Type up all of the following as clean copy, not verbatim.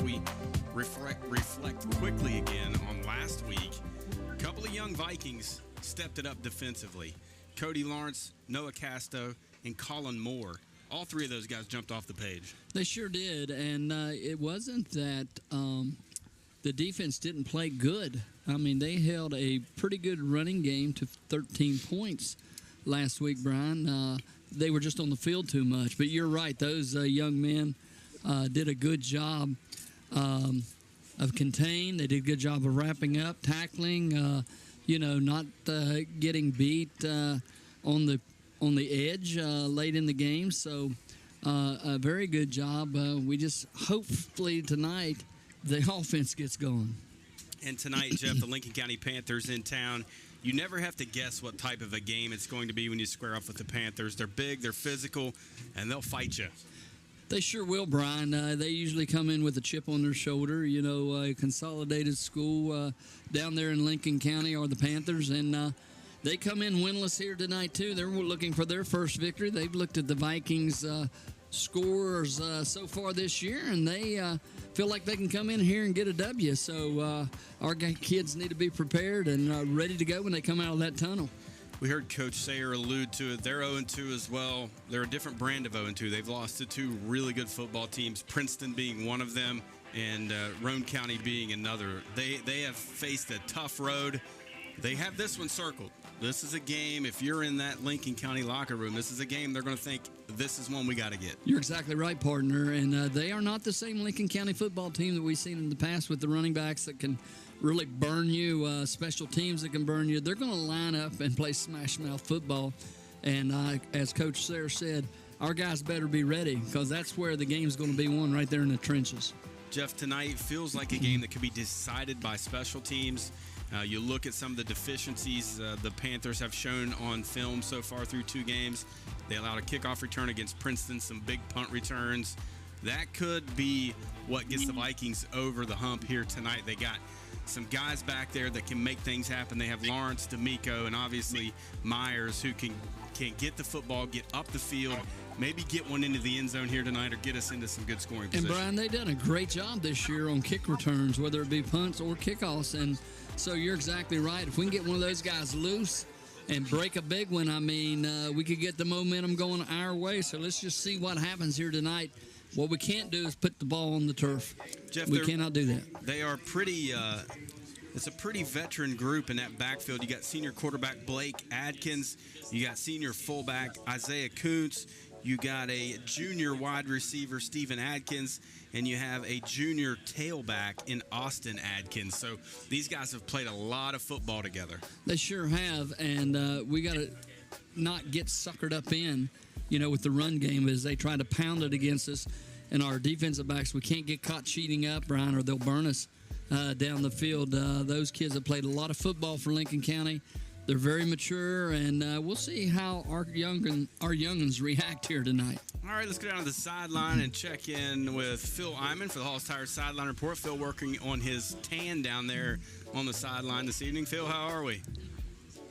We reflect quickly again on last week. A couple of young Vikings stepped it up defensively. Cody Lawrence, Noah Casto, and Colin Moore. All three of those guys jumped off the page. They sure did, and it wasn't that the defense didn't play good. I mean, they held a pretty good running game to 13 points last week, Brian. They were just on the field too much. But you're right, those young men did a good job of contain. They did a good job of wrapping up, tackling, not getting beat on the edge late in the game. So a very good job. We just hopefully tonight the offense gets going. And tonight, Jeff, the Lincoln County Panthers in town. You never have to guess what type of a game it's going to be when you square off with the Panthers. They're big, they're physical, and they'll fight you. They sure will, Brian. They usually come in with a chip on their shoulder. A consolidated school down there in Lincoln County are the Panthers, and they come in winless here tonight, too. They're looking for their first victory. They've looked at the Vikings' scores so far this year, and they feel like they can come in here and get a W. So our kids need to be prepared and ready to go when they come out of that tunnel. We heard Coach Sayer allude to it. They're 0-2 as well. They're a different brand of 0-2. They've lost to two really good football teams, Princeton being one of them and Roane County being another. They have faced a tough road. They have this one circled. This is a game, if you're in that Lincoln County locker room, this is a game they're going to think, this is one we got to get. You're exactly right, partner. And they are not the same Lincoln County football team that we've seen in the past with the running backs that can really burn you, special teams that can burn you. They're going to line up and play smash-mouth football. And as Coach Sayer said, our guys better be ready because that's where the game's going to be won, right there in the trenches. Jeff, tonight feels like a game that could be decided by special teams. You look at some of the deficiencies the Panthers have shown on film so far through two games. They allowed a kickoff return against Princeton, some big punt returns. That could be what gets the Vikings over the hump here tonight. They got some guys back there that can make things happen. They have Lawrence, D'Amico, and obviously Myers who can get the football, get up the field, maybe get one into the end zone here tonight or get us into some good scoring position. And, Brian, they've done a great job this year on kick returns, whether it be punts or kickoffs. And so you're exactly right. If we can get one of those guys loose and break a big one, I mean, we could get the momentum going our way. So let's just see what happens here tonight. What we can't do is put the ball on the turf. Jeff, we cannot do that. They are pretty it's a pretty veteran group in that backfield. You got senior quarterback Blake Adkins. You got senior fullback Isaiah Kuntz. You got a junior wide receiver, Steven Adkins, and you have a junior tailback in Austin Adkins. So these guys have played a lot of football together. They sure have, and we got to not get suckered up in, with the run game as they try to pound it against us. And our defensive backs, we can't get caught cheating up, Brian, or they'll burn us down the field. Those kids have played a lot of football for Lincoln County. They're very mature, and we'll see how our youngins react here tonight. All right, let's go down to the sideline and check in with Phil Iman for the Hall's Tires Sideline Report. Phil working on his tan down there on the sideline this evening. Phil, how are we?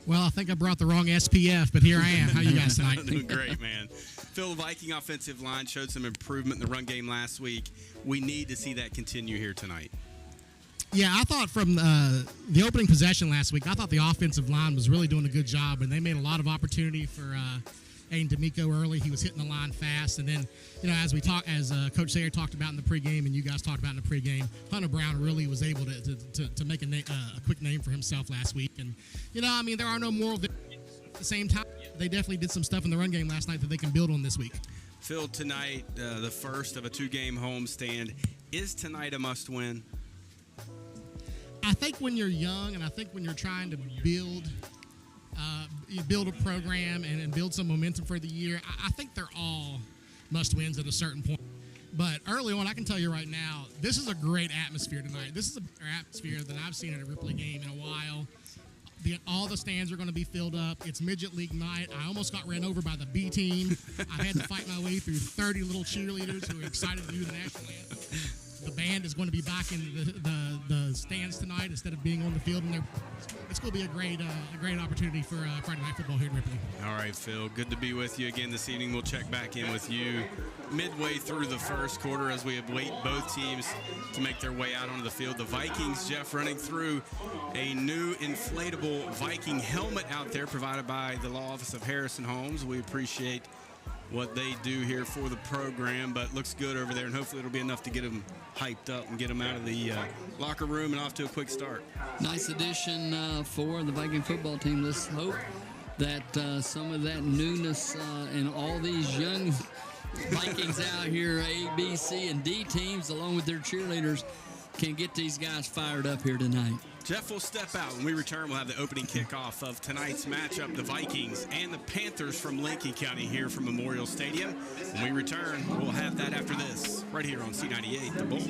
Well, I think I brought the wrong SPF, but here I am. How are you guys tonight? Doing great, man. Phil, the Viking offensive line showed some improvement in the run game last week. We need to see that continue here tonight. Yeah, I thought from the opening possession last week, I thought the offensive line was really doing a good job, and they made a lot of opportunity for Aiden D'Amico early. He was hitting the line fast, and then, as Coach Sayer talked about in the pregame, and you guys talked about in the pregame, Hunter Brown really was able to make a quick name for himself last week. And there are no moral victories. At the same time, they definitely did some stuff in the run game last night that they can build on this week. Phil, tonight, the first of a 2-game homestand. Is tonight a must-win? I think when you're young, and I think when you're trying to build a program and build some momentum for the year, I think they're all must-wins at a certain point. But early on, I can tell you right now, this is a great atmosphere tonight. This is a better atmosphere than I've seen at a Ripley game in a while. All the stands are going to be filled up. It's Midget League night. I almost got ran over by the B team. I had to fight my way through 30 little cheerleaders who are excited to do the national anthem. The band is going to be back in the stands tonight instead of being on the field, and it's going to be a great opportunity for Friday Night Football here in Ripley. All right, Phil, good to be with you again this evening. We'll check back in with you midway through the first quarter as we await both teams to make their way out onto the field. The Vikings, Jeff, running through a new inflatable Viking helmet out there provided by the law office of Harrison Holmes. We appreciate what they do here for the program, but looks good over there, and hopefully it'll be enough to get them hyped up and get them out of the locker room and off to a quick start. Nice addition for the Viking football team. Let's hope that some of that newness and all these young Vikings out here, A, B, C, and D teams, along with their cheerleaders, can get these guys fired up here tonight. Jeff will step out. When we return, we'll have the opening kickoff of tonight's matchup, the Vikings and the Panthers from Lincoln County here from Memorial Stadium. When we return, we'll have that after this, right here on C98, The Bull.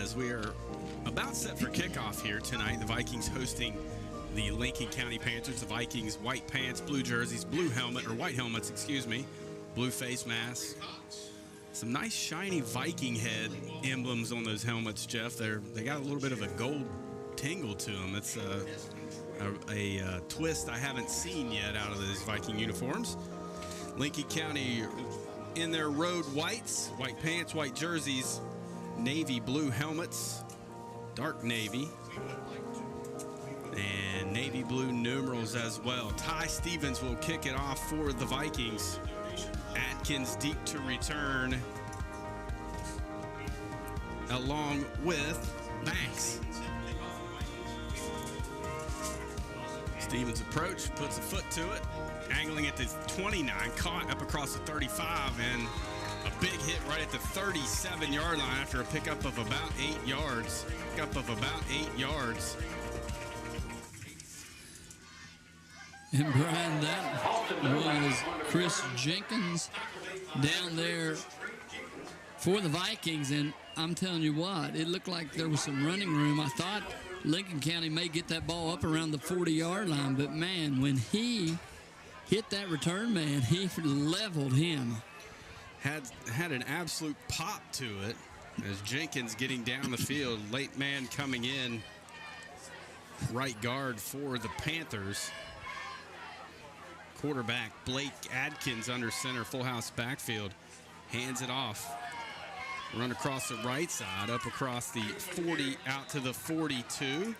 as we are about set for kickoff here tonight. The Vikings hosting the Lincoln County Panthers. The Vikings, white pants, blue jerseys, blue helmet, or white helmets, excuse me, blue face masks. Some nice shiny Viking head emblems on those helmets, Jeff. They got a little bit of a gold tingle to them. It's a twist I haven't seen yet out of those Viking uniforms. Lincoln County in their road whites, white pants, white jerseys, navy blue helmets, dark navy, and navy blue numerals as well. Ty Stevens will kick it off for the Vikings. Atkins deep to return, along with Banks. Stevens approach, puts a foot to it, angling at the 29, caught up across the 35, and a big hit right at the 37-yard line after a pickup of about 8 yards. And Brian, that was Chris Jenkins down there for the Vikings, and I'm telling you what, it looked like there was some running room. I thought Lincoln County may get that ball up around the 40-yard line, but man, when he hit that return man, he leveled him. Had an absolute pop to it as Jenkins getting down the field. Late man coming in, right guard for the Panthers. Quarterback Blake Adkins under center, full house backfield. Hands it off. Run across the right side, up across the 40, out to the 42.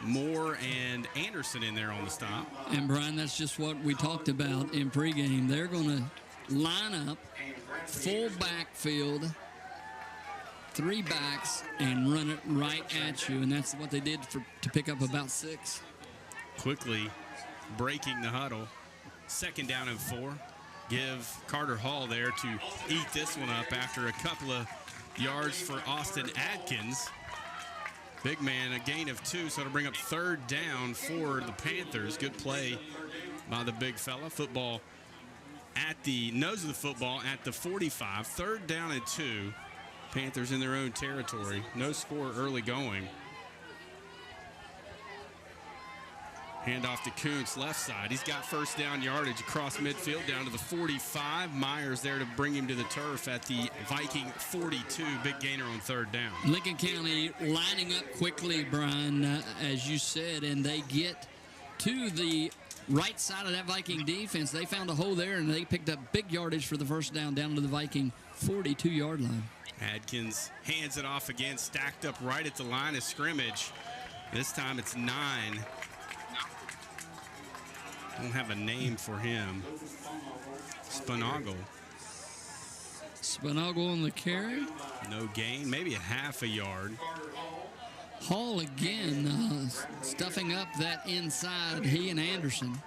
Moore and Anderson in there on the stop. And, Brian, that's just what we talked about in pregame. They're going to line up, full backfield, 3 backs, and run it right at you. And that's what they did to pick up about 6. Quickly breaking the huddle. 2nd down and 4. Give Carter Hall there to eat this one up after a couple of yards for Austin Adkins. Big man, a gain of 2, so to bring up 3rd down for the Panthers. Good play by the big fella. Football at the nose of the football at the 45. 3rd down and 2. Panthers in their own territory. No score early going. Handoff to Kuntz, left side. He's got 1st down yardage across midfield down to the 45. Myers there to bring him to the turf at the Viking 42. Big gainer on 3rd down. Lincoln County lining up quickly, Brian, as you said, and they get to the right side of that Viking defense. They found a hole there, and they picked up big yardage for the 1st down to the Viking 42-yard line. Adkins hands it off again, stacked up right at the line of scrimmage. This time it's 9. Don't have a name for him. Spinagle on the carry. No gain, maybe a half a yard. Hall again stuffing up that inside, he and Anderson.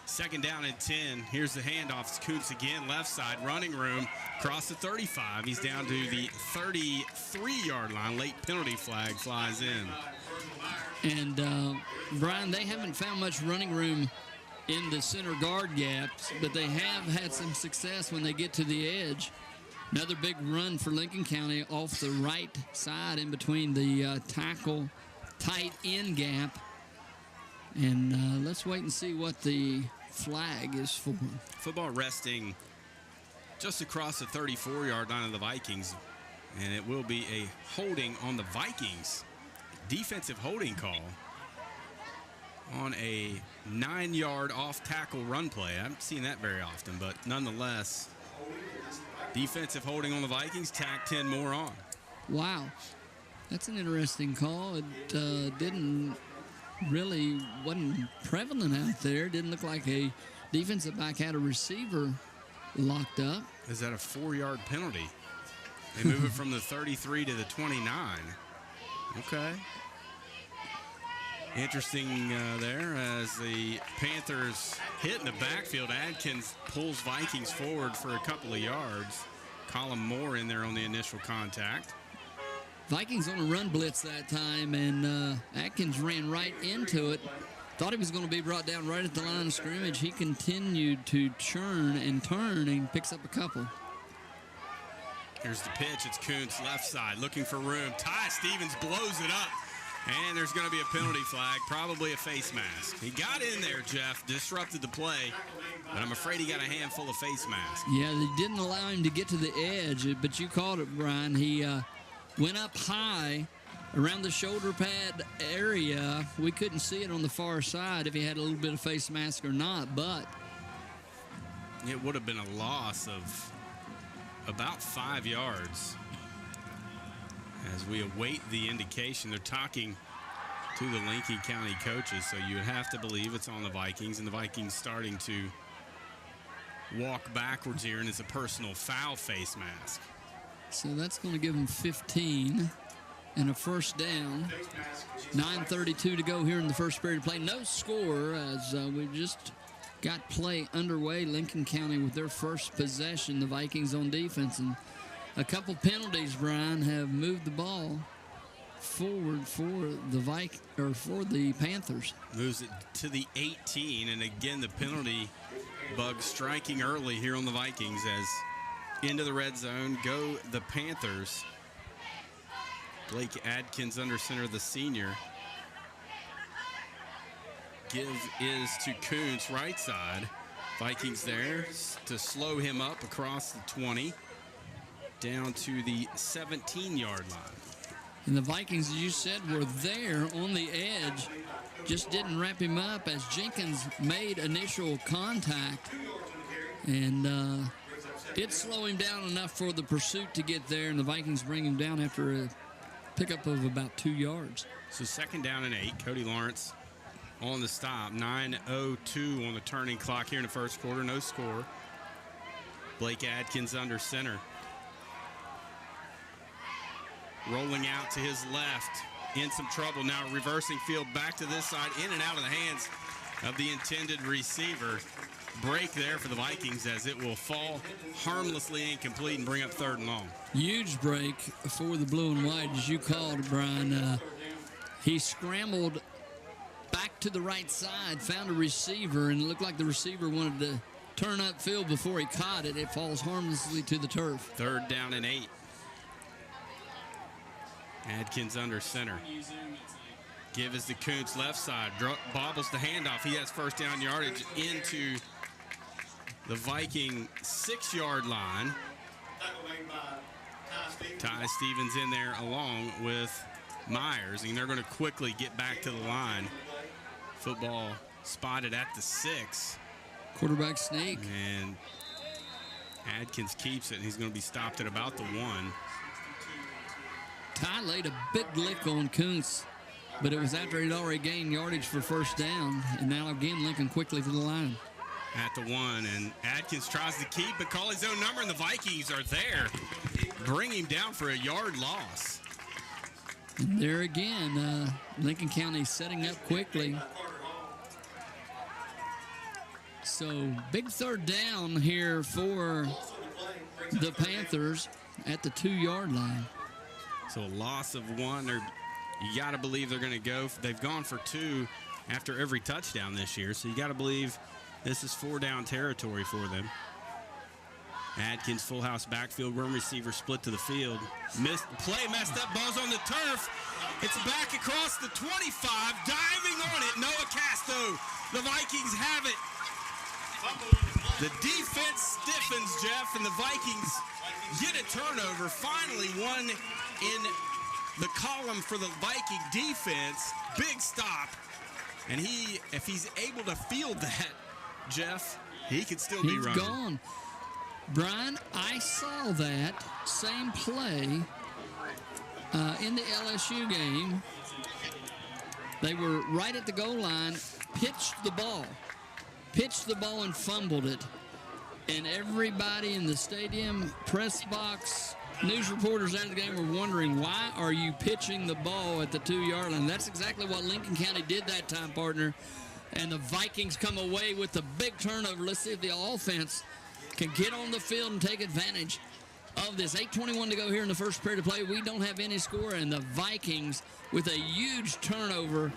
2nd down and 10. Here's the handoff. It's Kuntz again, left side, running room, across the 35. He's down to the 33-yard line. Late penalty flag flies in. And, Brian, they haven't found much running room in the center guard gaps, but they have had some success when they get to the edge. Another big run for Lincoln County off the right side in between the tackle tight end gap. And let's wait and see what the flag is for. Football resting just across the 34-yard line of the Vikings, and it will be a holding on the Vikings. Defensive holding call on a 9-yard off-tackle run play. I haven't seen that very often, but nonetheless, defensive holding on the Vikings, tack 10 more on. Wow. That's an interesting call. It wasn't prevalent out there. Didn't look like a defensive back had a receiver locked up. Is that a 4-yard penalty? They move it from the 33 to the 29. Okay. Interesting there as the Panthers hit in the backfield. Adkins pulls Vikings forward for a couple of yards. Colin Moore in there on the initial contact. Vikings on a run blitz that time, and Atkins ran right into it. Thought he was going to be brought down right at the line of scrimmage. He continued to churn and turn and picks up a couple. Here's the pitch. It's Kuntz left side looking for room. Ty Stevens blows it up. And there's going to be a penalty flag, probably a face mask. He got in there, Jeff, disrupted the play, but I'm afraid he got a handful of face masks. Yeah, they didn't allow him to get to the edge, but you called it, Brian. He went up high around the shoulder pad area. We couldn't see it on the far side if he had a little bit of face mask or not, but it would have been a loss of about 5 yards. As we await the indication, they're talking to the Lincoln County coaches, so you would have to believe it's on the Vikings, and the Vikings starting to walk backwards here, and it's a personal foul face mask. So that's going to give them 15 and a first down. 9:32 to go here in the first period of play. No score as we just got play underway. Lincoln County with their first possession, the Vikings on defense, and a couple penalties, Brian, have moved the ball forward for the Panthers. Moves it to the 18, and again the penalty bug striking early here on the Vikings as into the red zone go the Panthers. Blake Adkins under center, the senior. Give is to Kuntz, right side. Vikings there to slow him up across the 20. Down to the 17-yard line. And the Vikings, as you said, were there on the edge, just didn't wrap him up as Jenkins made initial contact. And did slow him down enough for the pursuit to get there, and the Vikings bring him down after a pickup of about 2 yards. So 2nd down and 8. Cody Lawrence on the stop. 9:02 on the turning clock here in the first quarter. No score. Blake Adkins under center. Rolling out to his left, in some trouble now, reversing field back to this side, in and out of the hands of the intended receiver. Break there for the Vikings as it will fall harmlessly incomplete and bring up 3rd and long. Huge break for the blue and white, as you called it, Brian. He scrambled back to the right side, found a receiver, and it looked like the receiver wanted to turn upfield before he caught it. It falls harmlessly to the turf. 3rd down and 8. Adkins under center. Give is the Kuntz left side. Bobbles the handoff. He has first down yardage into the Viking 6-yard line. Ty Stevens in there along with Myers, and they're going to quickly get back to the line. Football spotted at the 6. Quarterback sneak. And Adkins keeps it, and he's going to be stopped at about the 1. Ty laid a big lick on Kuntz, but it was after he'd already gained yardage for first down. And now again, Lincoln quickly to the line. At the 1, and Adkins tries to keep but call his own number, and the Vikings are there. Bring him down for a yard loss. And there again, Lincoln County setting up quickly. So big 3rd down here for the Panthers at the 2-yard line. So a loss of 1, or you got to believe they're going to go. They've gone for 2 after every touchdown this year, so you got to believe this is 4-down territory for them. Adkins full house backfield, run receiver split to the field. Missed play, messed up, ball's on the turf. It's back across the 25, diving on it. Noah Casto. The Vikings have it. The defense stiffens, Jeff, and the Vikings get a turnover. Finally, one in the column for the Viking defense. Big stop. And if he's able to field that, Jeff, he could still be running. He's gone. Brian, I saw that same play in the LSU game. They were right at the goal line, pitched the ball and fumbled it. And everybody in the stadium, press box, news reporters after the game were wondering, why are you pitching the ball at the 2-yard line? That's exactly what Lincoln County did that time, partner. And the Vikings come away with a big turnover. Let's see if the offense can get on the field and take advantage of this. 8:21 to go here in the first period of play. We don't have any score, and the Vikings with a huge turnover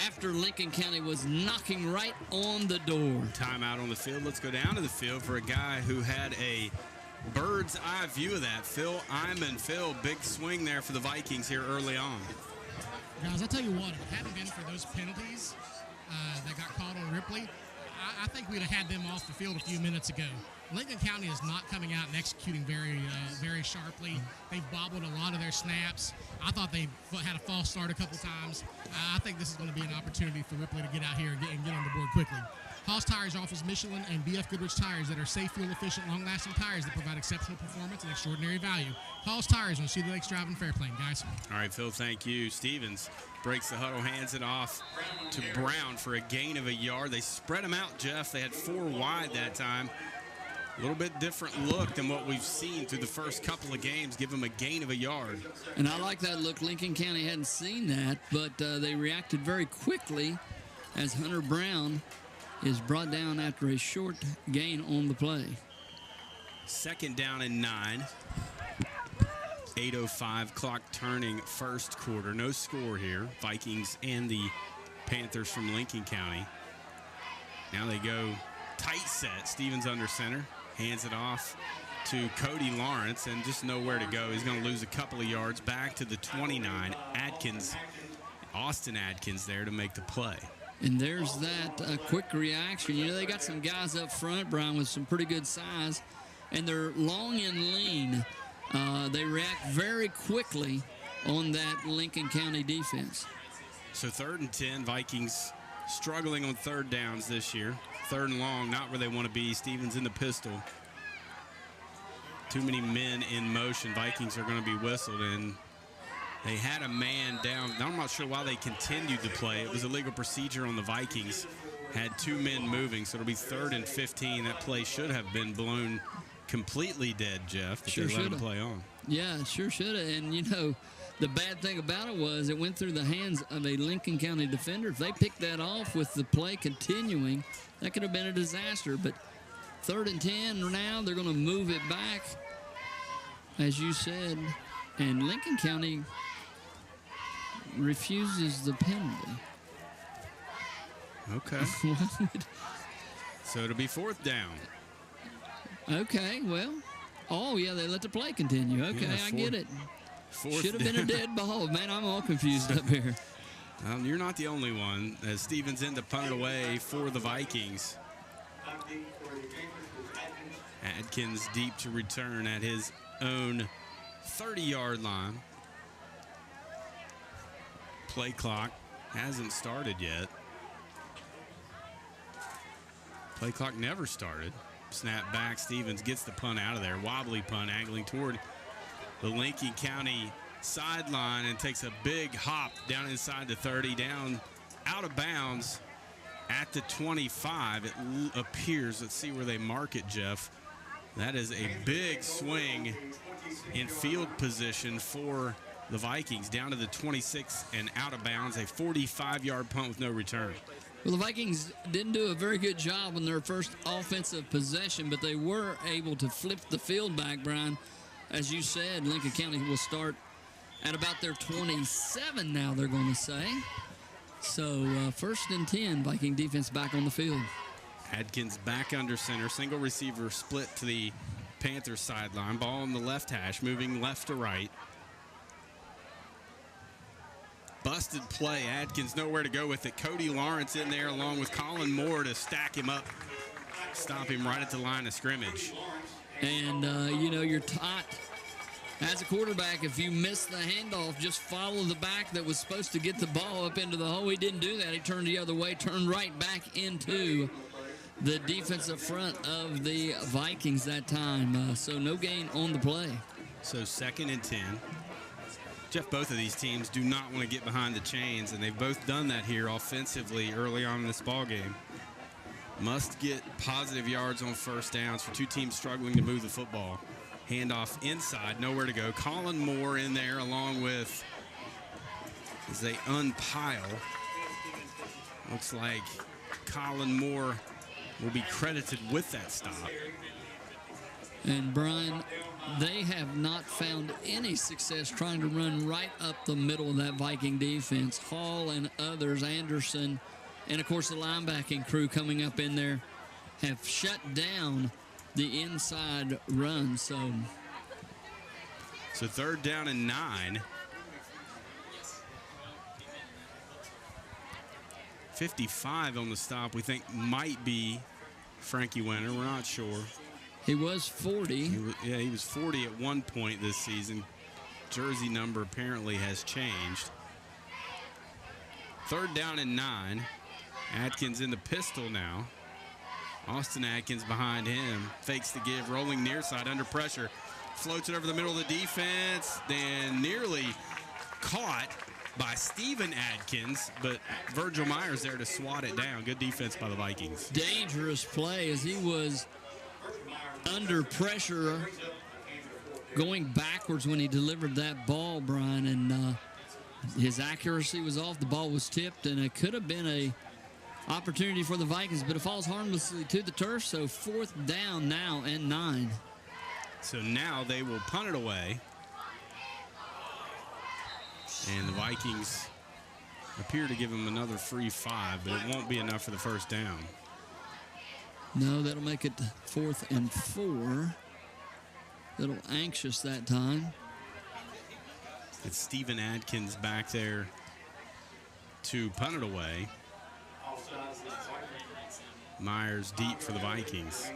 after Lincoln County was knocking right on the door. Timeout on the field. Let's go down to the field for a guy who had a bird's eye view of that. Phil Iman. Phil, big swing there for the Vikings here early on. Guys, I'll tell you what, if it hadn't been for those penalties that got called on Ripley, I think we'd have had them off the field a few minutes ago. Lincoln County is not coming out and executing very sharply. They've bobbled a lot of their snaps. I thought they had a false start a couple times. I think this is going to be an opportunity for Ripley to get out here and get on the board quickly. Haas Tires offers Michelin and BF Goodrich tires that are safe, fuel-efficient, long-lasting tires that provide exceptional performance and extraordinary value. Haas Tires on Cedar Lakes Drive in Fairplain, guys. All right, Phil, thank you. Stevens breaks the huddle, hands it off to Brown for a gain of a yard. They spread them out, Jeff. They had 4 wide that time. A little bit different look than what we've seen through the first couple of games. Give them a gain of a yard. And I like that look. Lincoln County hadn't seen that, but they reacted very quickly as Hunter Brown is brought down after a short gain on the play. 2nd down and 9. 8:05 clock turning first quarter. No score here. Vikings and the Panthers from Lincoln County. Now they go tight set. Stevens under center. Hands it off to Cody Lawrence and just nowhere to go. He's going to lose a couple of yards back to the 29. Austin Adkins there to make the play. And there's that quick reaction. You know, they got some guys up front, Brian, with some pretty good size, and they're long and lean. They react very quickly on that Lincoln County defense. So 3rd and 10, Vikings struggling on 3rd downs this year. 3rd and long, not where they want to be. Stevens in the pistol. Too many men in motion. Vikings are going to be whistled, and they had a man down. I'm not sure why they continued to play. It was a legal procedure on the Vikings. Had 2 men moving, so it'll be 3rd and 15. That play should have been blown completely dead, Jeff. But sure they let him play on. Yeah, sure should have. And, you know, the bad thing about it was it went through the hands of a Lincoln County defender. If they picked that off with the play continuing, that could have been a disaster. But 3rd and 10 now, they're going to move it back, as you said. And Lincoln County refuses the penalty. Okay. So it'll be 4th down. Okay, well. Oh, yeah, they let the play continue. Okay, yeah, I get it. Should have been a dead ball. Man, I'm all confused up here. You're not the only one, as Stevens end up punted away for the Vikings. Adkins deep to return at his own 30-yard line. Play clock hasn't started yet. Play clock never started. Snap back, Stevens gets the punt out of there. Wobbly punt, angling toward the Lincoln County sideline and takes a big hop down inside the 30, down out of bounds at the 25. It appears, let's see where they mark it, Jeff. That is a big swing in field position for the Vikings, down to the 26 and out of bounds, a 45-yard punt with no return. Well, the Vikings didn't do a very good job on their first offensive possession, but they were able to flip the field back, Brian. As you said, Lincoln County will start at about their 27 now, they're going to say. So 1st and 10, Viking defense back on the field. Adkins back under center, single receiver split to the Panthers sideline. Ball on the left hash, moving left to right. Busted play. Adkins nowhere to go with it. Cody Lawrence in there along with Colin Moore to stack him up. Stop him right at the line of scrimmage. And, you know, you're taught as a quarterback, if you miss the handoff, just follow the back that was supposed to get the ball up into the hole. He didn't do that. He turned the other way, turned right back into the defensive front of the Vikings that time. So no gain on the play. So 2nd and 10. Jeff, both of these teams do not want to get behind the chains, and they've both done that here offensively early on in this ballgame. Must get positive yards on 1st downs for 2 teams struggling to move the football. Handoff inside, nowhere to go. Colin Moore in there along with, as they unpile, looks like Colin Moore will be credited with that stop. And Brian, they have not found any success trying to run right up the middle of that Viking defense. Hall and others, Anderson, and of course the linebacking crew coming up in there, have shut down the inside run. So 3rd down and 9. 55 on the stop, we think might be Frankie Winter. We're not sure. He was 40. He was 40 at one point this season. Jersey number apparently has changed. 3rd down and 9. Atkins in the pistol now. Austin Atkins behind him. Fakes the give, rolling near side under pressure. Floats it over the middle of the defense. Then nearly caught by Steven Adkins, but Virgil Myers there to swat it down. Good defense by the Vikings. Dangerous play as he was under pressure going backwards when he delivered that ball, Brian, and his accuracy was off. The ball was tipped, and it could have been a opportunity for the Vikings, but it falls harmlessly to the turf. So 4th down now and 9. So now they will punt it away. And the Vikings appear to give him another free 5, but it won't be enough for the 1st down. No, that'll make it 4th and 4. Little anxious that time. It's Steven Adkins back there to punt it away. Myers deep for the Vikings.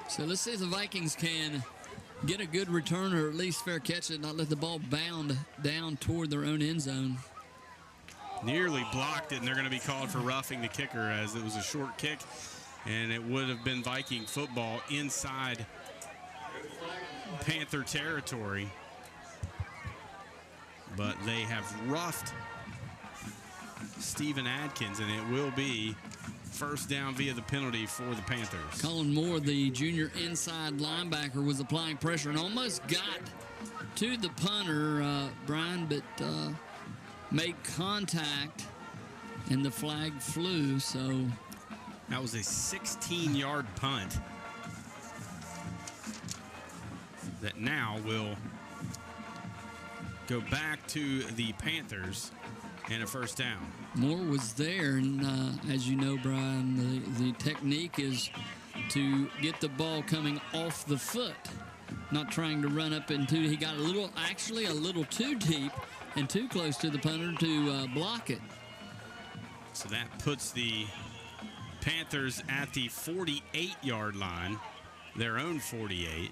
So let's see if the Vikings can get a good return or at least fair catch it, not let the ball bound down toward their own end zone. Nearly blocked it, and they're going to be called for roughing the kicker as it was a short kick, and it would have been Viking football inside Panther territory. But they have roughed Steven Adkins, and it will be 1st down via the penalty for the Panthers. Colin Moore, the junior inside linebacker, was applying pressure and almost got to the punter, Brian, but made contact, and the flag flew. So that was a 16-yard punt that now will go back to the Panthers and a 1st down. Moore was there, and as you know, Brian, the technique is to get the ball coming off the foot, not trying to run up into. He got a little too deep and too close to the punter to block it. So that puts the Panthers at the 48-yard line, their own 48.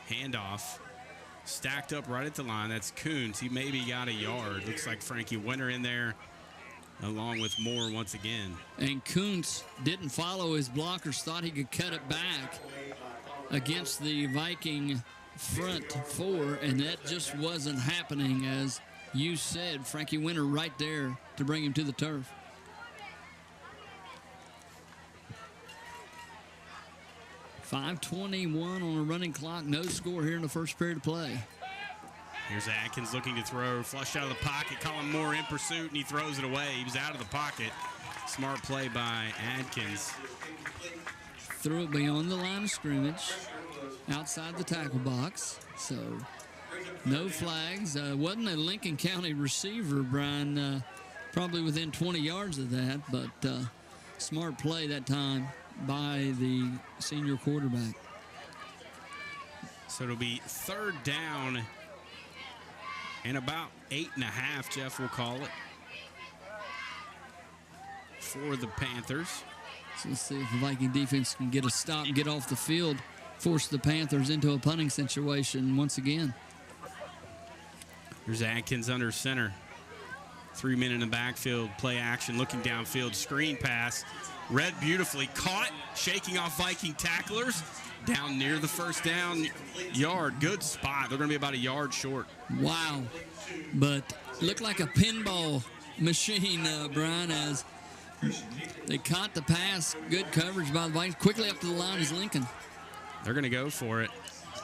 Handoff. Stacked up right at the line. That's Coons. He maybe got a yard. Looks like Frankie Winter in there along with Moore once again. And Coons didn't follow his blockers, thought he could cut it back against the Viking front 4, and that just wasn't happening. As you said, Frankie Winter right there to bring him to the turf. .5:21 on a running clock. No score here in the first period of play. Here's Atkins looking to throw. Flushed out of the pocket. Colin Moore in pursuit, and he throws it away. He was out of the pocket. Smart play by Atkins. Threw it beyond the line of scrimmage, outside the tackle box. So no flags. Wasn't a Lincoln County receiver, Brian. Probably within 20 yards of that, but smart play that time by the senior quarterback. So it'll be 3rd down and about 8.5, Jeff will call it, for the Panthers. So let's see if the Viking defense can get a stop, get off the field, force the Panthers into a punting situation once again. There's Atkins under center. 3 men in the backfield, play action, looking downfield, screen pass. Read beautifully, caught, shaking off Viking tacklers, down near the 1st down yard. Good spot. They're going to be about a yard short. Wow. But looked like a pinball machine, Brian, as they caught the pass. Good coverage by the Vikings. Quickly up to the line is Lincoln. They're going to go for it.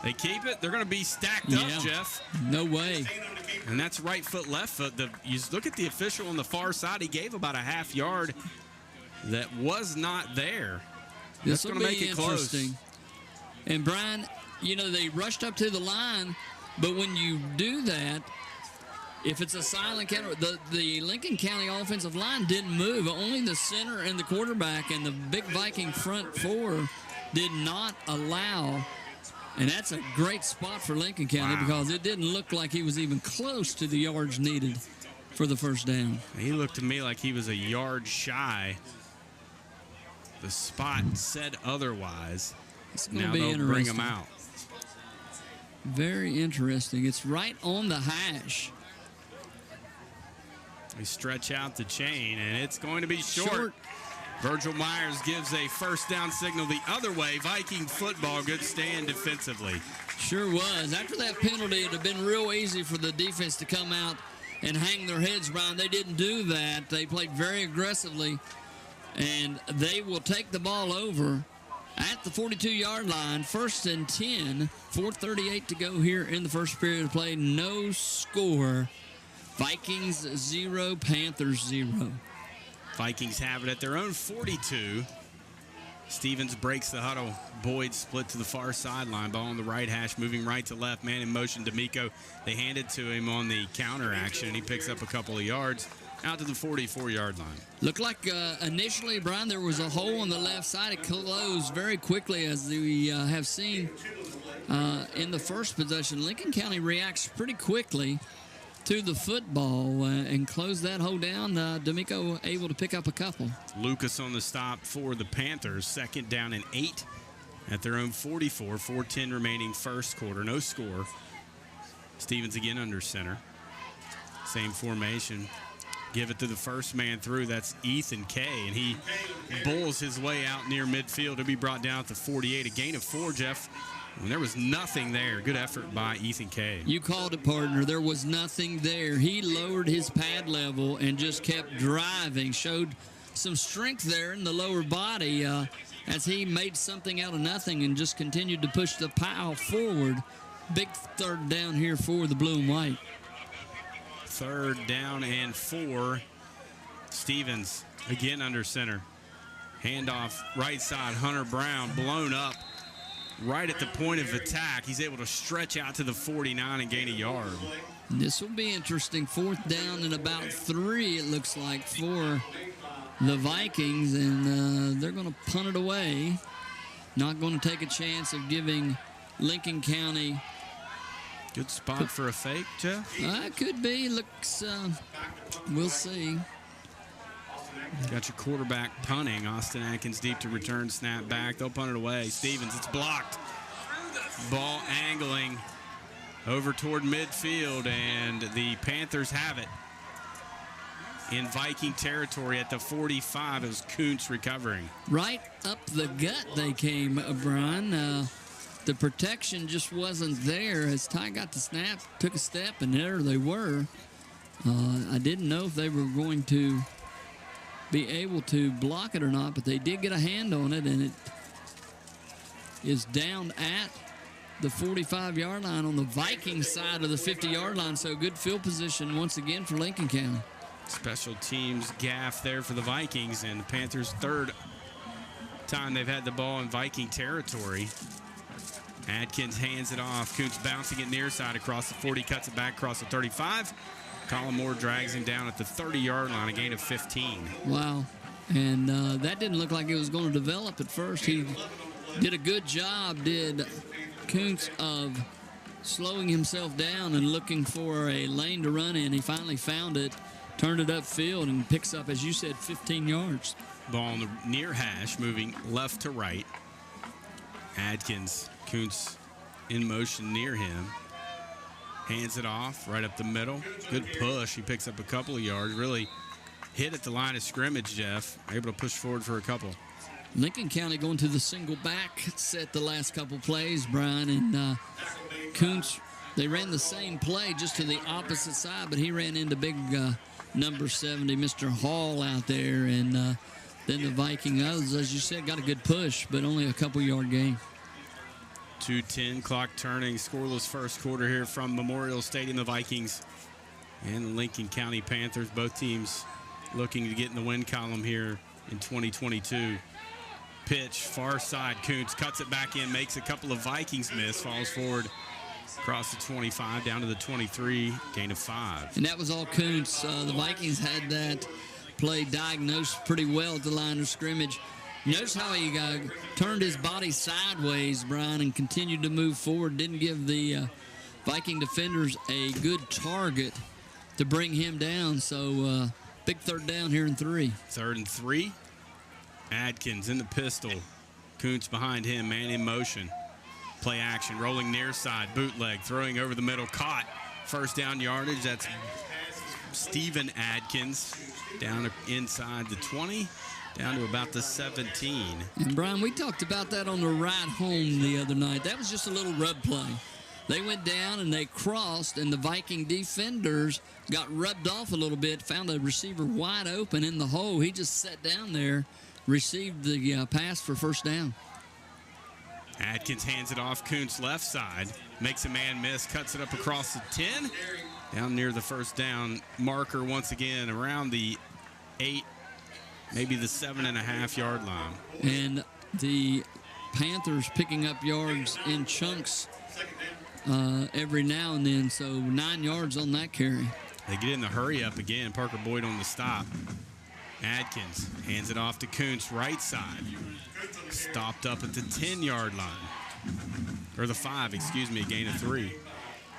They keep it. They're going to be stacked up, Jeff. No way. And that's right foot, left foot. You look at the official on the far side. He gave about a half yard that was not there. This That's going to make it close. And Brian, you know, they rushed up to the line, but when you do that, if it's a silent counter, the Lincoln County offensive line didn't move. Only the center and the quarterback and the big Viking front four did not allow. And that's a great spot for Lincoln County because it didn't look like he was even close to the yards needed for the first down. He looked to me like he was a yard shy. The spot said otherwise. It's going to Now be they'll interesting. bring him out. Very interesting. It's right on the hash. They stretch out the chain, and it's going to be short. Virgil Myers gives a first down signal the other way. Viking football, good stand defensively. Sure was. After that penalty, it would have been real easy for the defense to come out and hang their heads, Brian. They didn't do that. They played very aggressively, and they will take the ball over at the 42-yard line. 1st and 10, 4:38 to go here in the first period of play. No score. Vikings 0, Panthers 0. Vikings have it at their own 42. Stevens breaks the huddle. Boyd split to the far sideline. Ball on the right hash, moving right to left. Man in motion, D'Amico. They hand it to him on the counter action, and he picks up a couple of yards out to the 44-yard line. Looked like initially, Brian, there was a hole on the left side. It closed very quickly, as we have seen in the first possession. Lincoln County reacts pretty quickly to the football and close that hole down. D'Amico able to pick up a couple. Lucas on the stop for the Panthers. 2nd down and 8 at their own 44. 4:10 remaining first quarter. No score. Stevens again under center. Same formation. Give it to the first man through. That's Ethan Kay, and he bulls his way out near midfield to be brought down at the 48. A gain of 4, Jeff. And there was nothing there. Good effort by Ethan Kay. You called it, partner. There was nothing there. He lowered his pad level and just kept driving. Showed some strength there in the lower body as he made something out of nothing and just continued to push the pile forward. Big 3rd down here for the blue and white. 3rd down and 4. Stevens again under center. Handoff right side. Hunter Brown blown up right at the point of attack. He's able to stretch out to the 49 and gain a yard. This will be interesting. 4th down and about 3, it looks like, for the Vikings, and they're going to punt it away. Not going to take a chance of giving Lincoln County. Good spot for a fake, Jeff. Could be. Looks, we'll see. Got your quarterback punting. Austin Atkins deep to return, snap back. They'll punt it away. Stevens, it's blocked. Ball angling over toward midfield, and the Panthers have it in Viking territory at the 45 as Kuntz recovering. Right up the gut they came, Brian. The protection just wasn't there. As Ty got the snap, took a step, and there they were. I didn't know if they were going to be able to block it or not, but they did get a hand on it, and it is down at the 45-yard line on the Viking side of the 50-yard line. So good field position once again for Lincoln County. Special teams gaff there for the Vikings, and the Panthers' 3rd time they've had the ball in Viking territory. Adkins hands it off. Kuntz bouncing it near side across the 40, cuts it back across the 35. Colin Moore drags him down at the 30-yard line, a gain of 15. Wow. And that didn't look like it was going to develop at first. He did a good job, did Kuntz, of slowing himself down and looking for a lane to run in. He finally found it, turned it upfield, and picks up, as you said, 15 yards. Ball on the near hash, moving left to right. Adkins, Kuntz in motion near him. Hands it off right up the middle. Good push. He picks up a couple of yards. Really hit at the line of scrimmage, Jeff. Able to push forward for a couple. Lincoln County going to the single back set the last couple plays, Brian. And Kuntz, they ran the same play just to the opposite side, but he ran into big number 70, Mr. Hall, out there. And then the Viking others, as you said, got a good push, but only a couple-yard gain. 2:10, clock turning, scoreless first quarter here from Memorial Stadium. The Vikings and the Lincoln County Panthers, both teams looking to get in the win column here in 2022. Pitch, far side, Kuntz cuts it back in, makes a couple of Vikings miss, falls forward across the 25 down to the 23, gain of 5. And that was all Kuntz. The Vikings had that play diagnosed pretty well at the line of scrimmage. Notice how he turned his body sideways, Brian, and continued to move forward. Didn't give the Viking defenders a good target to bring him down. So big third down here in 3. 3rd and 3. Adkins in the pistol. Kuntz behind him, man in motion. Play action, rolling near side, bootleg, throwing over the middle, caught. First down yardage, that's Steven Adkins down inside the 20, down to about the 17. And, Brian, we talked about that on the ride home the other night. That was just a little rub play. They went down and they crossed, and the Viking defenders got rubbed off a little bit, found a receiver wide open in the hole. He just sat down there, received the pass for first down. Adkins hands it off Kuntz left side, makes a man miss, cuts it up across the 10, down near the first down marker once again around the 8, maybe the 7.5 yard line. And the Panthers picking up yards in chunks every now and then, so 9 yards on that carry. They get in the hurry up again. Parker Boyd on the stop. Adkins hands it off to Kuntz right side. Stopped up at the 10-yard line. Or the 5, excuse me, a gain of 3.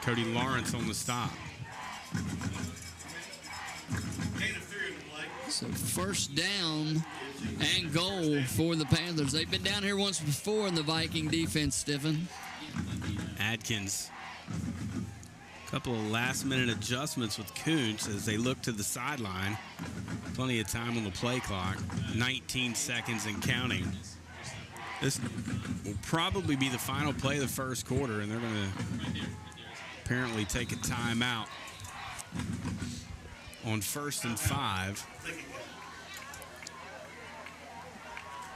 Cody Lawrence on the stop. So first down and goal for the Panthers. They've been down here once before in the Viking defense, Stephen. Adkins. A couple of last-minute adjustments with Kuntz as they look to the sideline. Plenty of time on the play clock. 19 seconds and counting. This will probably be the final play of the first quarter, and they're going to apparently take a timeout on 1st and 5.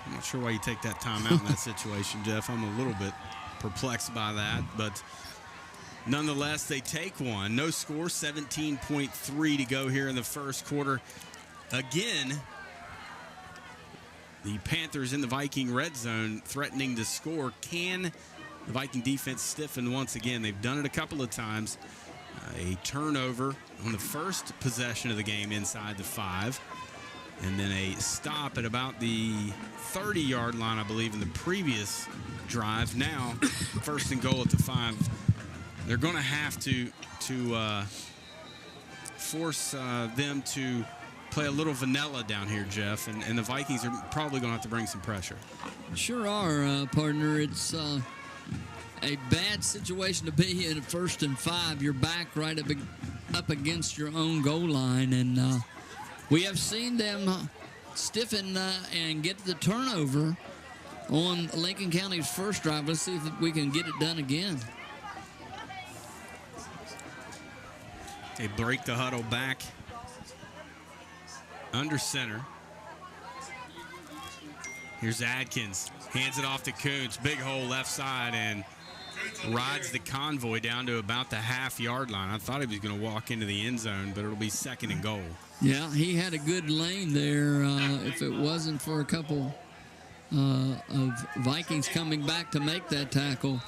I'm not sure why you take that timeout in that situation, Jeff. I'm a little bit perplexed by that, but nonetheless, they take one. No score, 17.3 to go here in the first quarter. Again, the Panthers in the Viking red zone threatening to score. Can the Viking defense stiffen once again? They've done it a couple of times. A turnover on the first possession of the game inside the 5. And then a stop at about the 30-yard line, I believe, in the previous drive. Now, 1st and goal at the 5. They're going to have to force them to play a little vanilla down here, Jeff. And the Vikings are probably going to have to bring some pressure. Sure are, partner. It's a bad situation to be in at 1st and 5. You're back right up against your own goal line. And we have seen them stiffen and get the turnover on Lincoln County's first drive. Let's see if we can get it done again. They break the huddle back under center. Here's Adkins. Hands it off to Kuntz. Big hole left side and rides the convoy down to about the half-yard line. I thought he was going to walk into the end zone, but it'll be 2nd and goal. Yeah, he had a good lane there. If it wasn't for a couple of Vikings coming back to make that tackle,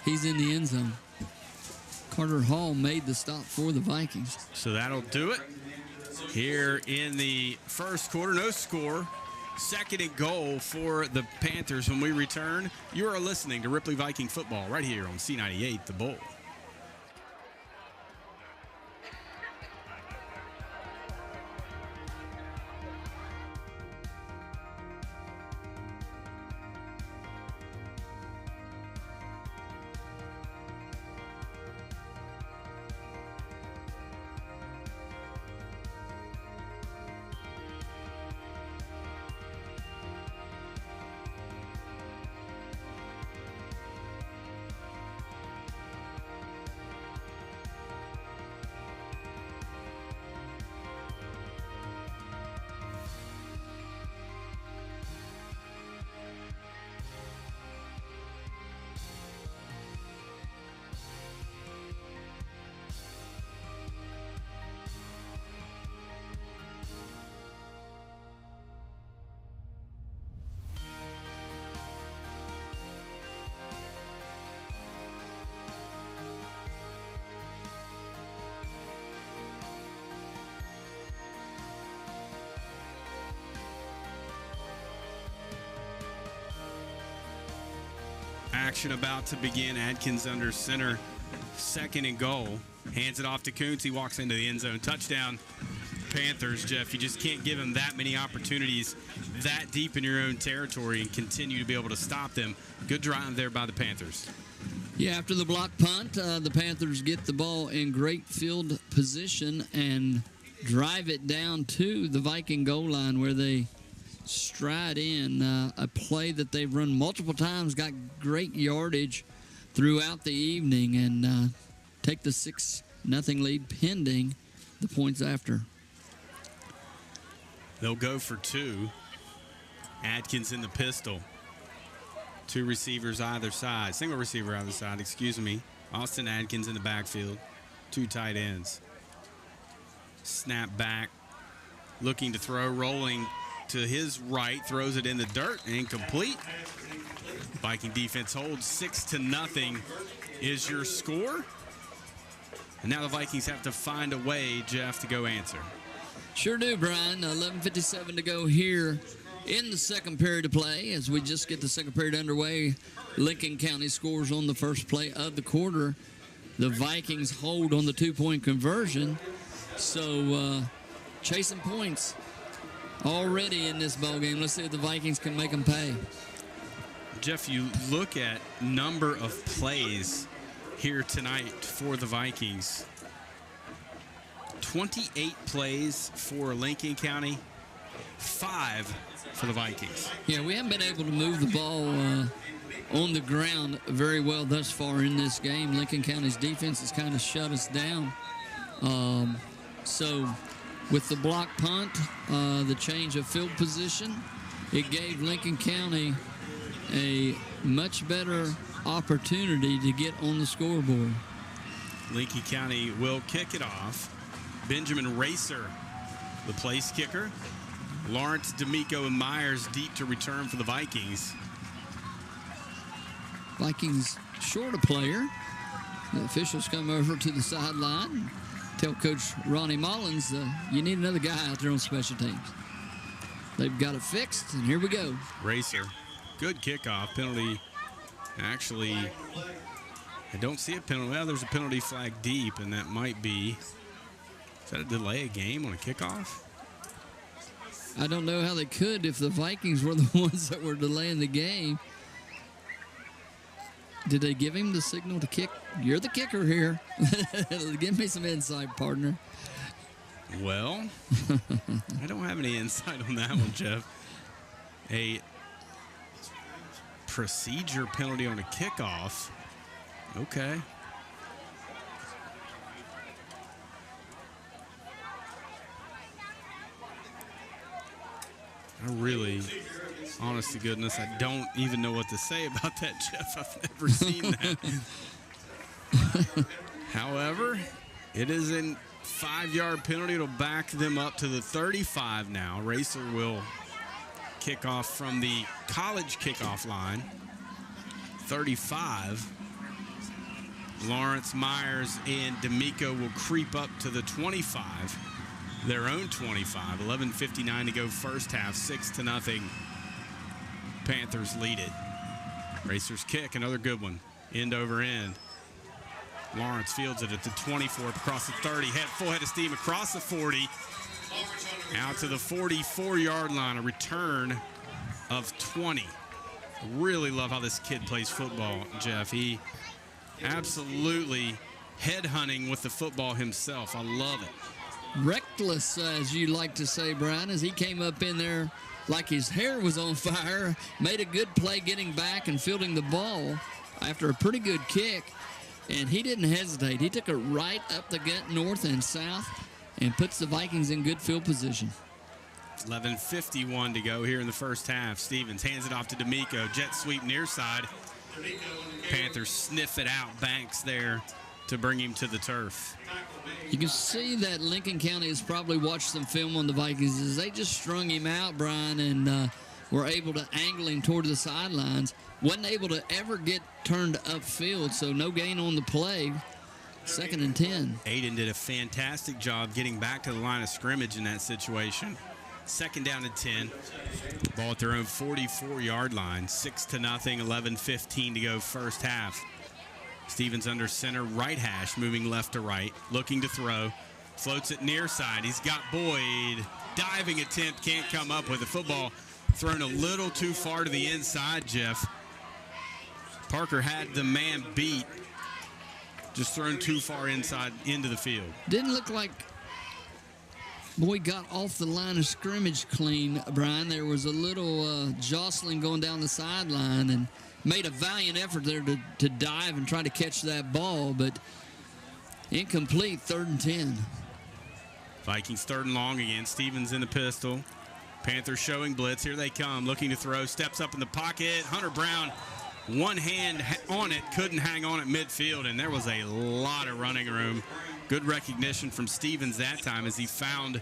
he's in the end zone. Carter Hall made the stop for the Vikings. So that'll do it here in the first quarter. No score. 2nd and goal for the Panthers when we return. You are listening to Ripley Viking football right here on C98, The Bull. action about to begin. Adkins under center, 2nd and goal. Hands it off to Kuntz. He walks into the end zone. Touchdown, Panthers. Jeff, you just can't give them that many opportunities that deep in your own territory and continue to be able to stop them. Good drive there by the Panthers. Yeah, after the block punt, the Panthers get the ball in great field position and drive it down to the Viking goal line where they stride in a play that they've run multiple times, got great yardage throughout the evening, and take the 6-0 lead pending the points after. They'll go for 2. Adkins in the pistol. 2 receivers either side. Single receiver either side, excuse me. Austin Adkins in the backfield. 2 tight ends. Snap back. Looking to throw. Rolling to his right. Throws it in the dirt. Incomplete. Viking defense holds 6-0 is your score. And now the Vikings have to find a way, Jeff, to go answer. Sure do, Brian. 11:57 to go here in the second period of play. As we just get the second period underway, Lincoln County scores on the first play of the quarter. The Vikings hold on the 2-point conversion. So chasing points already in this ballgame. Let's see if the Vikings can make them pay. Jeff, you look at number of plays here tonight for the Vikings. 28 plays for Lincoln County, 5 for the Vikings. Yeah, we haven't been able to move the ball on the ground very well thus far in this game. Lincoln County's defense has kind of shut us down. So with the block punt, the change of field position, it gave Lincoln County a much better opportunity to get on the scoreboard. Lincoln County will kick it off. Benjamin Racer, the place kicker. Lawrence, D'Amico, and Myers deep to return for the Vikings. Vikings short a player. The officials come over to the sideline, tell Coach Ronnie Mullins, you need another guy out there on special teams. They've got it fixed, and here we go. Racer, good kickoff. Penalty, actually, I don't see a penalty. Well, there's a penalty flag deep, and that might be, is that a delay of game on a kickoff? I don't know how they could if the Vikings were the ones that were delaying the game. Did they give him the signal to kick? You're the kicker here. Give me some insight, partner. Well, I don't have any insight on that one, Jeff. A procedure penalty on a kickoff. Okay. I really, honest to goodness, I don't even know what to say about that, Jeff. I've never seen that. However, it is a 5-yard penalty. It'll back them up to the 35 now. Racer will kick off from the college kickoff line. 35. Lawrence, Myers, and D'Amico will creep up to the 25. Their own 25. 11:59 to go first half. 6-0. Panthers lead it. Racer's kick, another good one. End over end. Lawrence fields it at the 24, across the 30. Full head of steam across the 40. Out to the 44-yard line. A return of 20. Really love how this kid plays football, Jeff. He absolutely headhunting with the football himself. I love it. Reckless, as you like to say, Brian, as he came up in there like his hair was on fire, made a good play getting back and fielding the ball after a pretty good kick, and he didn't hesitate. He took it right up the gut, north and south, and puts the Vikings in good field position. 11:51 to go here in the first half. Stevens hands it off to D'Amico. Jet sweep near side. Panthers sniff it out. Banks there to bring him to the turf. You can see that Lincoln County has probably watched some film on the Vikings as they just strung him out, Brian, and were able to angle him toward the sidelines. Wasn't able to ever get turned upfield, so no gain on the play. 2nd and 10. Aiden did a fantastic job getting back to the line of scrimmage in that situation. Second down and 10. Ball at their own 44-yard line. 6-0, 11:15 to go first half. Stevens under center, right hash, moving left to right, looking to throw. Floats it near side. He's got Boyd. Diving attempt, can't come up with the football. Thrown a little too far to the inside, Jeff. Parker had the man beat. Just thrown too far inside into the field. Didn't look like Boyd got off the line of scrimmage clean, Brian. There was a little jostling going down the sideline and made a valiant effort there to dive and try to catch that ball, but incomplete, 3rd and 10. Vikings 3rd and long again. Stevens in the pistol. Panthers showing blitz. Here they come, looking to throw. Steps up in the pocket. Hunter Brown, one hand on it, couldn't hang on at midfield, and there was a lot of running room. Good recognition from Stevens that time as he found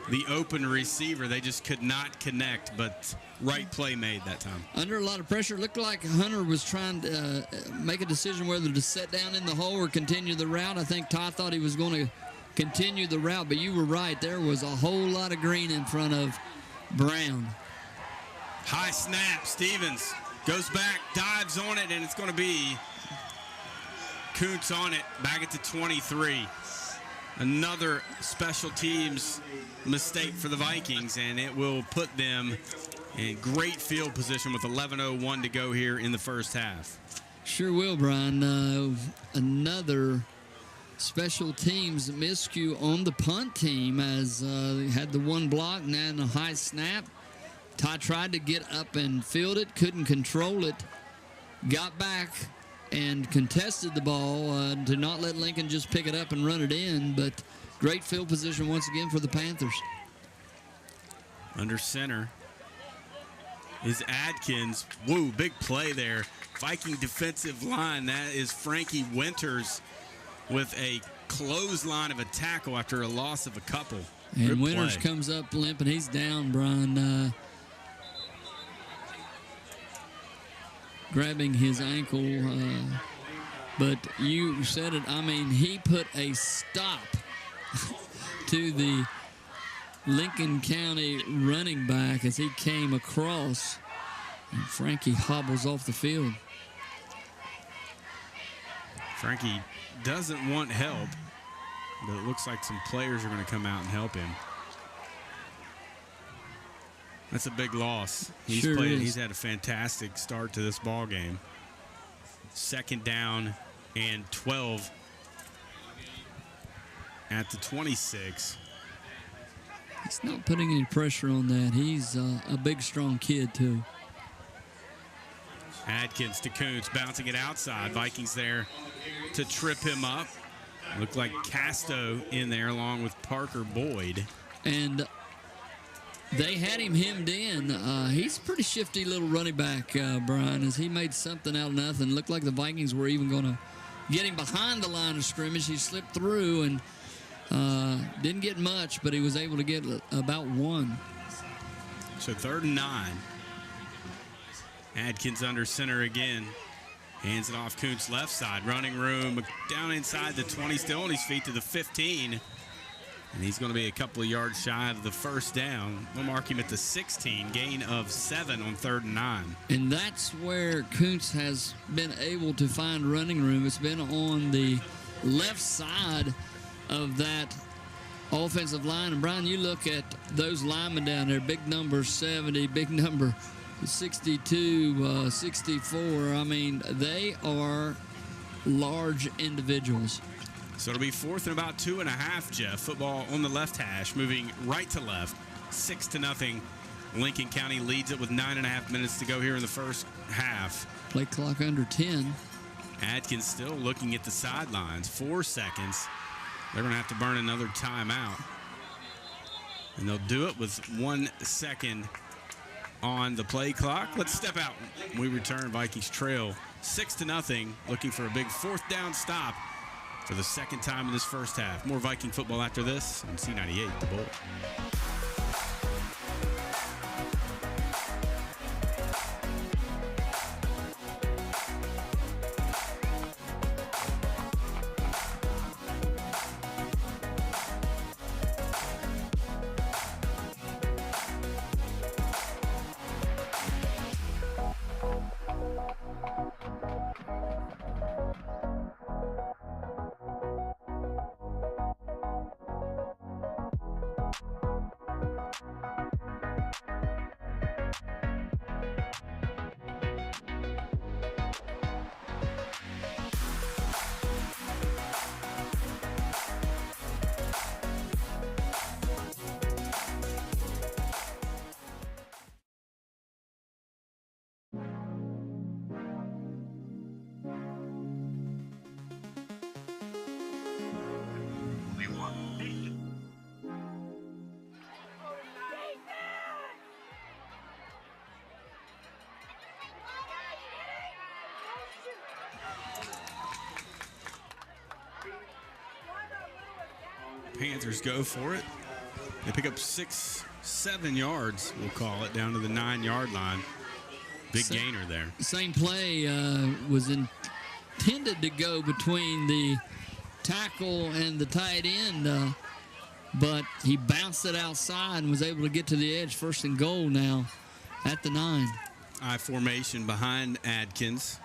the open receiver. They just could not connect, but right play made that time. Under a lot of pressure. Looked like Hunter was trying to make a decision whether to set down in the hole or continue the route. I think Todd thought he was going to continue the route, but you were right. There was a whole lot of green in front of Brown. High snap. Stevens goes back, dives on it, and it's going to be Kuntz on it, back at the 23. Another special teams mistake for the Vikings, and it will put them in great field position with 11:01 to go here in the first half. Sure will, Brian. Another special teams miscue on the punt team as had the one block and then a high snap. Ty tried to get up and field it, couldn't control it, got back and contested the ball to not let Lincoln just pick it up and run it in, but great field position once again for the Panthers. Under center is Adkins. Whoa, big play there. Viking defensive line, that is Frankie Winters with a clothesline of a tackle after a loss of a couple. And Good Winters play. comes up limping. He's down, Brian. Grabbing his ankle. But you said it. I mean, he put a stop to the Lincoln County running back as he came across. And Frankie hobbles off the field. Frankie doesn't want help, but it looks like some players are going to come out and help him. That's a big loss. He's had a fantastic start to this ball game. 2nd down and 12 at the 26. He's not putting any pressure on that. He's a big, strong kid, too. Adkins to Kuntz, bouncing it outside. Vikings there to trip him up. Looked like Casto in there along with Parker Boyd. And they had him hemmed in. He's a pretty shifty little running back, Brian, as he made something out of nothing. Looked like the Vikings were even going to get him behind the line of scrimmage. He slipped through and didn't get much, but he was able to get about one. So 3rd and 9. Adkins under center again. Hands it off Kuntz left side. Running room down inside the 20. Still on his feet to the 15. And he's going to be a couple of yards shy of the first down. We'll mark him at the 16. Gain of 7 on 3rd and 9. And that's where Kuntz has been able to find running room. It's been on the left side of that offensive line. And, Brian, you look at those linemen down there, big number 70, big number 62, 64. I mean, they are large individuals. So it'll be 4th and about 2.5, Jeff. Football on the left hash, moving right to left. 6-0. Lincoln County leads it with 9.5 minutes to go here in the first half. Play clock under 10. Adkins still looking at the sidelines. 4 seconds. They're going to have to burn another timeout. And they'll do it with 1 second on the play clock. Let's step out. We return. Vikings trail 6-0. Looking for a big 4th down stop for the second time in this first half. More Viking football after this on C98, The Bull. Panthers go for it. They pick up 7 yards, we'll call it, down to the 9-yard line. Big gainer there. Same play was intended to go between the tackle and the tight end, but he bounced it outside and was able to get to the edge. 1st and goal now at the 9. I formation behind Adkins.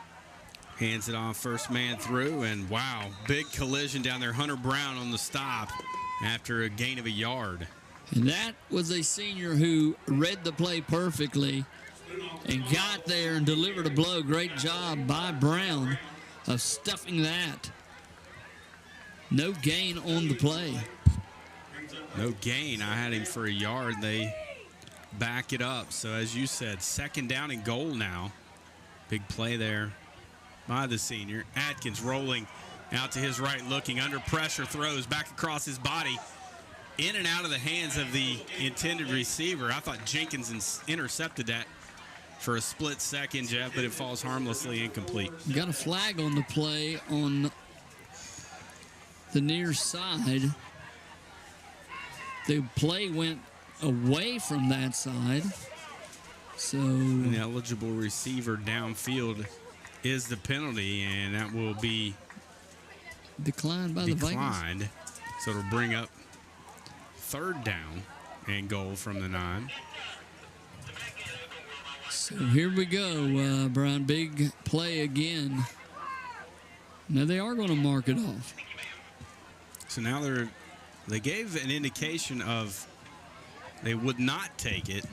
Hands it off, first man through, and wow, big collision down there. Hunter Brown on the stop after a gain of a yard. And that was a senior who read the play perfectly and got there and delivered a blow. Great job by Brown of stuffing that. No gain on the play. No gain. I had him for a yard. They back it up. So as you said, 2nd down and goal now. Big play there by the senior. Adkins rolling out to his right, looking under pressure, throws back across his body, in and out of the hands of the intended receiver. I thought Jenkins intercepted that for a split second, Jeff, but it falls harmlessly incomplete. Got a flag on the play on the near side. The play went away from that side. So an eligible receiver downfield is the penalty, and that will be declined by the Vikings. So it'll bring up 3rd down and goal from the 9. So here we go, Brian. Big play again. Now they are going to mark it off. So now they gave an indication of they would not take it.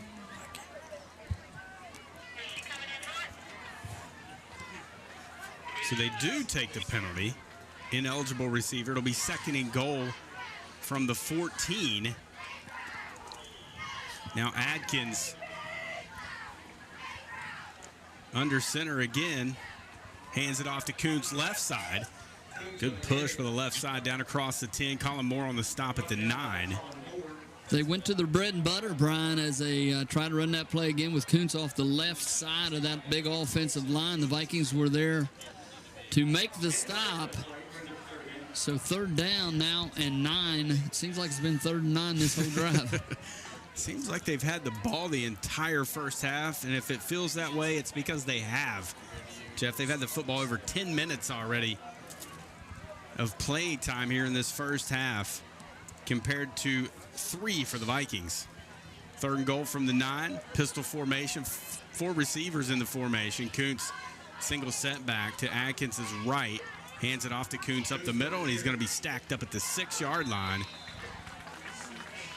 So they do take the penalty. Ineligible receiver. It'll be 2nd and goal from the 14. Now Adkins under center again. Hands it off to Kuntz left side. Good push for the left side down across the 10. Colin Moore on the stop at the 9. They went to their bread and butter, Brian, as they try to run that play again with Kuntz off the left side of that big offensive line. The Vikings were there to make the stop. So 3rd down now and 9. It seems like it's been 3rd and 9 this whole drive. Seems like they've had the ball the entire first half, and if it feels that way, it's because they have. Jeff, they've had the football over 10 minutes already of playing time here in this first half compared to 3 for the Vikings. 3rd and goal from the 9, pistol formation, 4 receivers in the formation. Kuntz single setback to Adkins' right. Hands it off to Kuntz up the middle, and he's going to be stacked up at the 6-yard line.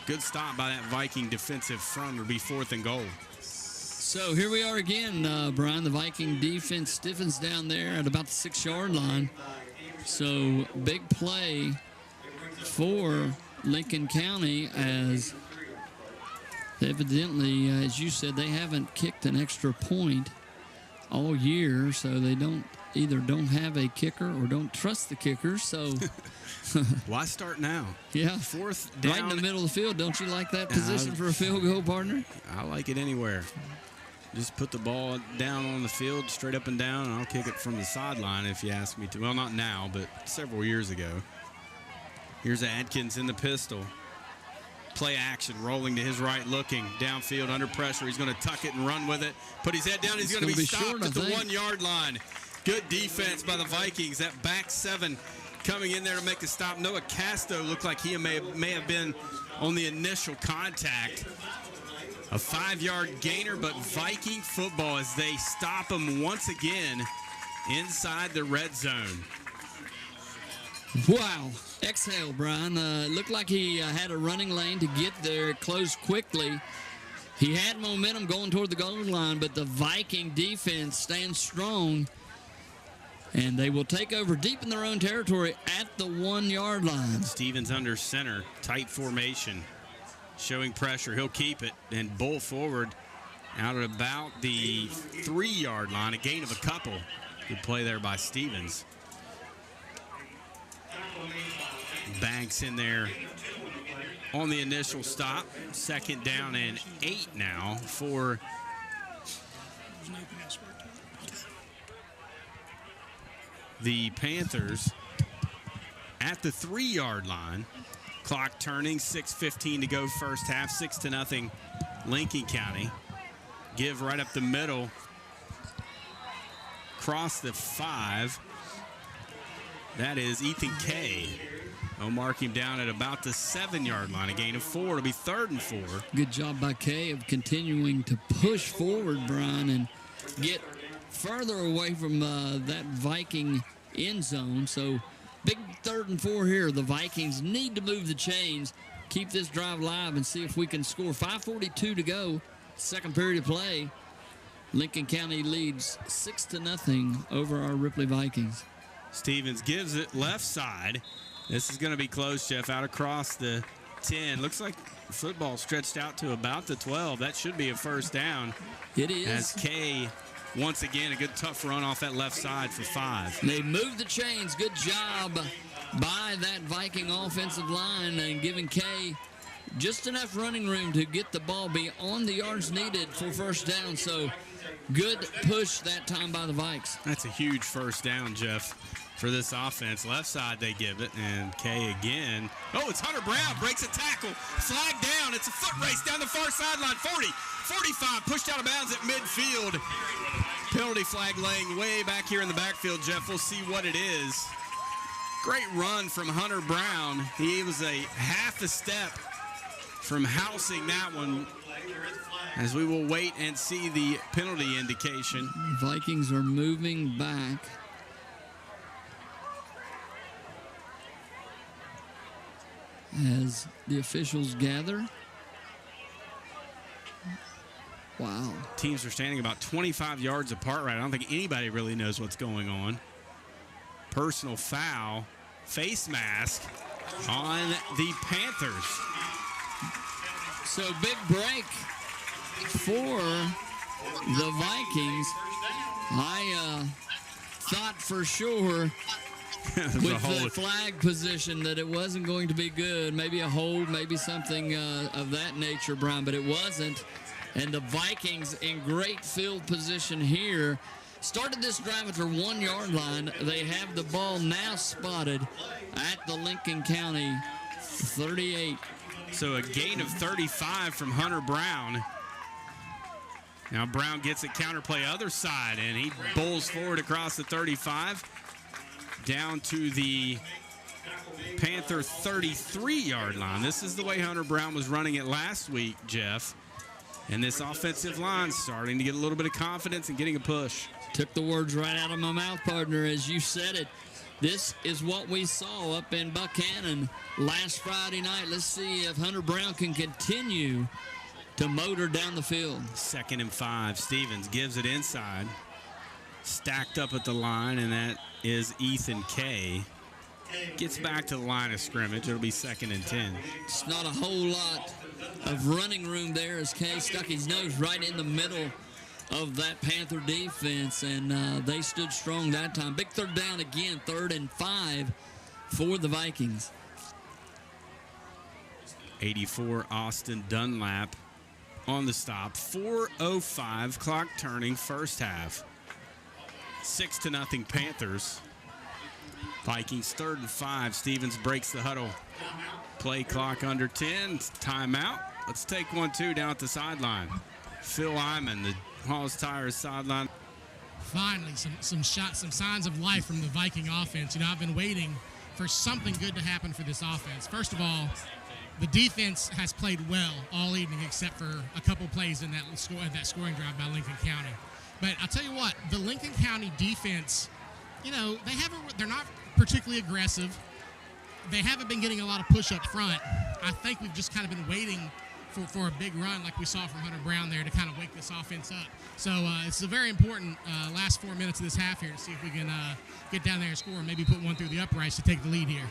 Good stop by that Viking defensive front. It'll be 4th and goal. So here we are again, Brian. The Viking defense stiffens down there at about the 6-yard line. So big play for Lincoln County, as evidently, as you said, they haven't kicked an extra point all year, so they either don't have a kicker or don't trust the kicker. So why start now? Yeah, 4th down, right in the middle of the field. Don't you like that position for a field goal, partner? I like it anywhere. Just put the ball down on the field, straight up and down, and I'll kick it from the sideline if you ask me to. Well, not now, but several years ago. Here's Adkins in the pistol. Play action, rolling to his right, looking downfield under pressure. He's going to tuck it and run with it. Put his head down. He's going to be stopped at the 1-yard line. Good defense by the Vikings. That back 7 coming in there to make a stop. Noah Casto looked like he may have been on the initial contact. A 5-yard gainer, but Viking football as they stop him once again inside the red zone. Wow. Exhale, Brian. Looked like he had a running lane to get there. It closed quickly. He had momentum going toward the goal line, but the Viking defense stands strong, and they will take over deep in their own territory at the 1-yard line. Stevens under center, tight formation, showing pressure. He'll keep it and bull forward out at about the 3-yard line, a gain of a couple. Good play there by Stevens. Banks in there on the initial stop. 2nd down and 8 now for the Panthers at the 3-yard line. Clock turning, 6:15 to go first half, 6-0 Lincoln County. Give right up the middle. Cross the 5. That is Ethan Kay. They'll mark him down at about the 7-yard line. A gain of 4. It'll be 3rd and 4. Good job by Kay of continuing to push forward, Brian, and get further away from that Viking end zone. So big 3rd and 4 here. The Vikings need to move the chains, keep this drive live, and see if we can score. 5:42 to go, second period of play. Lincoln County leads 6-0 over our Ripley Vikings. Stevens gives it left side. This is going to be close, Jeff, out across the 10. Looks like football stretched out to about the 12. That should be a first down. It is. As Kay, once again, a good tough run off that left side for 5. They moved the chains. Good job by that Viking offensive line and giving Kay just enough running room to get the ball beyond the yards needed for first down. So good push that time by the Vikes. That's a huge first down, Jeff, for this offense. Left side they give it, and Kay again. Oh, it's Hunter Brown, breaks a tackle, flag down. It's a foot race down the far sideline. 40, 45, pushed out of bounds at midfield. Penalty flag laying way back here in the backfield, Jeff. We'll see what it is. Great run from Hunter Brown. He was a half a step from housing that one, as we will wait and see the penalty indication. Vikings are moving back. As the officials gather. Wow. Teams are standing about 25 yards apart right. I don't think anybody really knows what's going on. Personal foul, face mask on the Panthers. So big break for the Vikings. I thought for sure with the flag position that it wasn't going to be good. Maybe a hold, maybe something of that nature, Brian, but it wasn't. And the Vikings in great field position here. Started this drive at their 1-yard line. They have the ball now spotted at the Lincoln County 38. So a gain of 35 from Hunter Brown. Now Brown gets it, counterplay other side, and he bowls forward across the 35 down to the Panther 33-yard line. This is the way Hunter Brown was running it last week, Jeff. And this offensive line starting to get a little bit of confidence and getting a push. Took the words right out of my mouth, partner, as you said it. This is what we saw up in Buchanan last Friday night. Let's see if Hunter Brown can continue to motor down the field. 2nd and 5. Stevens gives it inside. Stacked up at the line, and that is Ethan Kay. Gets back to the line of scrimmage. It'll be 2nd and 10. It's not a whole lot of running room there as Kay stuck his nose right in the middle of that Panther defense, and they stood strong that time. Big 3rd down again, 3rd and 5 for the Vikings. 84 Austin Dunlap on the stop. 4:05 clock turning first half. 6-0 Panthers. Vikings 3rd and 5. Stevens breaks the huddle. Play clock under 10. Timeout. Let's take 1-2 down at the sideline. Phil Iman, the Hall's Tires sideline. Finally, some signs of life from the Viking offense. You know, I've been waiting for something good to happen for this offense. First of all, the defense has played well all evening except for a couple plays in that scoring drive by Lincoln County. But I'll tell you what, the Lincoln County defense, you know, they're not particularly aggressive. They haven't been getting a lot of push up front. I think we've just kind of been waiting for a big run like we saw from Hunter Brown there to kind of wake this offense up. So it's a very important last 4 minutes of this half here to see if we can get down there and score and maybe put one through the uprights to take the lead here.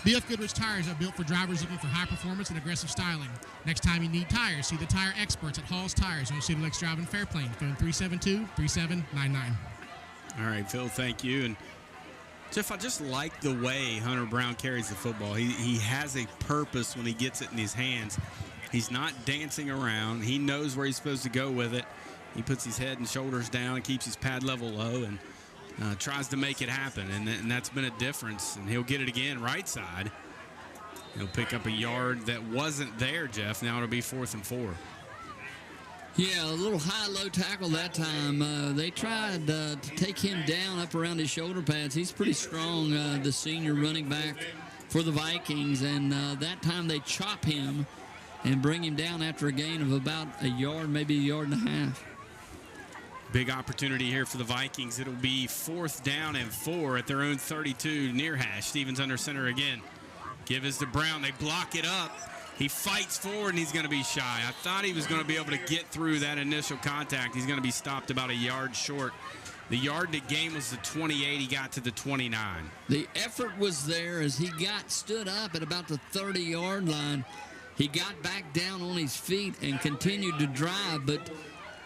BF Goodrich tires are built for drivers looking for high performance and aggressive styling. Next time you need tires, see the tire experts at Hall's Tires on City Lakes Drive in Fairplain. Phone 372-3799. All right, Phil, thank you. And Jeff, I just like the way Hunter Brown carries the football. He has a purpose when he gets it in his hands. He's not dancing around. He knows where he's supposed to go with it. He puts his head and shoulders down and keeps his pad level low and tries to make it happen. And that's been a difference. And he'll get it again right side. He'll pick up a yard that wasn't there, Jeff. Now it'll be 4th and 4. Yeah, a little high-low tackle that time. They tried to take him down up around his shoulder pads. He's pretty strong, the senior running back for the Vikings, and that time they chop him and bring him down after a gain of about a yard, maybe a yard and a half. Big opportunity here for the Vikings. It'll be 4th down and 4 at their own 32 near hash. Stevens under center again. Give is to Brown. They block it up. He fights forward, and he's going to be shy. I thought he was going to be able to get through that initial contact. He's going to be stopped about a yard short. The yard to gain was the 28. He got to the 29. The effort was there as he stood up at about the 30-yard line. He got back down on his feet and continued to drive, but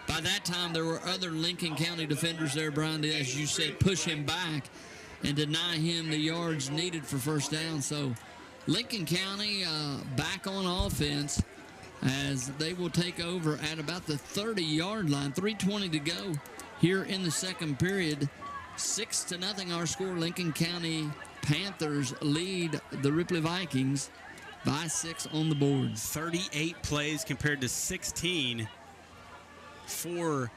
by that time there were other Lincoln County defenders there, Brian, to, as you said, push him back and deny him the yards needed for first down. So Lincoln County back on offense as they will take over at about the 30-yard line. 3:20 to go here in the second period. 6-0 our score. Lincoln County Panthers lead the Ripley Vikings by 6 on the board. 38 plays compared to 16 for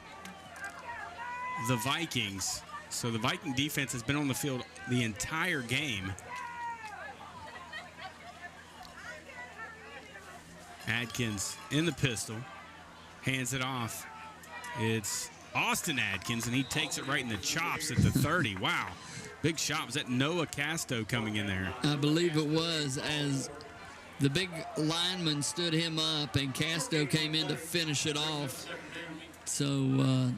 the Vikings. So the Viking defense has been on the field the entire game. Adkins in the pistol, hands it off. It's Austin Adkins, and he takes it right in the chops at the 30. Wow, big shot. Was that Noah Casto coming in there? I believe it was, as the big lineman stood him up, and Casto came in to finish it off. So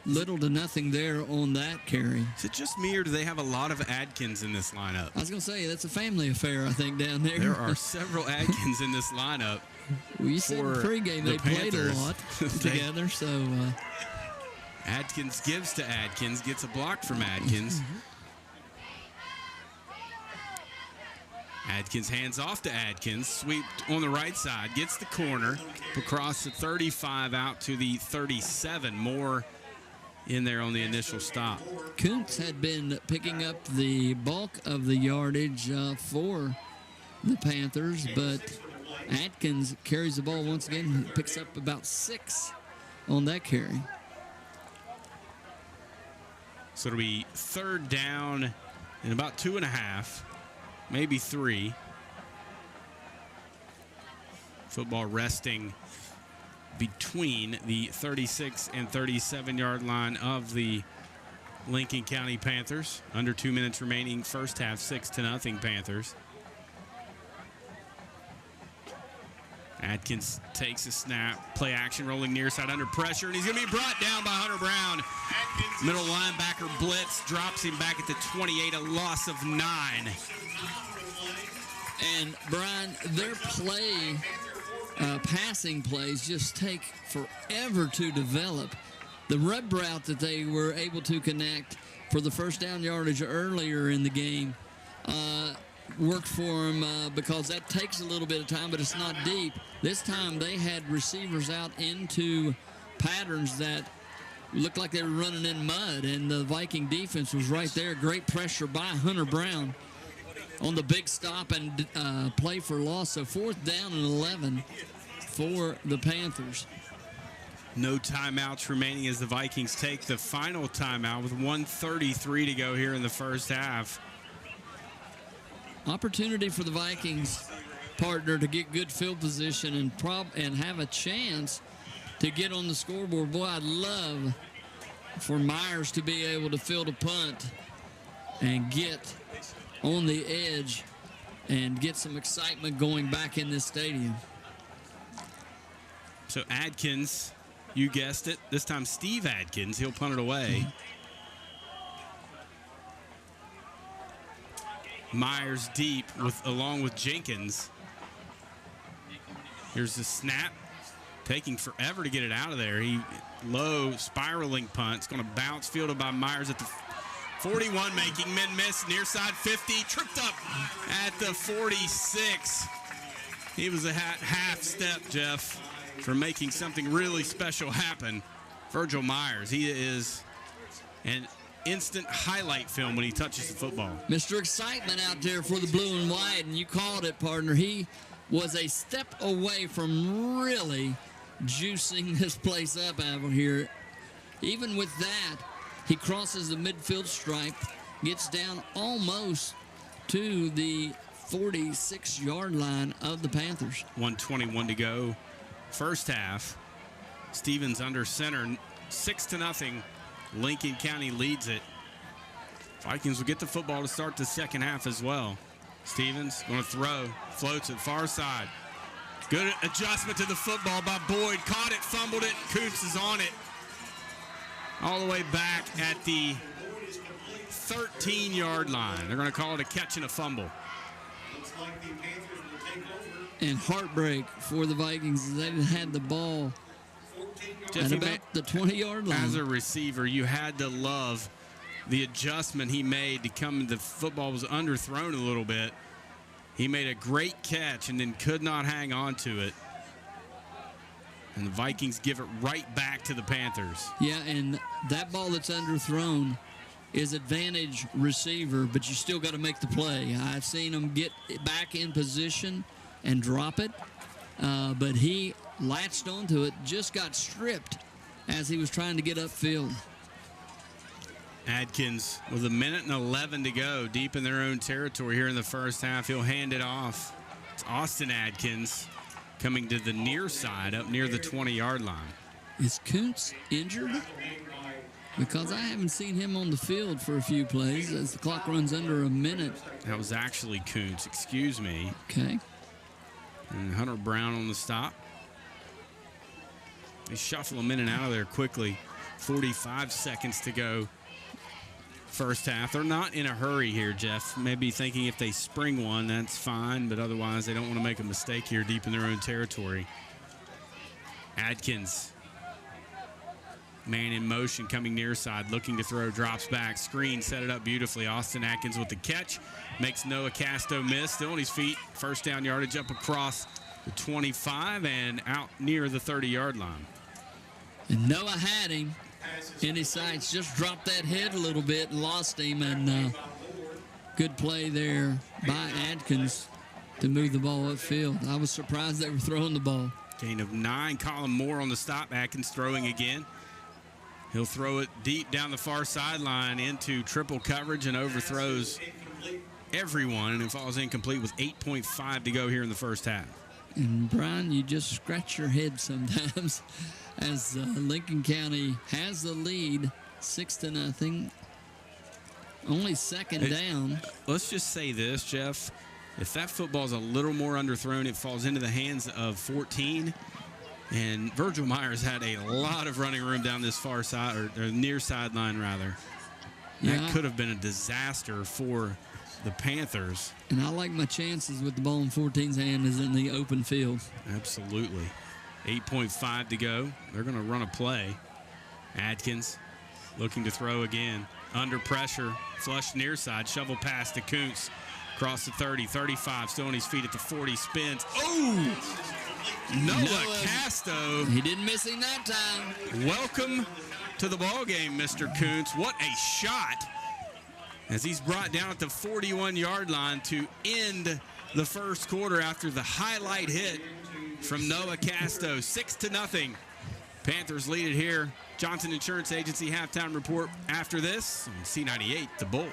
little to nothing there on that carry. Is it just me, or do they have a lot of Adkins in this lineup? I was going to say, that's a family affair, I think, down there. There are several Adkins in this lineup. We said in pregame they played a lot together, so... Adkins gives to Adkins, gets a block from Adkins. Adkins hands off to Adkins, sweep on the right side, gets the corner, across the 35 out to the 37. More in there on the initial stop. Kuntz had been picking up the bulk of the yardage for the Panthers, but Adkins carries the ball once again, picks up about 6 on that carry. So it'll be 3rd down and about 2.5, maybe 3. Football resting between the 36 and 37-yard line of the Lincoln County Panthers. Under 2 minutes remaining, first half, 6-0 Panthers. Adkins takes a snap, play action, rolling near side under pressure, and he's going to be brought down by Hunter Brown. Middle linebacker blitz, drops him back at the 28, a loss of 9. And, Brian, their passing plays just take forever to develop. The rub route that they were able to connect for the first down yardage earlier in the game worked for them because that takes a little bit of time, but it's not deep. This time they had receivers out into patterns that looked like they were running in mud, and the Viking defense was right there. Great pressure by Hunter Brown on the big stop and play for loss. So 4th down and 11 for the Panthers. No timeouts remaining as the Vikings take the final timeout with 1:33 to go here in the first half. Opportunity for the Vikings partner to get good field position and have a chance to get on the scoreboard. Boy, I'd love for Myers to be able to field a punt and get on the edge and get some excitement going back in this stadium. So Adkins, you guessed it, this time Steve Adkins, he'll punt it away. Myers deep along with Jenkins. Here's the snap. Taking forever to get it out of there. Low spiraling punt. It's going to bounce, fielded by Myers at the 41, making mid-miss, near side 50, tripped up at the 46. He was a half step, Jeff, for making something really special happen. Virgil Myers, he is, and instant highlight film when he touches the football. Mr. Excitement out there for the blue and white, and you called it, partner. He was a step away from really juicing this place up out here. Even with that, he crosses the midfield stripe, gets down almost to the 46-yard line of the Panthers. 1:21 to go. First half. Stevens under center, 6-0. Lincoln County leads it. Vikings will get the football to start the second half as well. Stevens going to throw, floats it far side. Good adjustment to the football by Boyd. Caught it, fumbled it. Coots is on it. All the way back at the 13-yard line. They're going to call it a catch and a fumble. And heartbreak for the Vikings. They had the ball at about the 20-yard line. As a receiver, you had to love the adjustment he made to come. The football was underthrown a little bit. He made a great catch and then could not hang on to it. And the Vikings give it right back to the Panthers. Yeah, and that ball that's underthrown is advantage receiver, but you still got to make the play. I've seen him get back in position and drop it, but he latched onto it, just got stripped as he was trying to get upfield. Adkins with 1:11 to go, deep in their own territory here in the first half. He'll hand it off. It's Austin Adkins coming to the near side, up near the 20-yard line. Is Kuntz injured? Because I haven't seen him on the field for a few plays as the clock runs under a minute. That was actually Kuntz, excuse me. Okay. And Hunter Brown on the stop. They shuffle him in and out of there quickly. 45 seconds to go. First half. They're not in a hurry here, Jeff. Maybe thinking if they spring one, that's fine, but otherwise they don't want to make a mistake here deep in their own territory. Adkins. Man in motion coming near side, looking to throw, drops back, screen, set it up beautifully. Austin Atkins with the catch, makes Noah Casto miss, still on his feet. First down yardage up across the 25 and out near the 30-yard line. And Noah had him in his sights, just dropped that head a little bit and lost him, and good play there by Adkins to move the ball upfield. I was surprised they were throwing the ball. Gain of 9, Colin Moore on the stop, Atkins throwing again. He'll throw it deep down the far sideline into triple coverage and overthrows everyone, and it falls incomplete with 8.5 to go here in the first half. And, Brian, you just scratch your head sometimes as Lincoln County has the lead 6-0. Only second down. Let's just say this, Jeff. If that football's a little more underthrown, it falls into the hands of 14. And Virgil Myers had a lot of running room down this far side, or near sideline, rather. Yeah. That could have been a disaster for the Panthers. And I like my chances with the ball in 14's hand is in the open field. Absolutely. 8.5 to go. They're going to run a play. Adkins looking to throw again. Under pressure. Flush near side. Shovel pass to Kuntz. Across the 30, 35. Still on his feet at the 40. Spins. Oh! Noah Casto. He didn't miss him that time. Welcome to the ball game, Mr. Kuntz. What a shot as he's brought down at the 41-yard line to end the first quarter after the highlight hit from Noah Casto. 6-0. Panthers lead it here. Johnson Insurance Agency halftime report after this on C98, The Bull.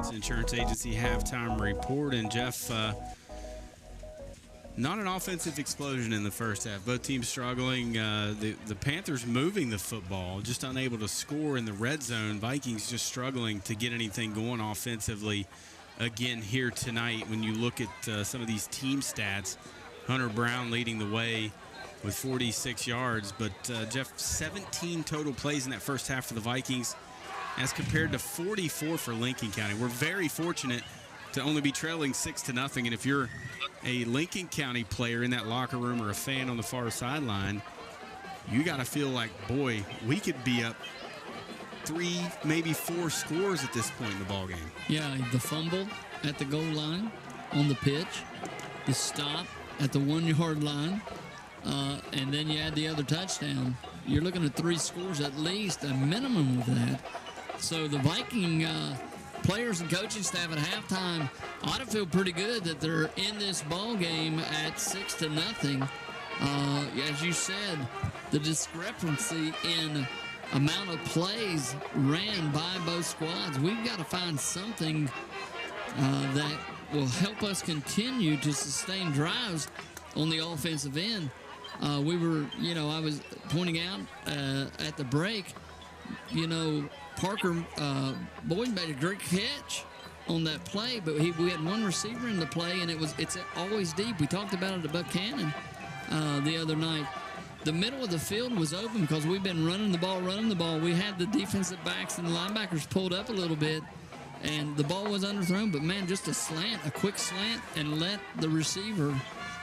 Johnson Insurance Agency halftime report. And Jeff, not an offensive explosion in the first half. Both teams struggling. The Panthers moving the football, just unable to score in the red zone. Vikings just struggling to get anything going offensively again here tonight. When you look at some of these team stats, Hunter Brown leading the way with 46 yards. But, Jeff, 17 total plays in that first half for the Vikings as compared to 44 for Lincoln County. We're very fortunate to only be trailing 6-0. And if you're a Lincoln County player in that locker room or a fan on the far sideline, you got to feel like, boy, we could be up 3, maybe 4 scores at this point in the ballgame. Yeah, the fumble at the goal line on the pitch, the stop at the 1-yard line, and then you add the other touchdown. You're looking at 3 scores at least, a minimum of that. So the Viking players and coaching staff at halftime ought to feel pretty good that they're in this ball game at 6-0. As you said, the discrepancy in amount of plays ran by both squads. We've got to find something that will help us continue to sustain drives on the offensive end. I was pointing out at the break, Parker Boyd made a great catch on that play, but we had one receiver in the play, and it's always deep. We talked about it at Buchanan the other night. The middle of the field was open because we've been running the ball. We had the defensive backs and the linebackers pulled up a little bit, and the ball was underthrown. But, man, just a quick slant, and let the receiver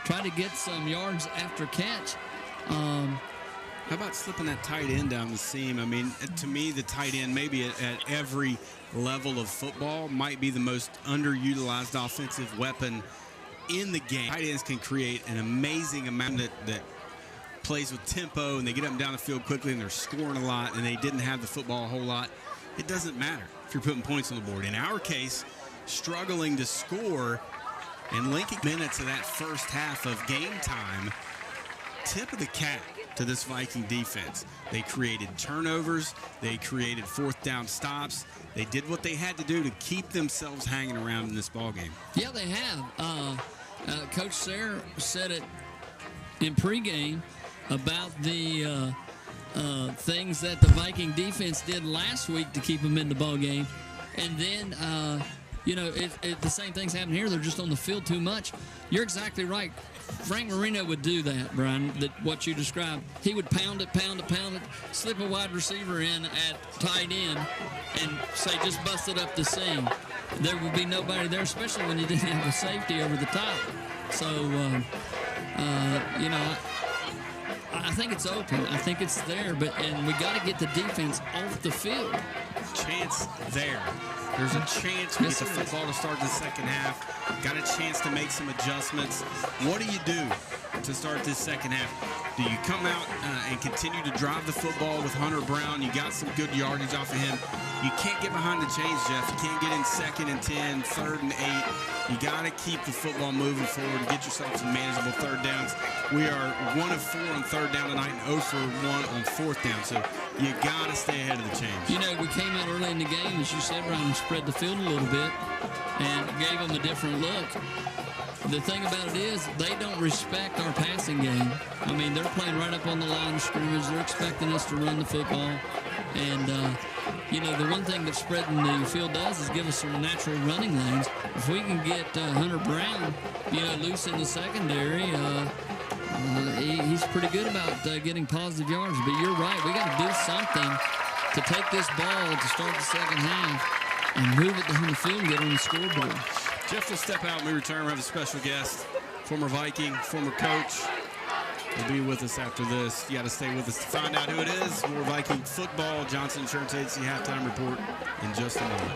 try to get some yards after catch. How about slipping that tight end down the seam? I mean, to me, the tight end, maybe at every level of football, might be the most underutilized offensive weapon in the game. Tight ends can create an amazing amount that plays with tempo, and they get up and down the field quickly, and they're scoring a lot, and they didn't have the football a whole lot. It doesn't matter if you're putting points on the board. In our case, struggling to score, and Lincoln minutes of that first half of game time, tip of the cap to this Viking defense. They created turnovers. They created 4th down stops. They did what they had to do to keep themselves hanging around in this ballgame. Yeah, they have. Coach Sayre said it in pregame about the things that the Viking defense did last week to keep them in the ballgame. And then, the same thing's happening here. They're just on the field too much. You're exactly right. Frank Marino would do that, Brian, what you described. He would pound it, slip a wide receiver in at tight end, and say, just bust it up the seam. There would be nobody there, especially when you didn't have a safety over the top. So, I think it's open. I think it's there, and we got to get the defense off the field. Chance there. There's a chance we get the football to start the second half. Got a chance to make some adjustments. What do you do to start this second half? Do you come out and continue to drive the football with Hunter Brown? You got some good yardage off of him. You can't get behind the chains, Jeff. You can't get in 2nd and 10, 3rd and 8. You got to keep the football moving forward and get yourself some manageable 3rd downs. We are 1 of 4 on 3rd down tonight and 0 for 1 on 4th down. So you got to stay ahead of the chains. We came out early in the game, as you said, Brian, and spread the field a little bit and gave them a different look. The thing about it is they don't respect our passing game. I mean, they're playing right up on the line of scrimmage. They're expecting us to run the football. And, the one thing that spreading the field does is give us some natural running lanes. If we can get Hunter Brown, loose in the secondary, he's pretty good about getting positive yards. But you're right. We got to do something to take this ball to start the second half and move it down the field and get on the scoreboard. Jeff will step out when we return. We have a special guest, former Viking, former coach. He'll be with us after this. You got to stay with us to find out who it is. More Viking football. Johnson Insurance Agency halftime report in just a moment.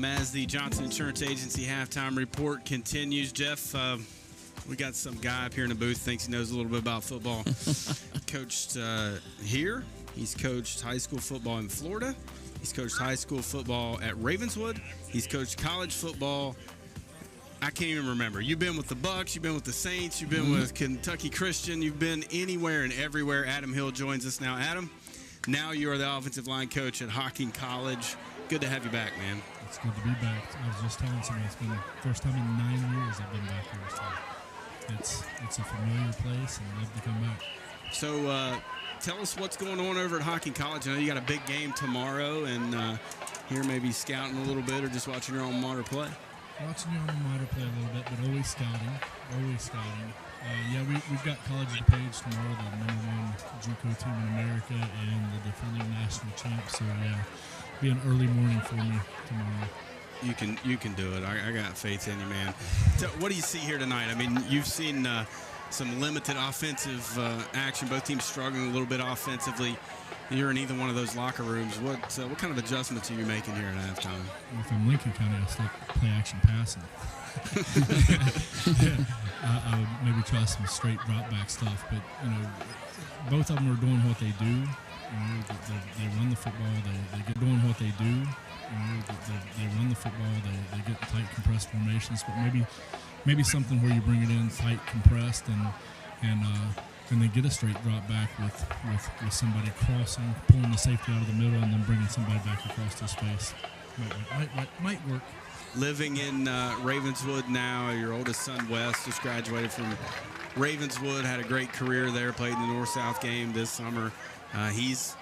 As the Johnson Insurance Agency halftime report continues, Jeff, we got some guy up here in the booth thinks he knows a little bit about football. Coached here. He's coached high school football in Florida. He's coached high school football at Ravenswood. He's coached college football. I can't even remember. You've been with the Bucks. You've been with the Saints. You've been with Kentucky Christian. You've been anywhere and everywhere. Adam Hill joins us now. Adam, now you are the offensive line coach at Hocking College. Good to have you back, man. It's good to be back. I was just telling somebody it's been the first time in 9 years I've been back here. So it's a familiar place, and I love to come back. So tell us what's going on over at Hocking College. I know you got a big game tomorrow, and here maybe scouting a little bit or just watching your alma mater play. Watching your alma mater play a little bit, but always scouting. We've got College of the Page tomorrow, the #1 JUCO team in America and the defending national champ. So be an early morning for me tomorrow. You can do it. I got faith in you, man. So what do you see here tonight? I mean, you've seen some limited offensive action. Both teams struggling a little bit offensively. You're in either one of those locker rooms. What kind of adjustments are you making here at halftime? Well, if I'm Lincoln County, I'll still play action passing. I would maybe try some straight drop back stuff, but both of them are doing what they do. They run the football. They get doing what they do. They run the football. They get tight compressed formations, but maybe something where you bring it in tight compressed and then get a straight drop back with somebody crossing, pulling the safety out of the middle, and then bringing somebody back across his face. Might work. Living in Ravenswood now, your oldest son Wes just graduated from Ravenswood, had a great career there, played in the North-South game this summer. He's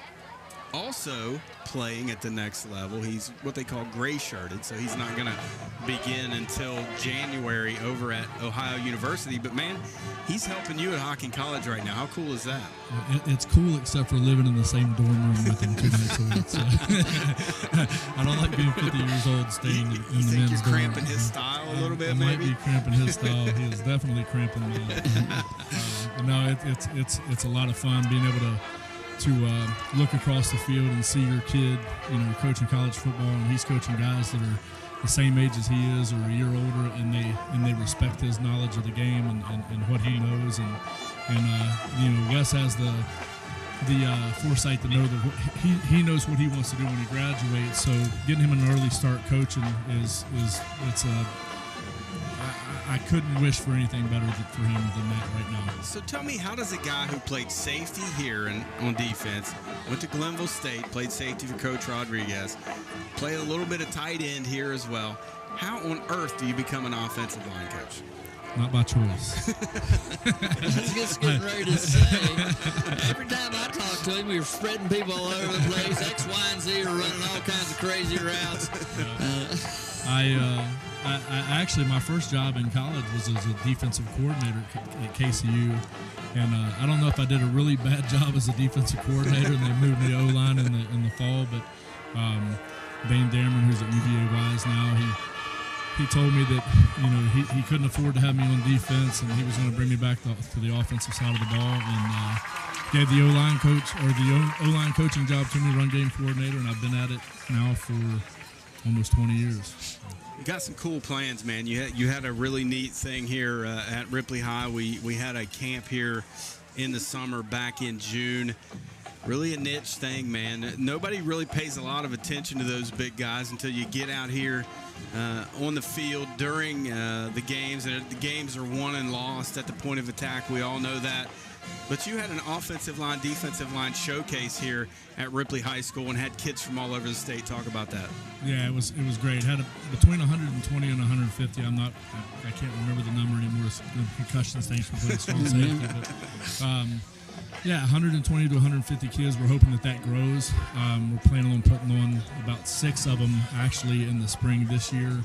also playing at the next level. He's what they call gray-shirted, so he's not going to begin until January over at Ohio University. But, man, he's helping you at Hocking College right now. How cool is that? It's cool except for living in the same dorm room with him 2 nights a week. So I don't like being 50 years old staying in the men's dorm. You're cramping his style a little bit, I maybe? might be cramping his style. He is definitely cramping mine. No, it's a lot of fun being able to look across the field and see your kid, coaching college football, and he's coaching guys that are the same age as he is or a year older, and they respect his knowledge of the game and what he knows, and Wes has the foresight to know that he knows what he wants to do when he graduates. So getting him an early start coaching I couldn't wish for anything better for him than that right now. So tell me, how does a guy who played safety here on defense, went to Glenville State, played safety for Coach Rodriguez, played a little bit of tight end here as well, how on earth do you become an offensive line coach? Not by choice. I was just getting ready to say, every time I talk to him, we're spreading people all over the place. X, Y, and Z are running all kinds of crazy routes. I actually, my first job in college was as a defensive coordinator at KCU, and I don't know if I did a really bad job as a defensive coordinator, and they moved me to O-line in the fall, but Dane Dameron, who's at UVA Wise now, he told me that he couldn't afford to have me on defense, and he was going to bring me back to the offensive side of the ball, and gave the O-line coaching job to me, run game coordinator, and I've been at it now for almost 20 years. You got some cool plans, man. You had a really neat thing here at Ripley High. We had a camp here in the summer back in June. Really a niche thing, man. Nobody really pays a lot of attention to those big guys until you get out here on the field during the games. And the games are won and lost at the point of attack. We all know that. But you had an offensive line, defensive line showcase here at Ripley High School and had kids from all over the state. Talk about that. Yeah, it was great. Had between 120 and 150. I can't remember the number anymore. It's the concussion stage for playing strong safety. But Yeah, 120 to 150 kids. We're hoping that grows. We're planning on putting on about 6 of them actually in the spring this year,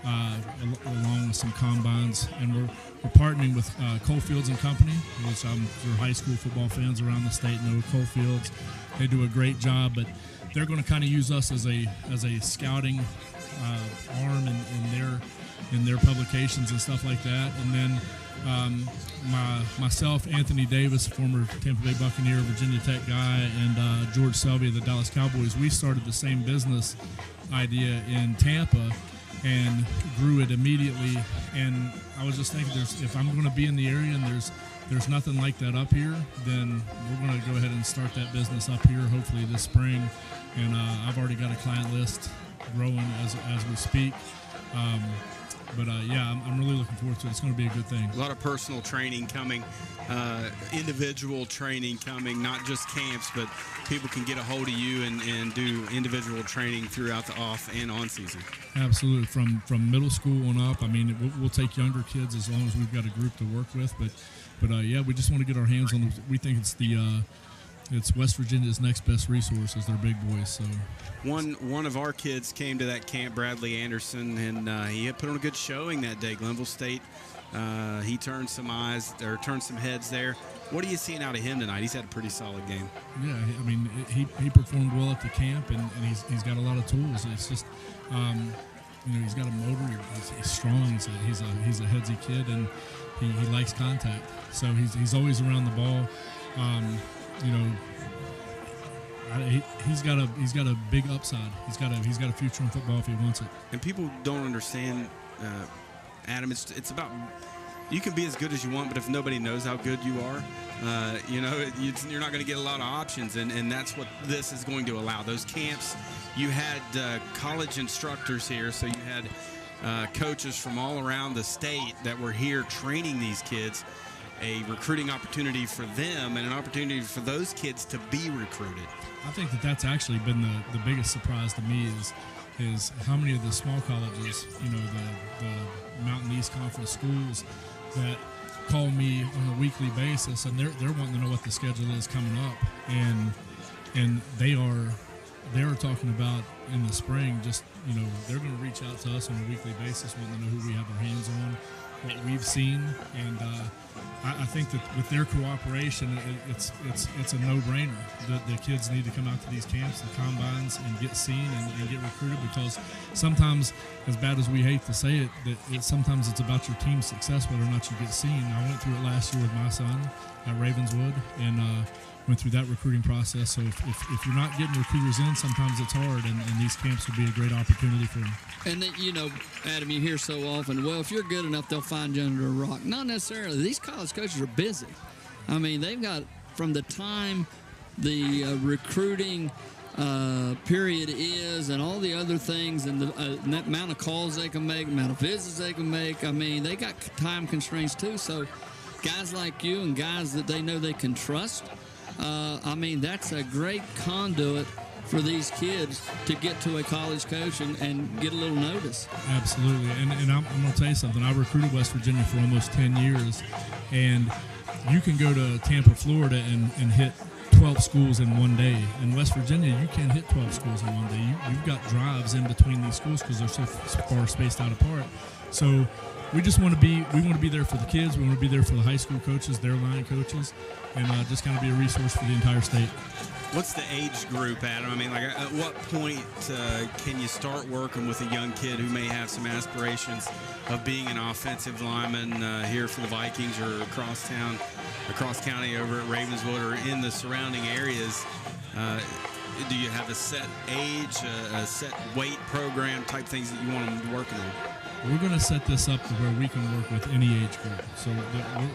along with some combines. And we're partnering with Coalfields and Company, which for high school football fans around the state know Coalfields. They do a great job, but they're going to kind of use us as a scouting arm in their publications and stuff like that. And then myself, Anthony Davis, former Tampa Bay Buccaneer, Virginia Tech guy, and George Selby of the Dallas Cowboys, we started the same business idea in Tampa and grew it immediately. And I was just thinking, if I'm going to be in the area and there's nothing like that up here, then we're going to go ahead and start that business up here, hopefully this spring. And I've already got a client list growing as we speak. But I'm really looking forward to it. It's going to be a good thing. A lot of personal training coming, individual training coming, not just camps, but people can get a hold of you and do individual training throughout the off and on season. Absolutely. From middle school on up. I mean, we'll take younger kids as long as we've got a group to work with. But we just want to get our hands on them. We think it's West Virginia's next best resource is their big boys. So one of our kids came to that camp, Bradley Anderson, and he had put on a good showing that day. Glenville State, he turned some heads there. What are you seeing out of him tonight? He's had a pretty solid game. Yeah, I mean, he performed well at the camp, and he's got a lot of tools. It's just, he's got a motor. He's strong. He's a headsy kid, and he likes contact. So he's always around the ball. He's got a big upside. He's got a future in football if he wants it. And people don't understand, Adam. It's about, you can be as good as you want, but if nobody knows how good you are, you're not going to get a lot of options, and that's what this is going to allow. Those camps, you had college instructors here, so you had coaches from all around the state that were here training these kids. A recruiting opportunity for them and an opportunity for those kids to be recruited. I think that's actually been the biggest surprise to me is how many of the small colleges, the Mountain East Conference schools that call me on a weekly basis, and they're wanting to know what the schedule is coming up, and they are talking about in the spring, just they're going to reach out to us on a weekly basis, wanting to know who we have our hands on, what we've seen, and I think that with their cooperation, it's a no-brainer that the kids need to come out to these camps and combines and get seen and get recruited, because sometimes, as bad as we hate to say it, sometimes it's about your team's success whether or not you get seen. I went through it last year with my son at Ravenswood, and went through that recruiting process. So if you're not getting recruiters in, sometimes it's hard, and these camps would be a great opportunity for them. And then, Adam, you hear so often, well, if you're good enough, they'll find you under a rock. Not necessarily. These college coaches are busy. I mean, they've got, from the time the recruiting period is and all the other things and the amount of calls they can make, amount of visits they can make, I mean, they got time constraints too. So guys like you and guys that they know they can trust, that's a great conduit for these kids to get to a college coach and get a little notice. Absolutely. And I'm going to tell you something. I recruited West Virginia for almost 10 years, and you can go to Tampa, Florida, and hit 12 schools in one day. In West Virginia, you can't hit 12 schools in one day. You've got drives in between these schools because they're so far spaced out apart. So we want to be there for the kids. We want to be there for the high school coaches, their line coaches, and just kind of be a resource for the entire state. What's the age group, Adam? I mean, like, at what point can you start working with a young kid who may have some aspirations of being an offensive lineman here for the Vikings or across county over at Ravenswood or in the surrounding areas? Do you have a set age, a set weight program type things that you want them working on? We're going to set this up to where we can work with any age group. So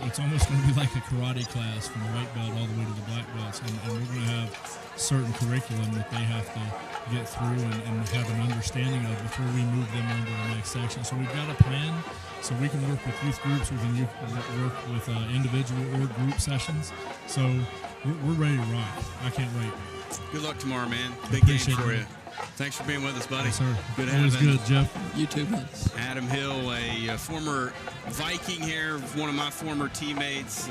it's almost going to be like a karate class from white belt all the way to the black belts. And we're going to have certain curriculum that they have to get through and have an understanding of before we move them on to the next section. So we've got a plan. So we can work with youth groups. We can work with individual or group sessions. So we're ready to rock. I can't wait. Good luck tomorrow, man. Big game for you. Thanks for being with us, buddy. Yes, sir. Good to have you. Always good, Jeff. You too, man. Adam Hill, a former Viking here, one of my former teammates.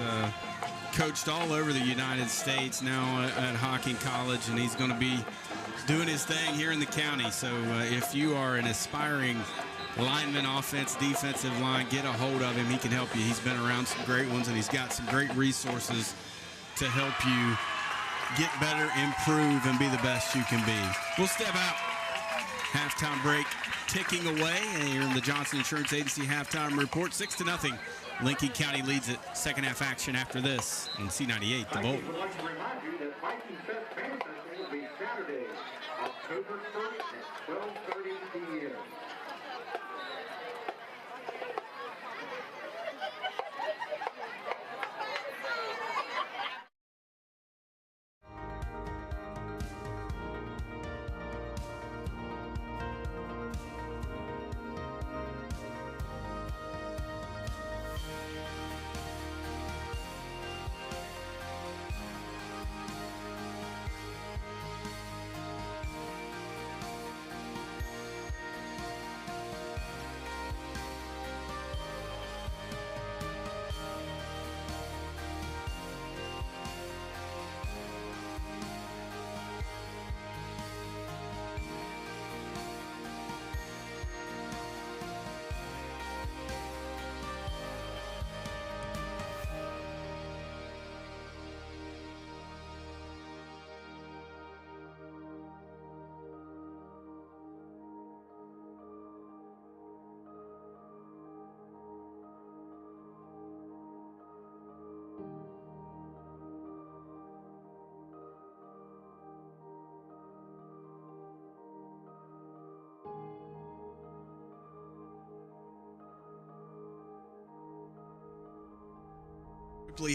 coached all over the United States, now at Hocking College, and he's going to be doing his thing here in the county. So if you are an aspiring lineman, offense, defensive line, get a hold of him. He can help you. He's been around some great ones, and he's got some great resources to help you get better, improve, and be the best you can be. We'll step out. Halftime break ticking away here in the Johnson Insurance Agency halftime report. 6-0. Lincoln County leads it. Second half action after this on C98, The Bolt. I would like to remind you that Vikings Fest Fan Festival will be Saturday, October 1st at 12:30 p.m.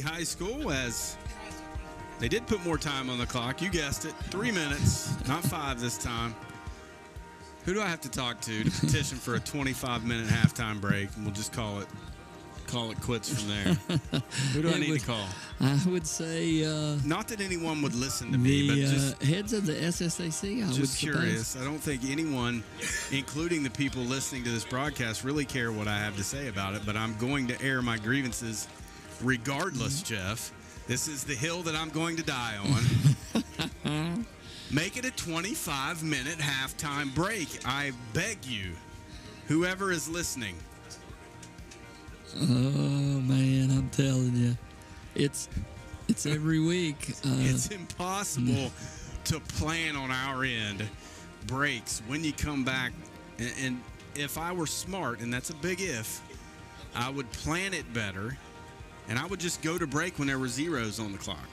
High School, as they did put more time on the clock. You guessed it, 3 minutes, not 5 this time. Who do I have to talk to petition for a 25-minute halftime break? And we'll just call it quits from there. Who do I need to call? I would say not that anyone would listen to me, but just heads of the SSAC. I just would curious. suppose. I don't think anyone, including the people listening to this broadcast, really care what I have to say about it. But I'm going to air my grievances regardless, Jeff. This is the hill that I'm going to die on. Make it a 25-minute halftime break. I beg you, whoever is listening. Oh man, I'm telling you, it's every week. It's impossible to plan on our end breaks when you come back. And if I were smart, and that's a big if, I would plan it better. And I would just go to break when there were zeros on the clock.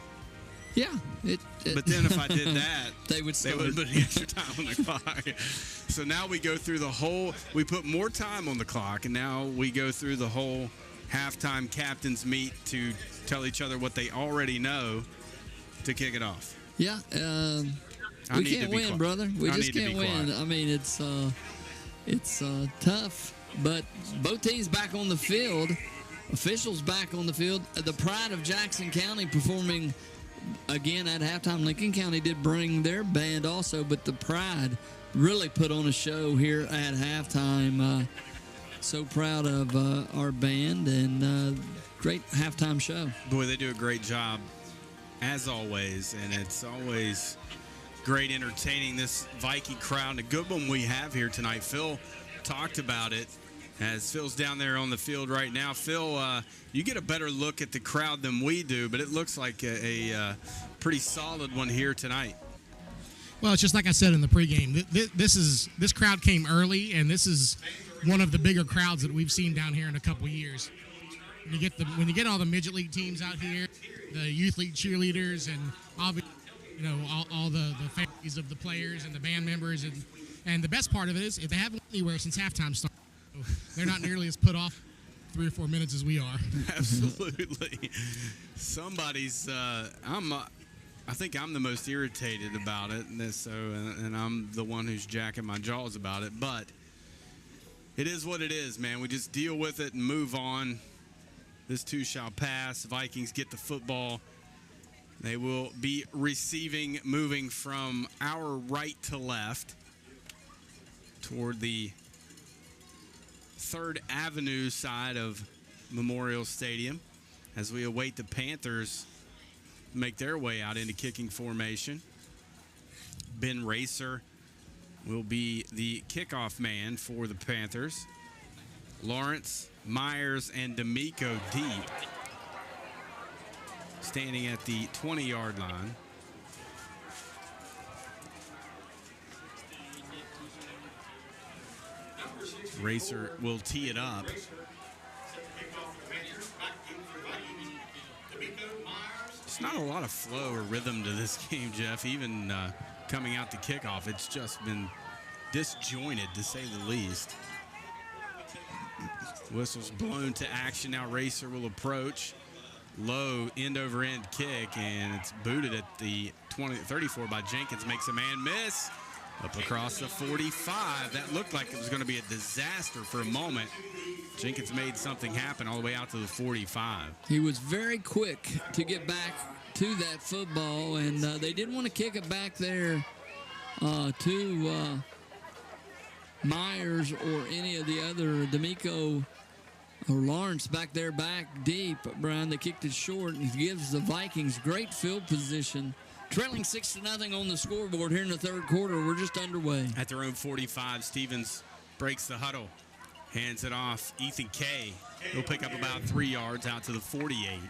Yeah. But then if I did that, they would put extra time on the clock. So now we go through we put more time on the clock, and now we go through the whole halftime captains meet to tell each other what they already know to kick it off. Yeah. We can't win, brother. We just can't win. I mean, it's tough, but both teams back on the field. Officials back on the field. The pride of Jackson County performing again at halftime. Lincoln County did bring their band also, but the pride really put on a show here at halftime. So proud of our band, and great halftime show. Boy, they do a great job, as always, and it's always great entertaining this Viking crowd. A good one we have here tonight. Phil talked about it. As Phil's down there on the field right now. Phil, you get a better look at the crowd than we do, but it looks like a pretty solid one here tonight. Well, it's just like I said in the pregame. This crowd came early, and this is one of the bigger crowds that we've seen down here in a couple of years. When you get all the midget league teams out here, the youth league cheerleaders, and obviously, all the families of the players and the band members, and the best part of it is if they haven't went anywhere since halftime started. They're not nearly as put off 3 or 4 minutes as we are. Absolutely. Somebody's I think I'm the most irritated about it, and I'm the one who's jacking my jaws about it. But it is what it is, man. We just deal with it and move on. This too shall pass. Vikings get the football. They will be receiving, moving from our right to left toward the 3rd Avenue side of Memorial Stadium as we await the Panthers make their way out into kicking formation. Ben Racer will be the kickoff man for the Panthers. Lawrence, Myers, and D'Amico deep, standing at the 20-yard line. Racer will tee it up. It's not a lot of flow or rhythm to this game, Jeff. Even coming out to kickoff, it's just been disjointed, to say the least. Whistle's blown to action. Now Racer will approach. Low end-over-end kick, and it's booted at the 34 by Jenkins. Makes a man miss. Up across the 45. That looked like it was going to be a disaster for a moment. Jenkins made something happen all the way out to the 45. He was very quick to get back to that football, and they didn't want to kick it back there to Myers or any of the other, D'Amico or Lawrence back there, back deep. Brian, they kicked it short, and it gives the Vikings great field position. Trailing 6-0 on the scoreboard here in the third quarter. We're just underway. At their own 45, Stevens breaks the huddle, hands it off. Ethan Kay. He'll pick up about 3 yards out to the 48.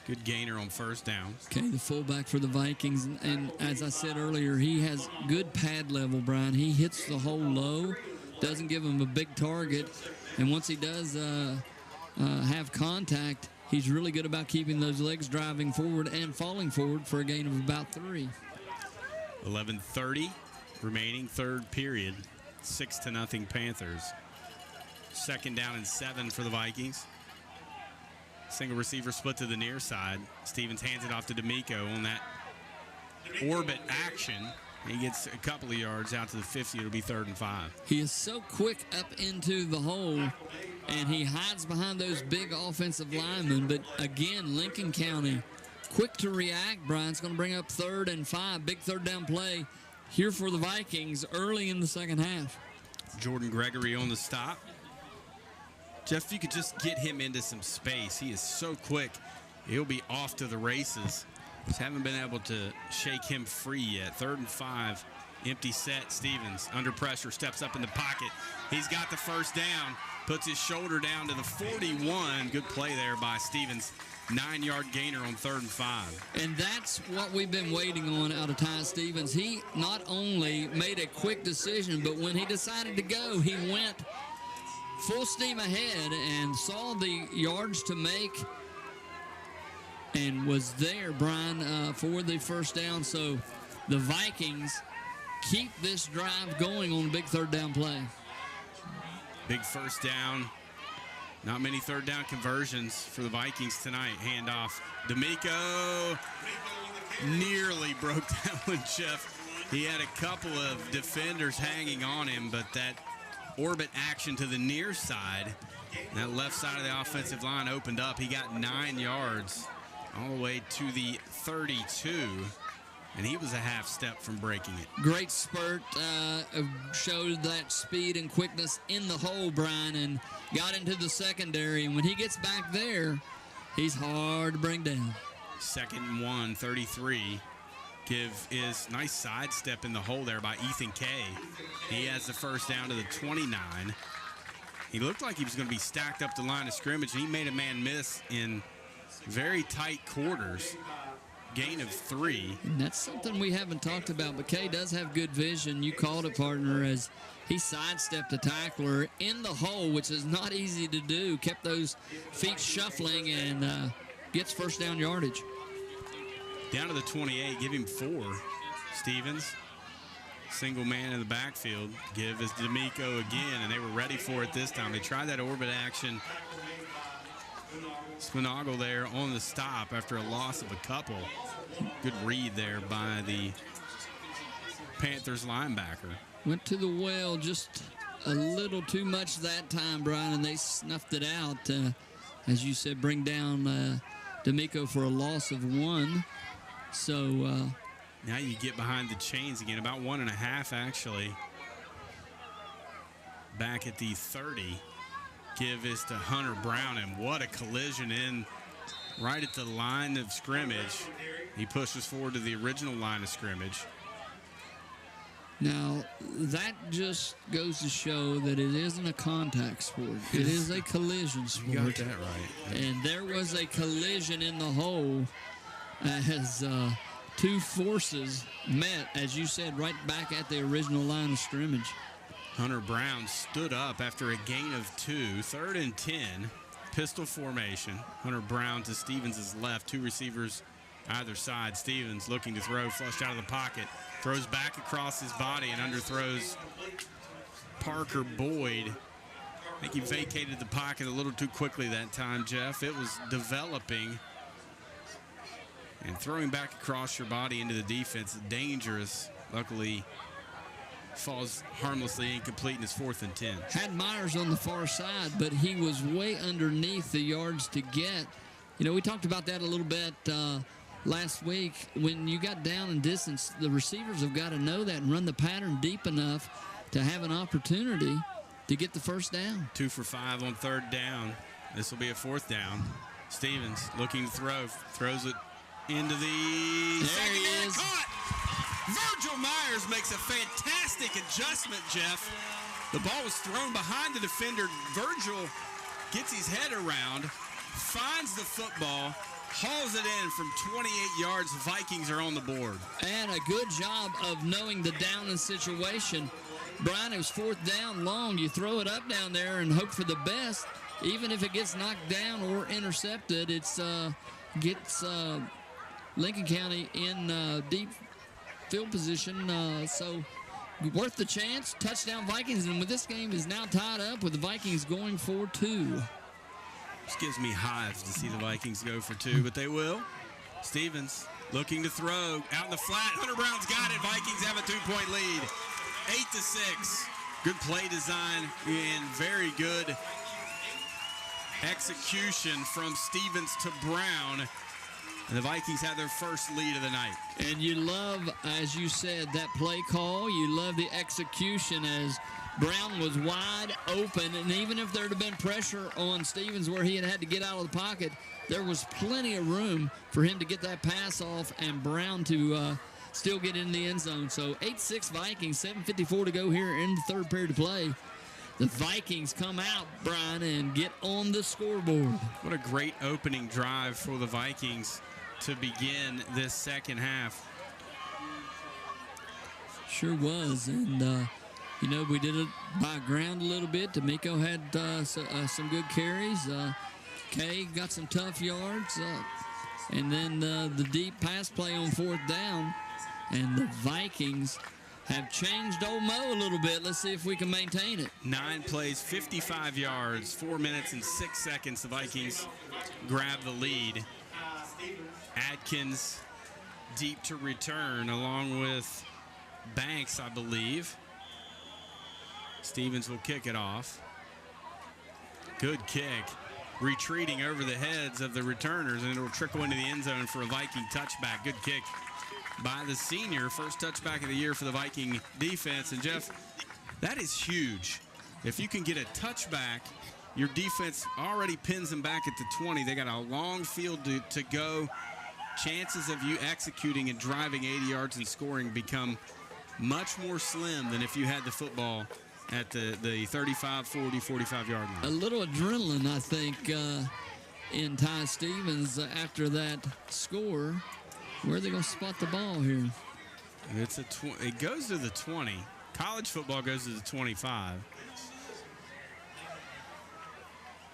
Good gainer on first down. Okay, the fullback for the Vikings. And as I said earlier, he has good pad level, Brian. He hits the hole low, doesn't give him a big target. And once he does have contact, he's really good about keeping those legs driving forward and falling forward for a gain of about 3. 11:30 remaining, third period. 6-0 Panthers. Second down and 7 for the Vikings. Single receiver split to the near side. Stevens hands it off to D'Amico on that orbit action. He gets a couple of yards out to the 50. It'll be 3rd and 5. He is so quick up into the hole, and he hides behind those big offensive linemen. But again, Lincoln County, quick to react. Brian's going to bring up 3rd and 5. Big third down play here for the Vikings early in the second half. Jordan Gregory on the stop. Jeff, if you could just get him into some space. He is so quick. He'll be off to the races. Just haven't been able to shake him free yet. 3rd and 5. Empty set. Stevens under pressure, steps up in the pocket. He's got the first down. Puts his shoulder down to the 41. Good play there by Stevens. 9-yard gainer on 3rd and 5. And that's what we've been waiting on out of Ty Stevens. He not only made a quick decision, but when he decided to go, he went full steam ahead and saw the yards to make and was there, Brian, for the first down. So the Vikings keep this drive going on a big third down play. Big first down. Not many third down conversions for the Vikings tonight. Handoff. D'Amico nearly broke that one, Jeff. He had a couple of defenders hanging on him, but that orbit action to the near side, that left side of the offensive line opened up. He got 9 yards all the way to the 32, and he was a half step from breaking it. Great spurt, showed that speed and quickness in the hole, Brian, and got into the secondary. And when he gets back there, he's hard to bring down. 2nd and 1, 33. Give is nice sidestep in the hole there by Ethan Kay. He has the first down to the 29. He looked like he was going to be stacked up the line of scrimmage, and he made a man miss in very tight quarters. Gain of 3. And that's something we haven't talked about, but Kay does have good vision. You called it, partner, as he sidestepped a tackler in the hole, which is not easy to do. Kept those feet shuffling and gets first down yardage. Down to the 28, give him 4. Stevens, single man in the backfield. Give is D'Amico again, and they were ready for it this time. They tried that orbit action. Spinagle there on the stop after a loss of a couple. Good read there by the Panthers linebacker. Went to the well just a little too much that time, Brian, and they snuffed it out. As you said, bring down D'Amico for a loss of 1. So now you get behind the chains again, about 1.5 actually. Back at the 30. Give is to Hunter Brown, and what a collision in right at the line of scrimmage. He pushes forward to the original line of scrimmage. Now, that just goes to show that it isn't a contact sport. It is a collision sport. You got that right. And there was a collision in the hole as two forces met, as you said, right back at the original line of scrimmage. Hunter Brown stood up after a gain of 2, 3rd and 10, pistol formation. Hunter Brown to Stevens' left, 2 receivers either side. Stevens looking to throw, flushed out of the pocket, throws back across his body and underthrows Parker Boyd. I think he vacated the pocket a little too quickly that time, Jeff. It was developing. And throwing back across your body into the defense is dangerous. Luckily, falls harmlessly incomplete and is 4th and 10. Had Myers on the far side, but he was way underneath the yards to get. You know, we talked about that a little bit last week. When you got down in distance, the receivers have got to know that and run the pattern deep enough to have an opportunity to get the first down. 2 for 5 on 3rd down. This will be a 4th down. Stevens looking to throw, throws it into the secondary. Caught. Virgil Myers makes a fantastic adjustment, Jeff. The ball was thrown behind the defender. Virgil gets his head around, finds the football, hauls it in from 28 yards. Vikings are on the board. And a good job of knowing the down and situation. Brian, it was 4th down long. You throw it up down there and hope for the best. Even if it gets knocked down or intercepted, it's gets Lincoln County in deep field position. So worth the chance. Touchdown Vikings. And with this game is now tied up with the Vikings going for 2. This gives me hives to see the Vikings go for 2, but they will. Stevens looking to throw out in the flat. Hunter Brown's got it. Vikings have a 2-point lead. 8-6. Good play design and very good execution from Stevens to Brown. And the Vikings have their first lead of the night. And you love, as you said, that play call. You love the execution as Brown was wide open. And even if there had been pressure on Stevens where he had to get out of the pocket, there was plenty of room for him to get that pass off and Brown to still get in the end zone. So 8-6 Vikings, 7:54 to go here in the 3rd period of play. The Vikings come out, Brian, and get on the scoreboard. What a great opening drive for the Vikings to begin this second half. Sure was. And, you know, we did it by ground a little bit. D'Amico had some good carries. Kay got some tough yards. And then the deep pass play on 4th down. And the Vikings have changed old Mo a little bit. Let's see if we can maintain it. 9 plays, 55 yards, 4 minutes and 6 seconds. The Vikings grab the lead. Adkins deep to return along with Banks, I believe. Stevens will kick it off. Good kick. Retreating over the heads of the returners, and it'll trickle into the end zone for a Viking touchback. Good kick by the senior. First touchback of the year for the Viking defense. And, Jeff, that is huge. If you can get a touchback, your defense already pins them back at the 20. They got a long field to go. Chances of you executing and driving 80 yards and scoring become much more slim than if you had the football at the 35, 40, 45-yard line. A little adrenaline, I think, in Ty Stevens after that score. Where are they going to spot the ball here? It goes to the 20. College football goes to the 25.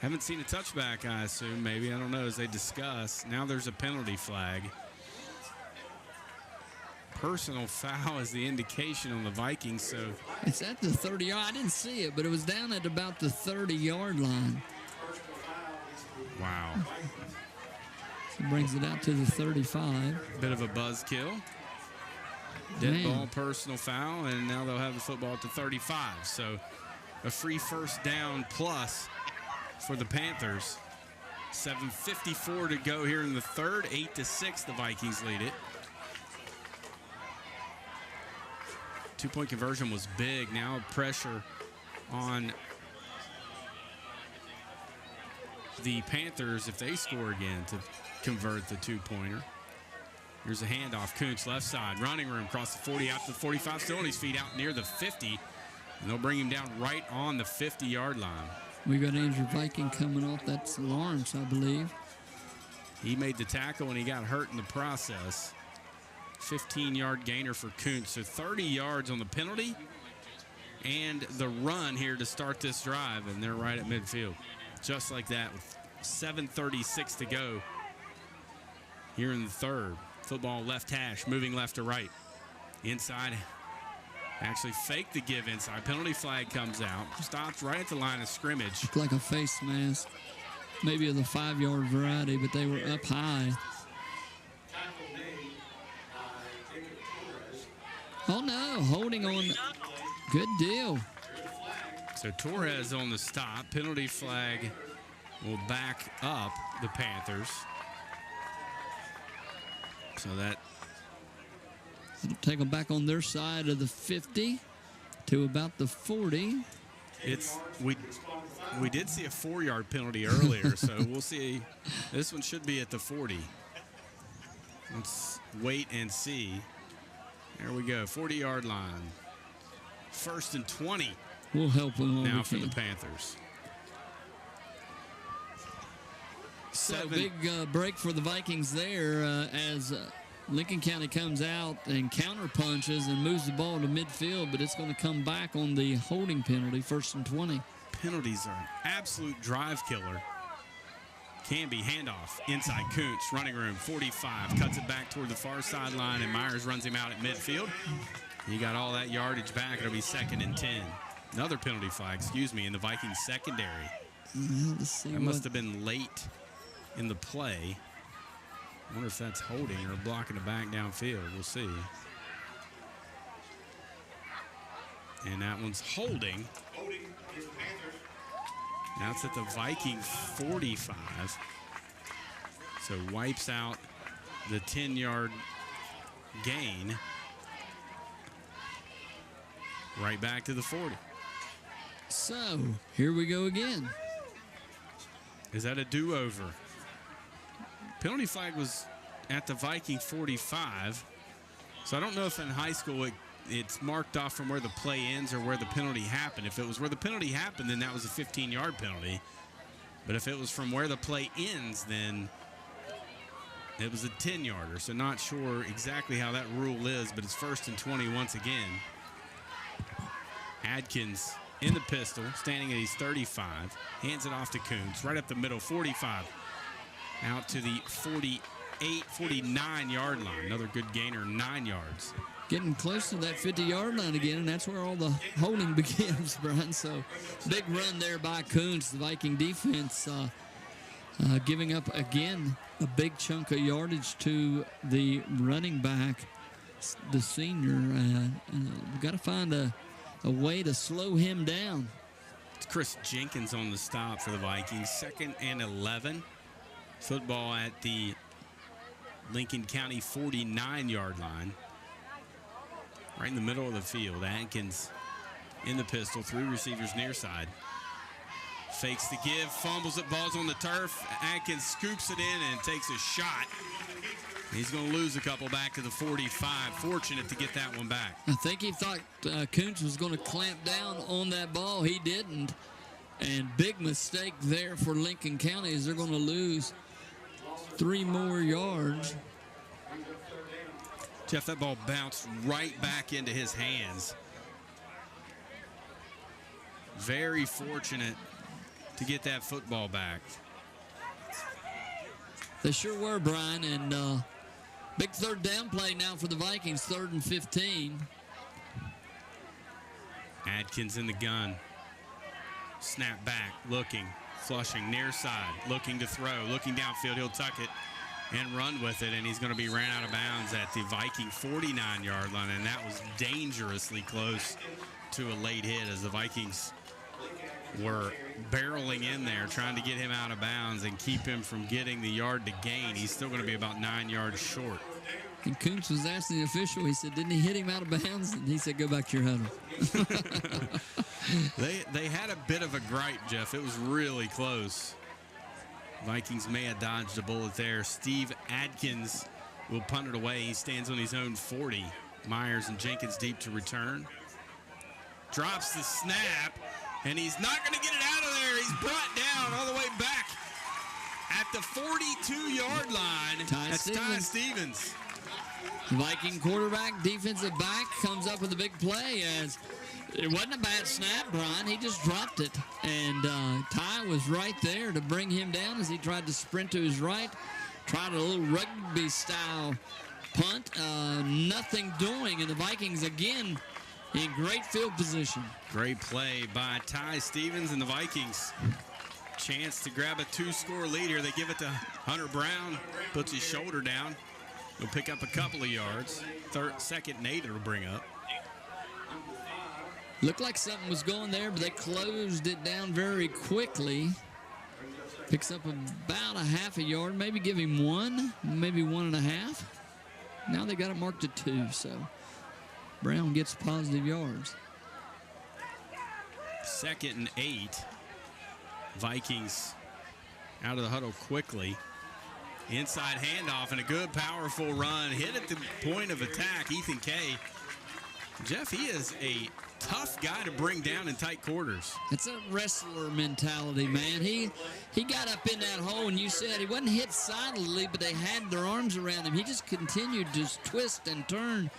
Haven't seen a touchback, I assume, maybe. I don't know, as they discuss. Now there's a penalty flag. Personal foul is the indication on the Vikings, so. It's at the 30-yard. I didn't see it, but it was down at about the 30-yard line. Wow. So brings it out to the 35. Bit of a buzzkill. Dead ball, personal foul, and now they'll have the football at the 35. So a free first down plus for the Panthers. 7:54 to go here in the 3rd. 8-6, the Vikings lead it. 2-point conversion was big. Now pressure on the Panthers if they score again to convert the 2-pointer. Here's a handoff. Kuntz left side. Running room across the 40 out to the 45. Still on his feet out near the 50. And they'll bring him down right on the 50-yard line. We got an injured Viking coming off. That's Lawrence, I believe. He made the tackle and he got hurt in the process. 15-yard gainer for Kuntz. So 30 yards on the penalty and the run here to start this drive. And they're right at midfield. Just like that with 7:36 to go here in the third. Football left hash, moving left to right. Inside. Actually faked the give inside. Penalty flag comes out. Stops right at the line of scrimmage. Looked like a face mask. Maybe of the 5-yard variety, but they were up high. Oh, no. Holding on. Good deal. So Torres on the stop. Penalty flag will back up the Panthers. So that it'll take them back on their side of the 50 to about the 40. We did see a 4-yard penalty earlier, so we'll see. This one should be at the 40. Let's wait and see. There we go, 40-yard line. 1st and 20. We'll help them now for the Panthers. So big break for the Vikings there as Lincoln County comes out and counter punches and moves the ball to midfield, but it's going to come back on the holding penalty, 1st and 20. Penalties are an absolute drive killer. Can be handoff inside Kuntz, running room 45, cuts it back toward the far sideline, and Myers runs him out at midfield. He got all that yardage back. It'll be 2nd and 10. Another penalty flag, in the Vikings secondary. Well, let's see. That must have been late in the play. I wonder if that's holding or blocking the back downfield. We'll see. And that one's holding. Now it's at the Viking 45. So wipes out the 10-yard gain. Right back to the 40. So here we go again. Is that a do-over? Penalty flag was at the Viking 45. So I don't know if in high school it's marked off from where the play ends or where the penalty happened. If it was where the penalty happened, then that was a 15-yard penalty. But if it was from where the play ends, then it was a 10-yarder. So not sure exactly how that rule is, but it's 1st and 20 once again. Adkins in the pistol, standing at his 35. Hands it off to Kuntz, right up the middle, 45. Out to the 48, 49-yard line. Another good gainer, 9 yards. Getting close to that 50-yard line again, and that's where all the holding begins, Brian. So big run there by Kuntz, the Viking defense, giving up again a big chunk of yardage to the running back, the senior. We've got to find a way to slow him down. It's Chris Jenkins on the stop for the Vikings. 2nd and 11. Football at the Lincoln County 49-yard line. Right in the middle of the field. Adkins in the pistol. 3 receivers near side. Fakes the give. Fumbles it. Ball's on the turf. Adkins scoops it in and takes a shot. He's going to lose a couple back to the 45. Fortunate to get that one back. I think he thought Kuntz was going to clamp down on that ball. He didn't. And big mistake there for Lincoln County as they're going to lose 3 more yards. Jeff, that ball bounced right back into his hands. Very fortunate to get that football back. They sure were, Brian, and big 3rd down play now for the Vikings, 3rd and 15. Adkins in the gun. Snap back, looking, flushing, near side, looking to throw, looking downfield. He'll tuck it and run with it, and he's going to be ran out of bounds at the Viking 49-yard line, and that was dangerously close to a late hit as the Vikings were barreling in there trying to get him out of bounds and keep him from getting the yard to gain. He's still going to be about 9 yards short. And Kuntz was asking the official, he said, didn't he hit him out of bounds? And he said, go back to your huddle. They had a bit of a gripe, Jeff. It was really close. Vikings may have dodged a bullet there. Steve Adkins will punt it away. He stands on his own 40. Myers and Jenkins deep to return. Drops the snap, and he's not going to get it out of there. He's brought down all the way back at the 42-yard line. That's Ty Stevens. Viking quarterback, defensive back, comes up with a big play as it wasn't a bad snap, Brian. He just dropped it. And Ty was right there to bring him down as he tried to sprint to his right. Tried a little rugby-style punt. Nothing doing. And the Vikings, again, in great field position. Great play by Ty Stevens and the Vikings. Chance to grab a 2-score lead here. They give it to Hunter Brown. Puts his shoulder down. He'll pick up a couple of yards. Second and 8 it'll bring up. Looked like something was going there, but they closed it down very quickly. Picks up about a half a yard, maybe give him 1, maybe 1.5. Now they got it marked at 2, so Brown gets positive yards. Second and 8. Vikings out of the huddle quickly. Inside handoff and a good, powerful run. Hit at the point of attack, Ethan Kay. Jeff, he is a tough guy to bring down in tight quarters. It's a wrestler mentality, man. He got up in that hole, and you said he wasn't hit solidly, but they had their arms around him. He just continued to twist and turn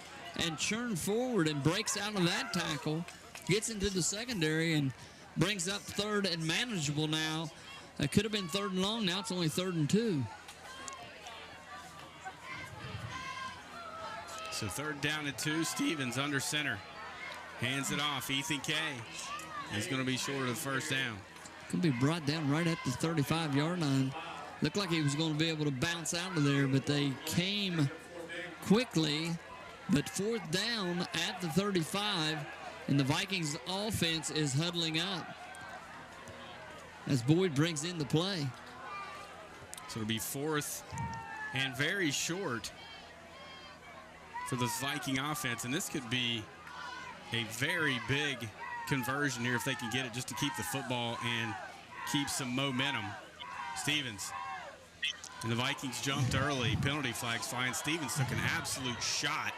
and churn forward and breaks out of that tackle, gets into the secondary, and brings up third and manageable now. It could have been 3rd and long. Now it's only 3rd and 2. So 3rd down and 2. Stevens under center. Hands it off. Ethan Kay. He's going to be short of the first down. Could be brought down right at the 35-yard line. Looked like he was going to be able to bounce out of there, but they came quickly. But 4th down at the 35, and the Vikings offense is huddling up as Boyd brings in the play. So it'll be 4th and very short for the Viking offense, and this could be a very big conversion here if they can get it just to keep the football and keep some momentum. Stevens. And the Vikings jumped early. Penalty flags flying. Stevens took an absolute shot.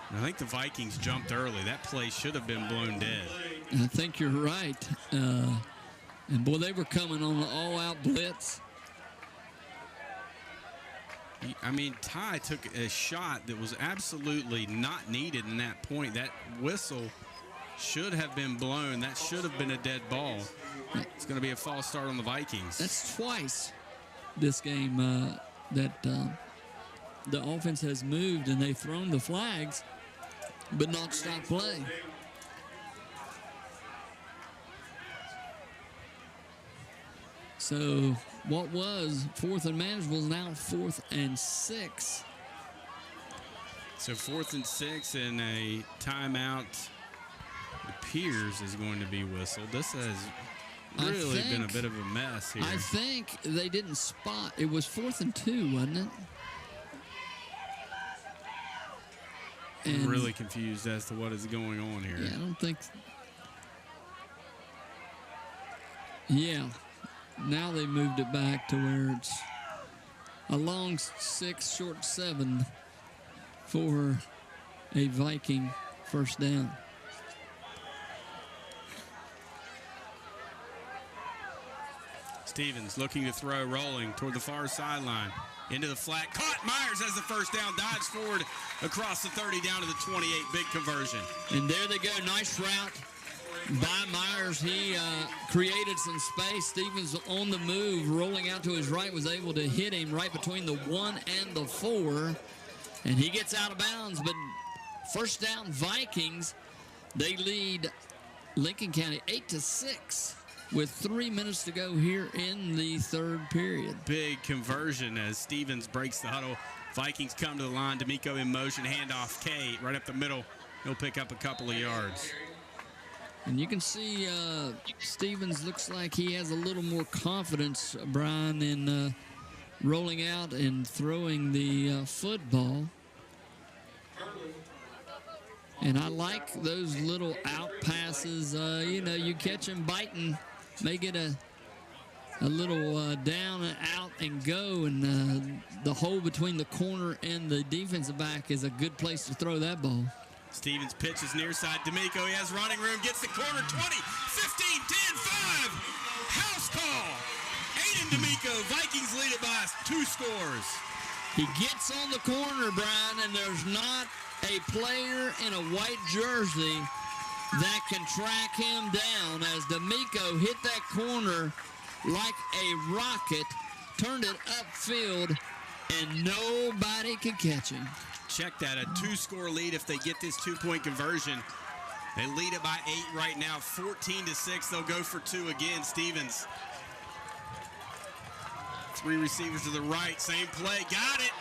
And I think the Vikings jumped early. That play should have been blown dead. I think you're right. And, boy, they were coming on an all-out blitz. I mean, Ty took a shot that was absolutely not needed in that point. That whistle should have been blown. That should have been a dead ball. It's going to be a false start on the Vikings. That's twice this game that the offense has moved and they've thrown the flags but not stopped play. So what was 4th and manageable is now 4th and 6. So 4th and 6 and a timeout appears is going to be whistled. This has really been a bit of a mess here. I think they didn't spot. It was 4th and 2, wasn't it? I'm really confused as to what is going on here. Yeah, I don't think. Yeah. Now they moved it back to where it's a long 6, short 7 for a Viking first down. Stevens looking to throw, rolling toward the far sideline. Into the flat. Caught. Myers has the first down. Dodge forward across the 30 down to the 28. Big conversion. And there they go. Nice route by Myers. He created some space. Stevens on the move, rolling out to his right, was able to hit him right between the 1 and the 4. And he gets out of bounds. But first down, Vikings. They lead Lincoln County 8-6. With 3 minutes to go here in the 3rd period. Big conversion as Stevens breaks the huddle. Vikings come to the line. D'Amico in motion. Handoff. K right up the middle. He'll pick up a couple of yards. And you can see Stevens looks like he has a little more confidence, Brian, in rolling out and throwing the football. And I like those little out passes. You catch him biting. May get a a little down and out and go, and the hole between the corner and the defensive back is a good place to throw that ball. Stevens pitches near side. D'Amico, he has running room, gets the corner, 20, 15, 10, 5. House call. Aiden D'Amico, Vikings lead it by 2 scores. He gets on the corner, Brian, and there's not a player in a white jersey that can track him down as D'Amico hit that corner like a rocket, turned it upfield, and nobody could catch him. Check that, a 2-score lead if they get this 2-point conversion. They lead it by 8 right now, 14-6. They'll go for 2 again. Stevens. 3 receivers to the right, same play, got it.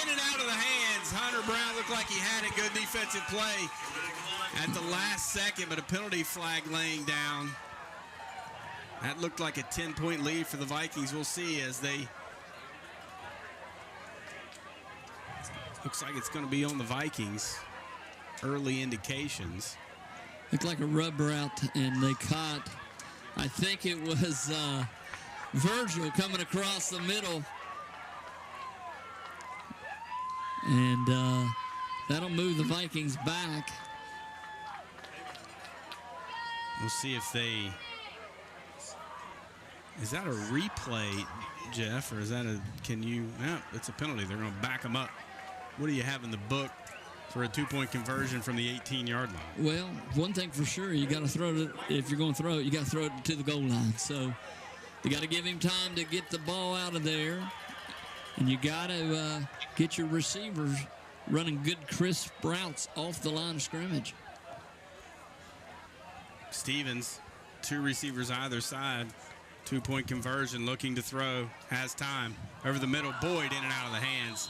In and out of the hands. Hunter Brown looked like he had a good defensive play at the last second, but a penalty flag laying down. That looked like a 10-point lead for the Vikings. We'll see as they... Looks like it's going to be on the Vikings. Early indications. Looked like a rub route, and they caught, I think it was Virgil coming across the middle. And that'll move the Vikings back. We'll see if they... Is that a replay, Jeff, or is that a... Can you... No, it's a penalty. They're going to back them up. What do you have in the book for a 2-point conversion from the 18-yard line? Well, one thing for sure, you got to throw it. If you're going to throw it, you got to throw it to the goal line. So you got to give him time to get the ball out of there, and you got to get your receivers running good, crisp routes off the line of scrimmage. Stevens, 2 receivers either side. 2-point conversion, looking to throw, has time. Over the middle, Boyd in and out of the hands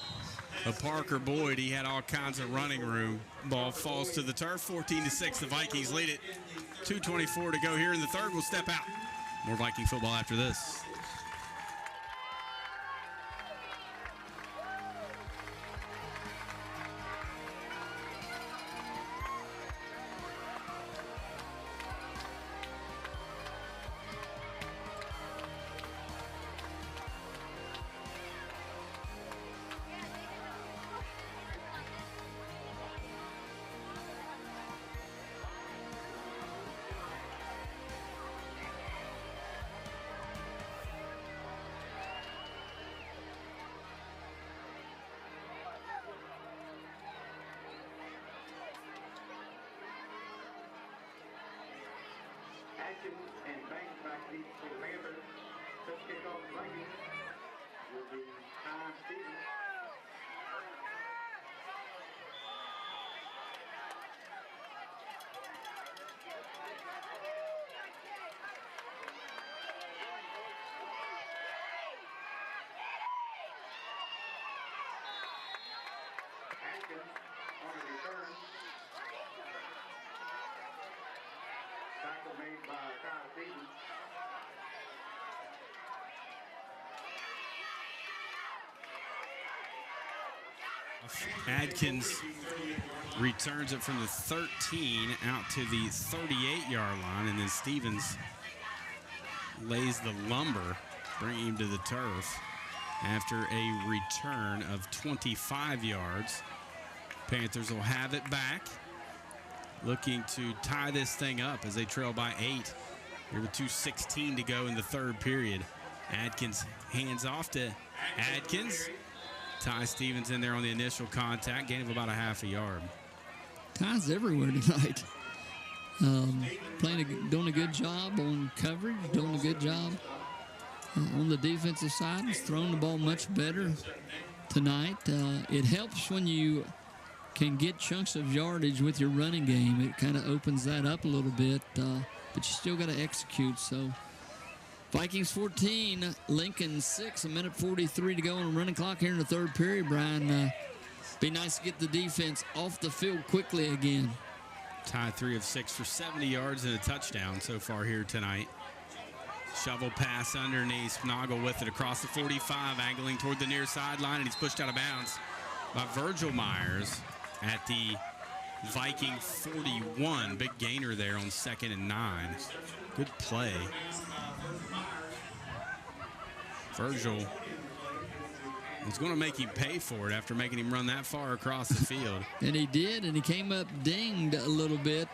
of Parker Boyd. He had all kinds of running room. Ball falls to the turf, 14-6. The Vikings lead it. 2:24 to go here in the third. We'll step out. More Viking football after this. Atkins and Banks back deep for the Panthers. Touch kickoff Vikings will be Ty Stevens. Atkins on a return. Tackle made by Ty Stevens. Adkins returns it from the 13 out to the 38-yard line, and then Stevens lays the lumber, bringing him to the turf after a return of 25 yards. Panthers will have it back, looking to tie this thing up as they trail by 8. Here with 2:16 to go in the third period. Adkins hands off to Adkins. Ty Stevens in there on the initial contact, gain of about a half a yard. Ty's everywhere tonight. Doing a good job on coverage, doing a good job on the defensive side. He's throwing the ball much better tonight. It helps when you can get chunks of yardage with your running game. It kind of opens that up a little bit, but you still got to execute. So Vikings 14, Lincoln 6, 1:43 to go on the running clock here in the third period, Brian. Be nice to get the defense off the field quickly again. Ty 3 of 6 for 70 yards and a touchdown so far here tonight. Shovel pass underneath. Snoggle with it across the 45, angling toward the near sideline, and he's pushed out of bounds by Virgil Myers at the Viking 41. Big gainer there on 2nd and 9. Good play. Virgil was going to make him pay for it after making him run that far across the field. And he did, and he came up dinged a little bit.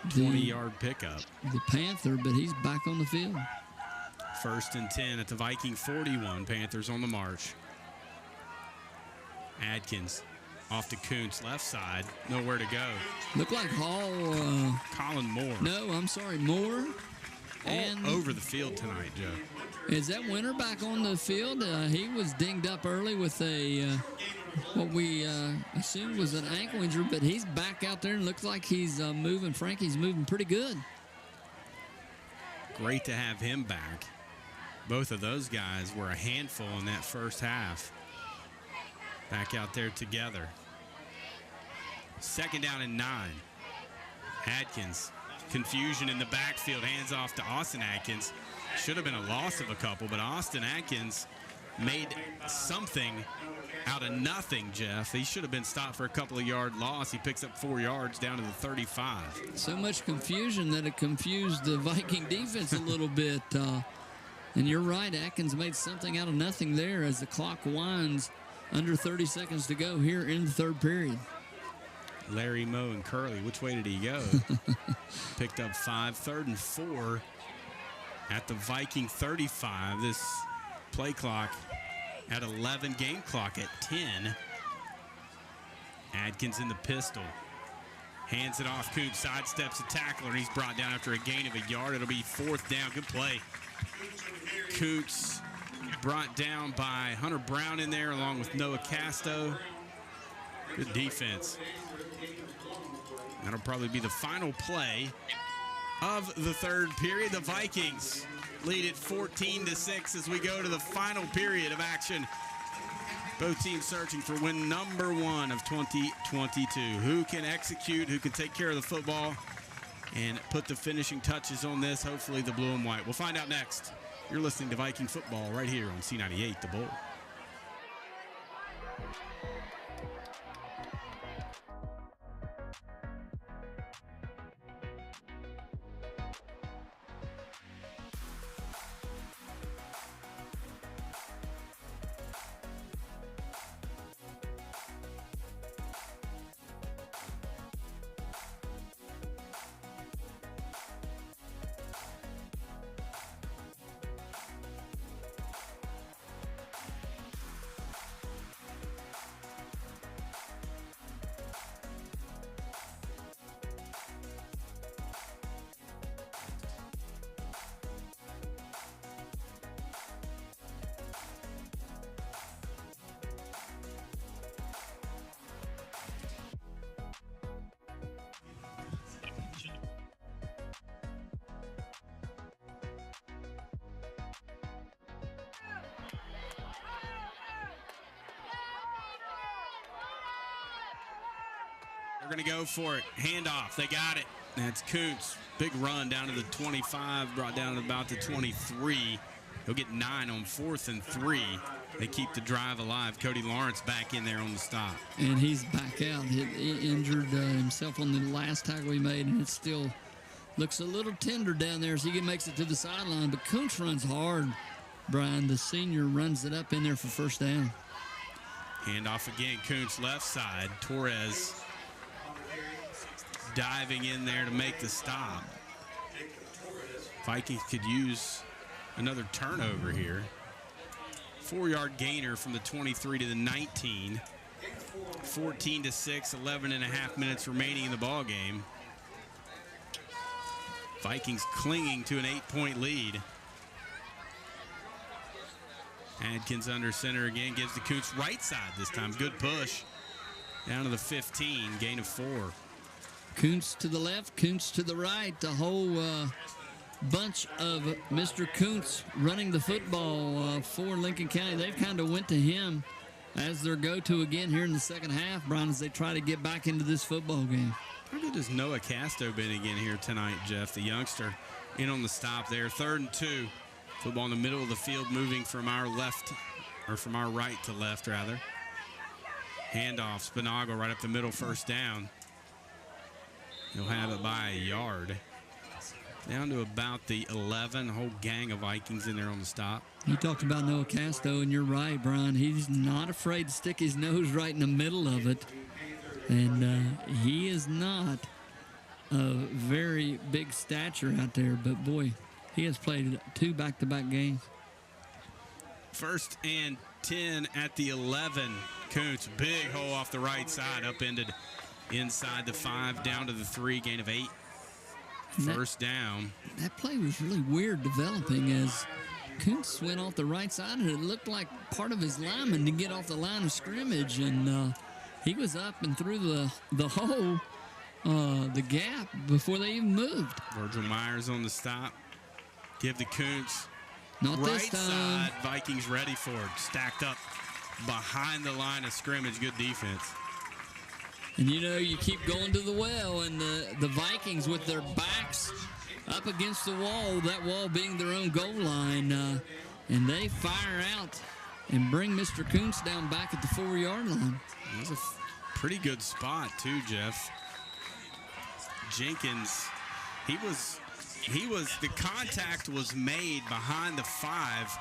20-yard pickup. The Panther, but he's back on the field. 1st and 10 at the Viking 41. Panthers on the march. Adkins off to Kuntz, left side. Nowhere to go. Looked like Hall. Colin Moore. No, I'm sorry, Moore. And over the field tonight, Joe. Is that Winter back on the field? He was dinged up early with what we assumed was an ankle injury, but he's back out there and looks like he's moving. Frankie's moving pretty good. Great to have him back. Both of those guys were a handful in that first half. Back out there together. 2nd down and 9. Adkins. Confusion in the backfield. Hands off to Austin Atkins. Should have been a loss of a couple, but Austin Atkins made something out of nothing, Jeff. He should have been stopped for a couple of yard loss. He picks up 4 yards down to the 35. So much confusion that it confused the Viking defense a little bit. And you're right, Atkins made something out of nothing there as the clock winds. Under 30 seconds to go here in the 3rd period. Larry, Moe, and Curley, which way did he go? Picked up 5, 3rd and 4 at the Viking 35. This play clock at 11, game clock at 10. Adkins in the pistol. Hands it off. Kuntz sidesteps a tackler, and he's brought down after a gain of a yard. It'll be 4th down. Good play. Kuntz brought down by Hunter Brown in there along with Noah Casto. Good defense. That'll probably be the final play of the 3rd period. The Vikings lead it 14-6 as we go to the final period of action. Both teams searching for win number 1 of 2022. Who can execute, who can take care of the football and put the finishing touches on this? Hopefully the blue and white. We'll find out next. You're listening to Viking football right here on C98 The Bull. They're going to go for it. Handoff. They got it. That's Kuntz. Big run down to the 25, brought down to about the 23. He'll get 9 on 4th and 3. They keep the drive alive. Cody Lawrence back in there on the stop. And he's back out. He injured himself on the last tackle he made, and it still looks a little tender down there as he makes it to the sideline. But Kuntz runs hard, Brian. The senior runs it up in there for first down. Handoff again. Kuntz left side. Torres diving in there to make the stop. Vikings could use another turnover here. 4-yard gainer from the 23 to the 19. 14-6, 11 and a half minutes remaining in the ball game. Vikings clinging to an 8-point lead. Adkins under center again, gives the Kuntz right side this time. Good push. Down to the 15, gain of 4. Kuntz to the left, Kuntz to the right. The whole bunch of Mr. Kuntz running the football for Lincoln County. They've kind of went to him as their go-to again here in the second half, Brian, as they try to get back into this football game. How good has Noah Casto been again here tonight, Jeff? The youngster in on the stop there. 3rd and 2. Football in the middle of the field, moving from our left, or from our right to left, rather. Handoff, Spinago right up the middle, first down. He'll have it by a yard. Down to about the 11. A whole gang of Vikings in there on the stop. You talked about Noah Casto, and you're right, Brian. He's not afraid to stick his nose right in the middle of it. And he is not a very big stature out there, but boy, he has played 2 back-to-back games. 1st and 10 at the 11. Kuntz, big hole off the right side, upended inside the 5, down to the 3, gain of 8. First down. That play was really weird developing as Kuntz went off the right side, and it looked like part of his lineman to get off the line of scrimmage, and he was up and through the hole, the gap, before they even moved. Virgil Myers on the stop. Give the Kuntz. Not right this time. Side, Vikings ready for it. Stacked up behind the line of scrimmage. Good defense. And you keep going to the well, and the Vikings with their backs up against the wall, that wall being their own goal line, and they fire out and bring Mr. Kuntz down back at the 4-yard line. That was a pretty good spot too, Jeff. Jenkins, the contact was made behind the 5.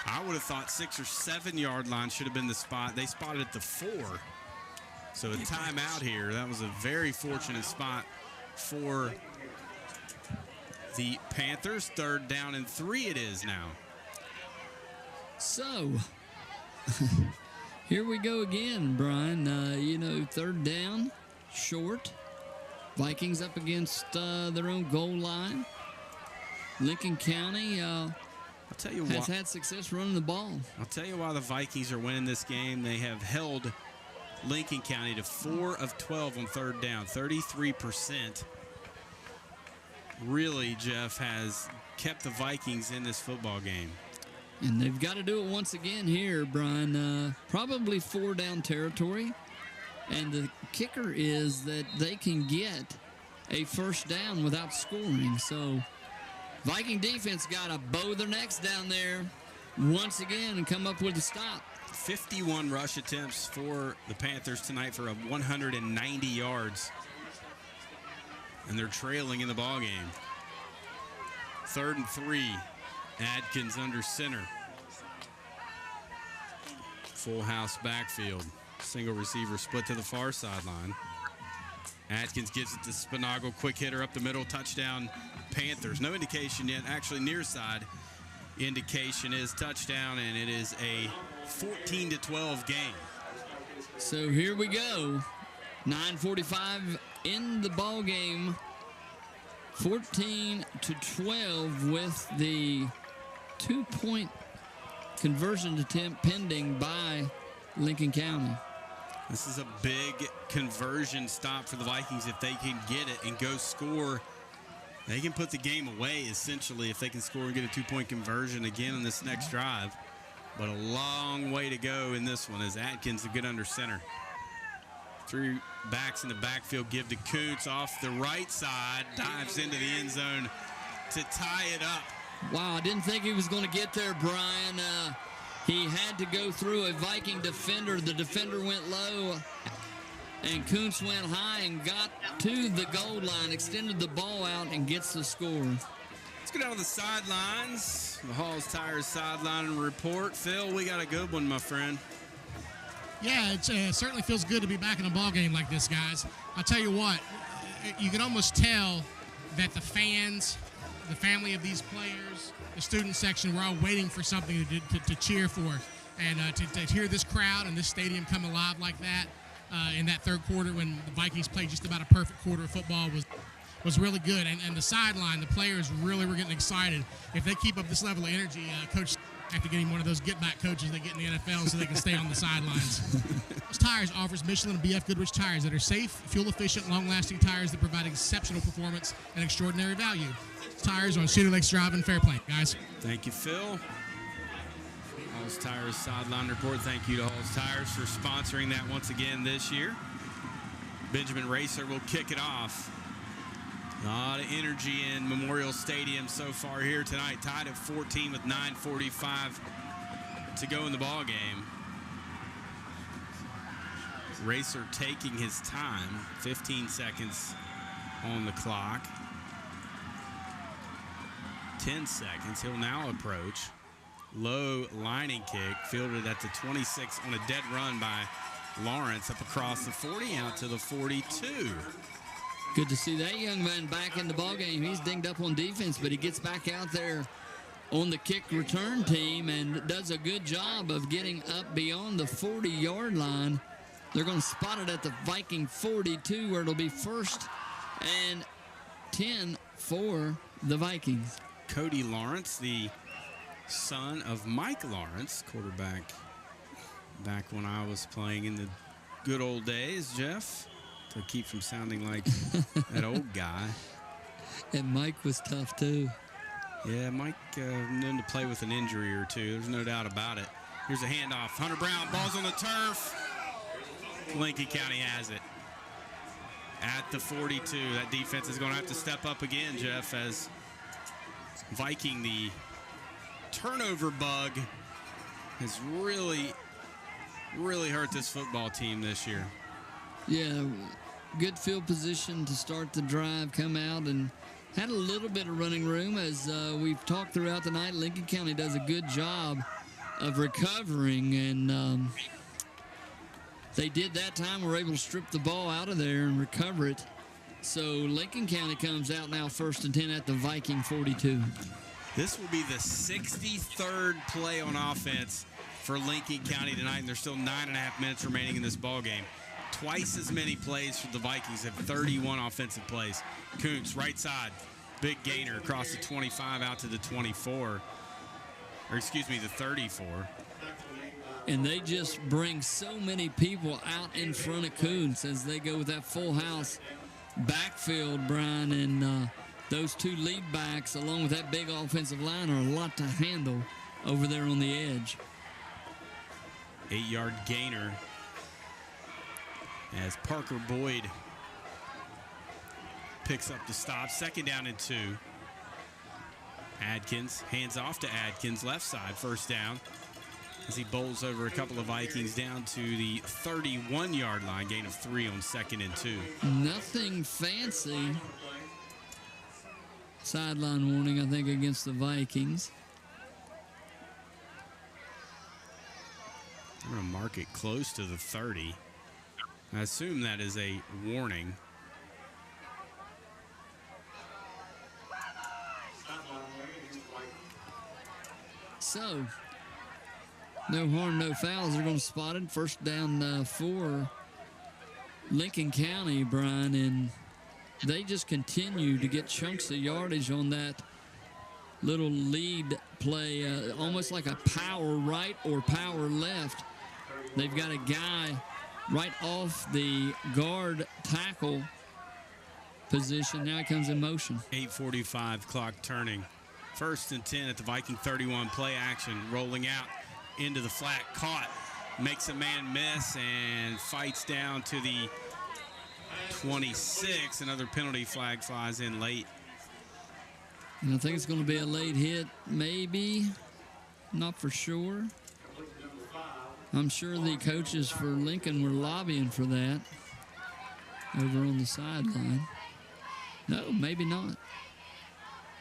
I would have thought 6 or 7-yard line should have been the spot. They spotted at the 4. So a timeout here. That was a very fortunate spot for the Panthers. 3rd down and 3 it is now. So, here we go again, Brian. 3rd down, short. Vikings up against their own goal line. Lincoln County I'll tell you has had success running the ball. I'll tell you why the Vikings are winning this game. They have held Lincoln County to 4 of 12 on 3rd down, 33%. Really, Jeff, has kept the Vikings in this football game. And they've got to do it once again here, Brian. Probably 4-down territory. And the kicker is that they can get a 1st down without scoring. So Viking defense got to bow their necks down there once again and come up with a stop. 51 rush attempts for the Panthers tonight for 190 yards. And they're trailing in the ballgame. 3rd and 3. Adkins under center. Full house backfield. Single receiver split to the far sideline. Atkins gives it to Spinagle. Quick hitter up the middle. Touchdown, Panthers. No indication yet. Actually, near side indication is touchdown, and it is a 14-12 game. So here we go. 9:45 in the ball game. 14-12 with the 2-point conversion attempt pending by Lincoln County. This is a big conversion stop for the Vikings. If they can get it and go score, they can put the game away, essentially, if they can score and get a 2-point conversion again on this next drive. But a long way to go in this one as Atkins, a good under center. 3 backs in the backfield, give to Kuntz off the right side, dives into the end zone to tie it up. Wow, I didn't think he was going to get there, Brian. He had to go through a Viking defender. The defender went low, and Kuntz went high and got to the goal line, extended the ball out, and gets the score. Let's go down to the sidelines. The Hall's Tires sideline report. Phil, we got a good one, my friend. Yeah, it certainly feels good to be back in a ball game like this, guys. I'll tell you what, you can almost tell that the fans, the family of these players, the student section, we're all waiting for something to cheer for. And to hear this crowd and this stadium come alive like that in that 3rd quarter when the Vikings played just about a perfect quarter of football was really good. And the sideline, the players really were getting excited. If they keep up this level of energy, Coach have to get him one of those get-back coaches they get in the NFL so they can stay on the sidelines. Those Tires offers Michelin and BF Goodrich tires that are safe, fuel-efficient, long-lasting tires that provide exceptional performance and extraordinary value. Tires on Cedar Lakes Drive in Fairplain, guys. Thank you, Phil. Hall's Tires sideline report. Thank you to Hall's Tires for sponsoring that once again this year. Benjamin Racer will kick it off. A lot of energy in Memorial Stadium so far here tonight. Tied at 14 with 9:45 to go in the ball game. Racer taking his time. 15 seconds on the clock. 10 seconds. He'll now approach. Low lining kick, fielded at the 26 on a dead run by Lawrence, up across the 40, out to the 42. Good to see that young man back in the ballgame. He's dinged up on defense, but he gets back out there on the kick return team and does a good job of getting up beyond the 40-yard line. They're going to spot it at the Viking 42, where it'll be 1st and 10 for the Vikings. Cody Lawrence, the son of Mike Lawrence, quarterback back when I was playing in the good old days, Jeff, to keep from sounding like that old guy. And Mike was tough, too. Yeah, Mike known to play with an injury or two. There's no doubt about it. Here's a handoff. Hunter Brown, ball's on the turf. Lincoln County has it. At the 42, that defense is going to have to step up again, Jeff, as Viking, the turnover bug, has really hurt this football team this year. Yeah, good field position to start the drive, come out and had a little bit of running room. As we've talked throughout the night, Lincoln County does a good job of recovering, and they did that time. Were able to strip the ball out of there and recover it. So Lincoln County comes out now 1st and 10 at the Viking 42. This will be the 63rd play on offense for Lincoln County tonight, and there's still 9.5 minutes remaining in this ball game. Twice as many plays for the Vikings, have 31 offensive plays. Kuntz, right side, big gainer across the 25 out to the 24, or excuse me, the 34. And they just bring so many people out in front of Kuntz as they go with that full house backfield, Brian, and those two lead backs, along with that big offensive line, are a lot to handle over there on the edge. 8-yard gainer as Parker Boyd picks up the stop. 2nd down and 2. Adkins hands off to Adkins, left side, 1st down, as he bowls over a couple of Vikings down to the 31-yard line, gain of 3 on 2nd and 2. Nothing fancy. Sideline warning, I think, against the Vikings. I'm going to mark it close to the 30. I assume that is a warning. So, no harm, no fouls. They're going to spot it. 1st down for Lincoln County, Brian, and they just continue to get chunks of yardage on that little lead play, almost like a power right or power left. They've got a guy right off the guard tackle position. Now he comes in motion. 8:45 clock turning. 1st and 10 at the Viking 31. Play action, rolling out into the flat, caught, makes a man miss, and fights down to the 26. Another penalty flag flies in late. And I think it's going to be a late hit, maybe. Not for sure. I'm sure the coaches for Lincoln were lobbying for that over on the sideline. No, maybe not.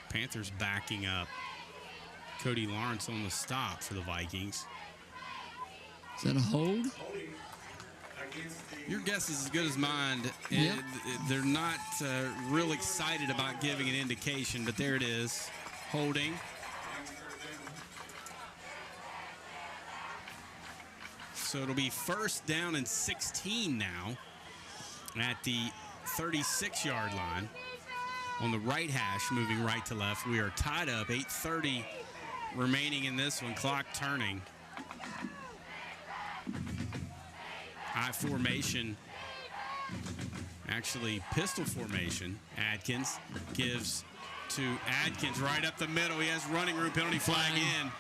Panthers backing up. Cody Lawrence on the stop for the Vikings. Is that a hold? Your guess is as good as mine. Yep. They're not real excited about giving an indication, but there it is. Holding. So it'll be 1st down and 16 now at the 36-yard line on the right hash, moving right to left. We are tied up. 8:30 remaining in this one. Clock turning. I formation, actually pistol formation. Adkins gives to Adkins right up the middle. He has running room, penalty flag in.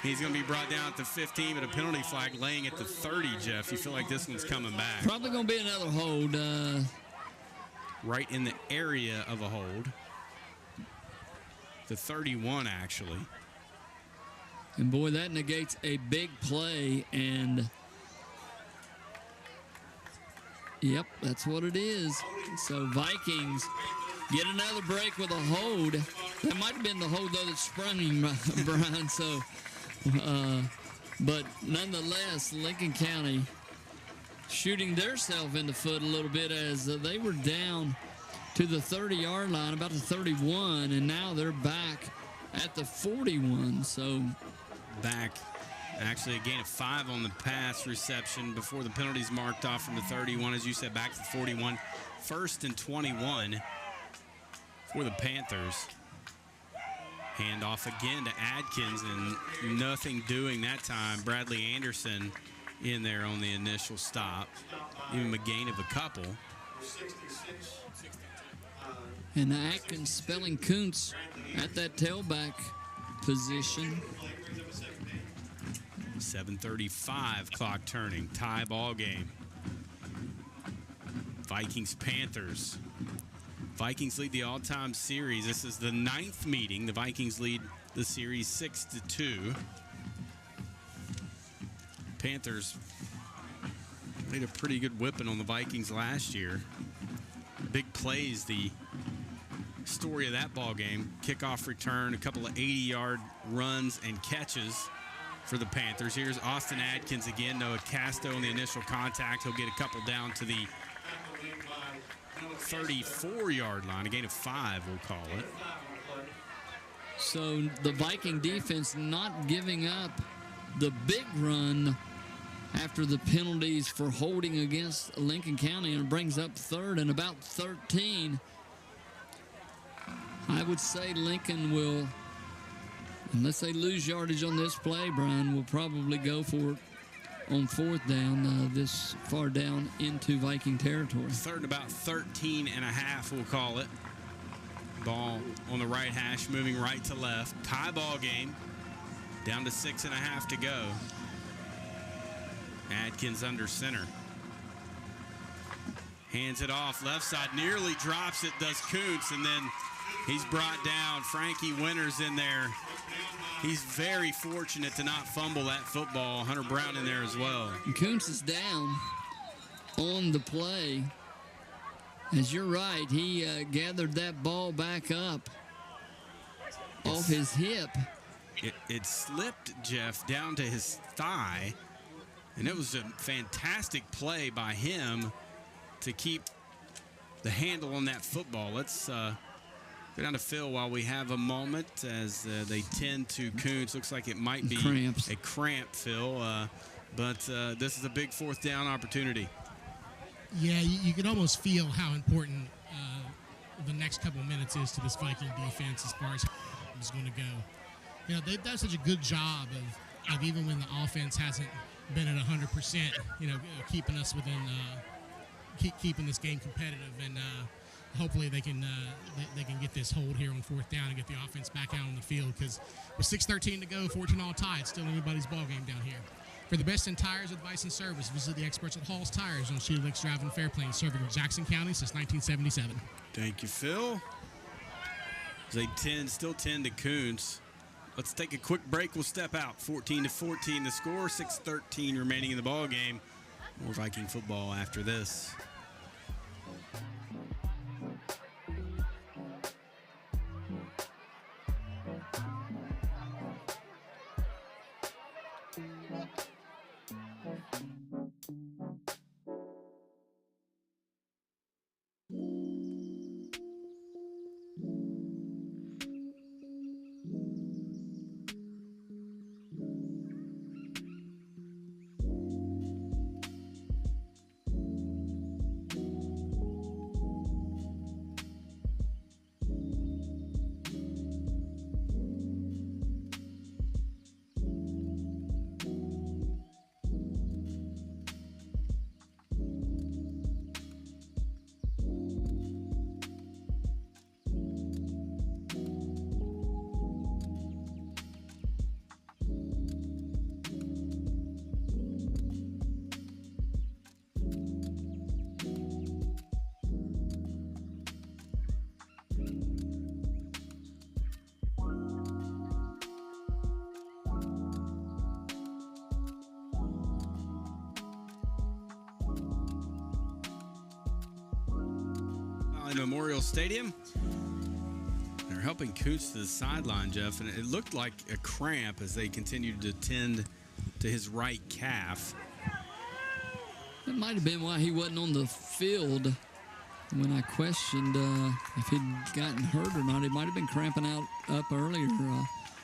He's going to be brought down at the 15, but a penalty flag laying at the 30, Jeff. You feel like this one's coming back. Probably going to be another hold. Right in the area of a hold. The 31, actually. And, boy, that negates a big play. And, yep, that's what it is. So Vikings get another break with a hold. That might have been the hole, though, that sprung him, Brian. So, but nonetheless, Lincoln County shooting theirself in the foot a little bit as they were down to the 30-yard line, about the 31, and now they're back at the 41. So back, actually a gain of 5 on the pass reception before the penalties marked off from the 31, as you said, back to the 41. 1st and 21 for the Panthers. Hand off again to Adkins, and nothing doing that time. Bradley Anderson in there on the initial stop. Even a gain of a couple. And Atkins spelling Kuntz at that tailback position. 7:35 clock turning. Tie ball game. Vikings Panthers. Vikings lead the all-time series. This is the 9th meeting. The Vikings lead the series 6-2. Panthers made a pretty good whipping on the Vikings last year. Big plays, the story of that ball game. Kickoff return, a couple of 80-yard runs and catches for the Panthers. Here's Austin Adkins again. Noah Casto on the initial contact. He'll get a couple down to the 34-yard line, a gain of 5, we'll call it. So the Viking defense not giving up the big run after the penalties for holding against Lincoln County, and it brings up 3rd and about 13. I would say Lincoln will, unless they lose yardage on this play, Brian, will probably go for it on 4th down, this far down into Viking territory. 3rd and about 13 and a half, we'll call it. Ball on the right hash, moving right to left. Tie ball game, down to 6.5 to go. Adkins under center. Hands it off, left side, nearly drops it, does Kuntz, and then he's brought down. Frankie Winters in there. He's very fortunate to not fumble that football. Hunter Brown in there as well. And Kuntz is down on the play. As you're right, he gathered that ball back up off his hip. It slipped, Jeff, down to his thigh, and it was a fantastic play by him to keep the handle on that football. Let's go down to Phil while we have a moment as they tend to Kuntz. Looks like it might be Cramps. a cramp, Phil, but this is a big 4th down opportunity. Yeah, you can almost feel how important the next couple of minutes is to this Viking defense as far as is going to go. You know, they've done such a good job of even when the offense hasn't been at 100%, keeping us within, keeping this game competitive, and hopefully they can get this hold here on 4th down and get the offense back out on the field, because with 6:13 to go, 14-all tie, it's still anybody's ball game down here. For the best in tires, advice, and service, visit the experts at Hall's Tires on Cedar Lakes Drive in Fairplains, serving Jackson County since 1977. Thank you, Phil. They still tend to Kuntz. Let's take a quick break. We'll step out. 14-14 the score, 6:13 remaining in the ball game. More Viking football after this. Memorial Stadium. They're helping Kuntz to the sideline, Jeff, and it looked like a cramp as they continued to tend to his right calf. That might have been why he wasn't on the field when I questioned if he'd gotten hurt or not. He might have been cramping up earlier.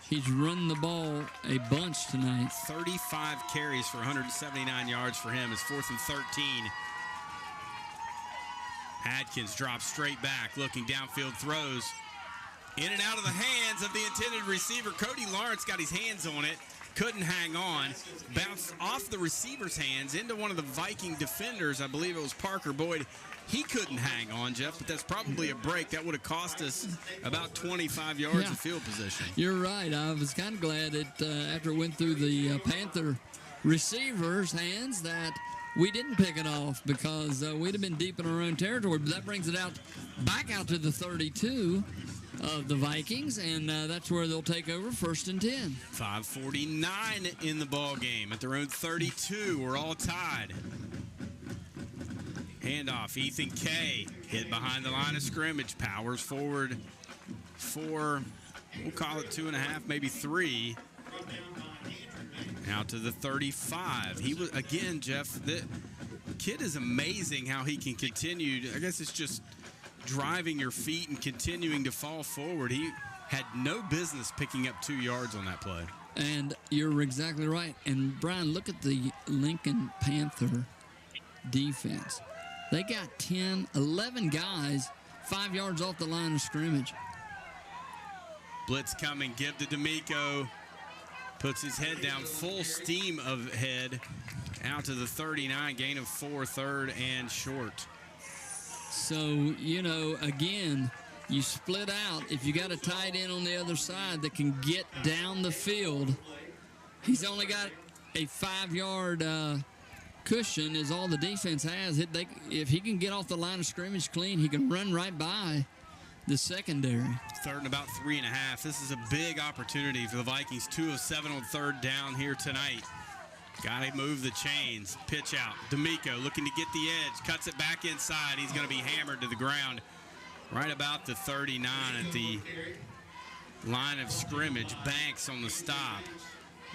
He's run the ball a bunch tonight. 35 carries for 179 yards for him. It's 4th and 13. Adkins drops straight back, looking downfield, throws in and out of the hands of the intended receiver. Cody Lawrence got his hands on it, couldn't hang on, bounced off the receiver's hands into one of the Viking defenders. I believe it was Parker Boyd. He couldn't hang on, Jeff, but that's probably a break. That would have cost us about 25 yards of field position. You're right. I was kind of glad that after it went through the Panther receiver's hands that we didn't pick it off, because we'd have been deep in our own territory. But that brings it back out to the 32 of the Vikings, and that's where they'll take over 1st and 10. 5:49 in the ball game at their own 32. We're all tied. Handoff, Ethan Kay, hit behind the line of scrimmage, powers forward for, we'll call it 2.5, maybe 3. Now to the 35. He was, again, Jeff, the kid is amazing how he can continue. I guess it's just driving your feet and continuing to fall forward. He had no business picking up 2 yards on that play. And you're exactly right. And, Brian, look at the Lincoln Panther defense. They got 11 guys 5 yards off the line of scrimmage. Blitz coming, give to D'Amico. Puts his head down, full steam ahead, out to the 39, gain of 4, 3rd and short. So, again, you split out. If you got a tight end on the other side that can get down the field, he's only got a 5-yard cushion is all the defense has. If he can get off the line of scrimmage clean, he can run right by the secondary. 3rd and about 3.5. This is a big opportunity for the Vikings. 2 of 7 on 3rd down here tonight. Got to move the chains. Pitch out. D'Amico looking to get the edge. Cuts it back inside. He's going to be hammered to the ground right about the 39 at the line of scrimmage. Banks on the stop.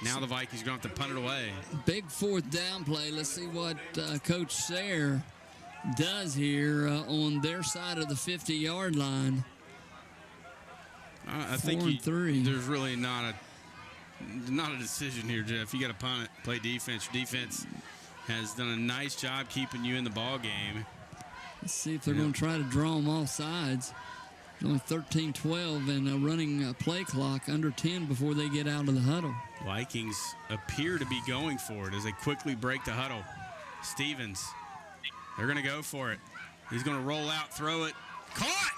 Now the Vikings are going to have to punt it away. Big 4th down play. Let's see what Coach Sayre does here on their side of the 50-yard line. I think there's really not a decision here, Jeff. You got to punt it, play defense. Your defense has done a nice job keeping you in the ball game. Let's see if they're going to try to draw them all sides. Only 13-12 and a running play clock under 10 before they get out of the huddle. Vikings appear to be going for it as they quickly break the huddle. Stevens, they're going to go for it. He's going to roll out, throw it. Caught!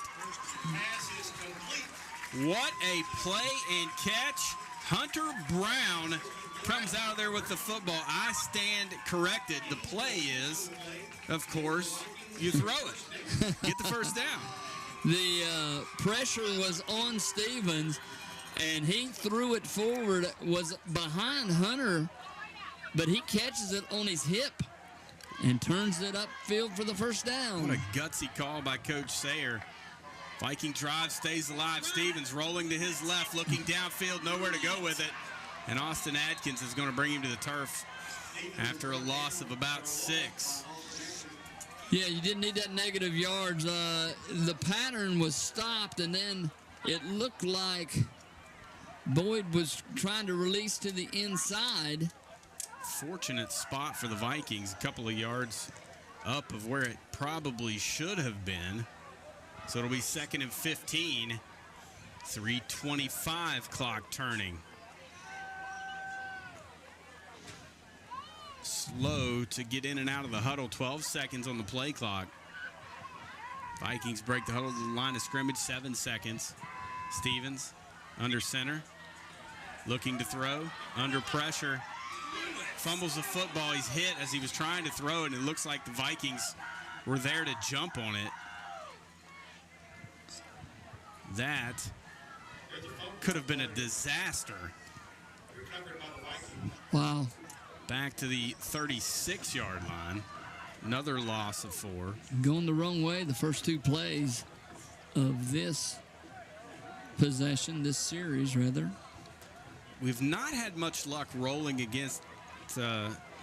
What a play and catch. Hunter Brown comes out of there with the football. I stand corrected. The play is, of course, you throw it. Get the first down. The pressure was on Stevens, and he threw it forward, was behind Hunter, but he catches it on his hip and turns it upfield for the first down. What a gutsy call by Coach Sayre. Viking drive stays alive. Stevens rolling to his left, looking downfield, nowhere to go with it. And Austin Adkins is going to bring him to the turf after a loss of about 6. Yeah, you didn't need that negative yards. The pattern was stopped, and then it looked like Boyd was trying to release to the inside. Fortunate spot for the Vikings, a couple of yards up of where it probably should have been. So it'll be 2nd and 15. 3:25 clock turning. Slow to get in and out of the huddle. 12 seconds on the play clock. Vikings break the huddle to the line of scrimmage. 7 seconds. Stevens under center. Looking to throw. Under pressure. Fumbles the football. He's hit as he was trying to throw it, and it looks like the Vikings were there to jump on it. That could have been a disaster. Wow. Back to the 36-yard line. Another loss of 4. Going the wrong way the first 2 plays of this possession, this series, rather. We've not had much luck rolling against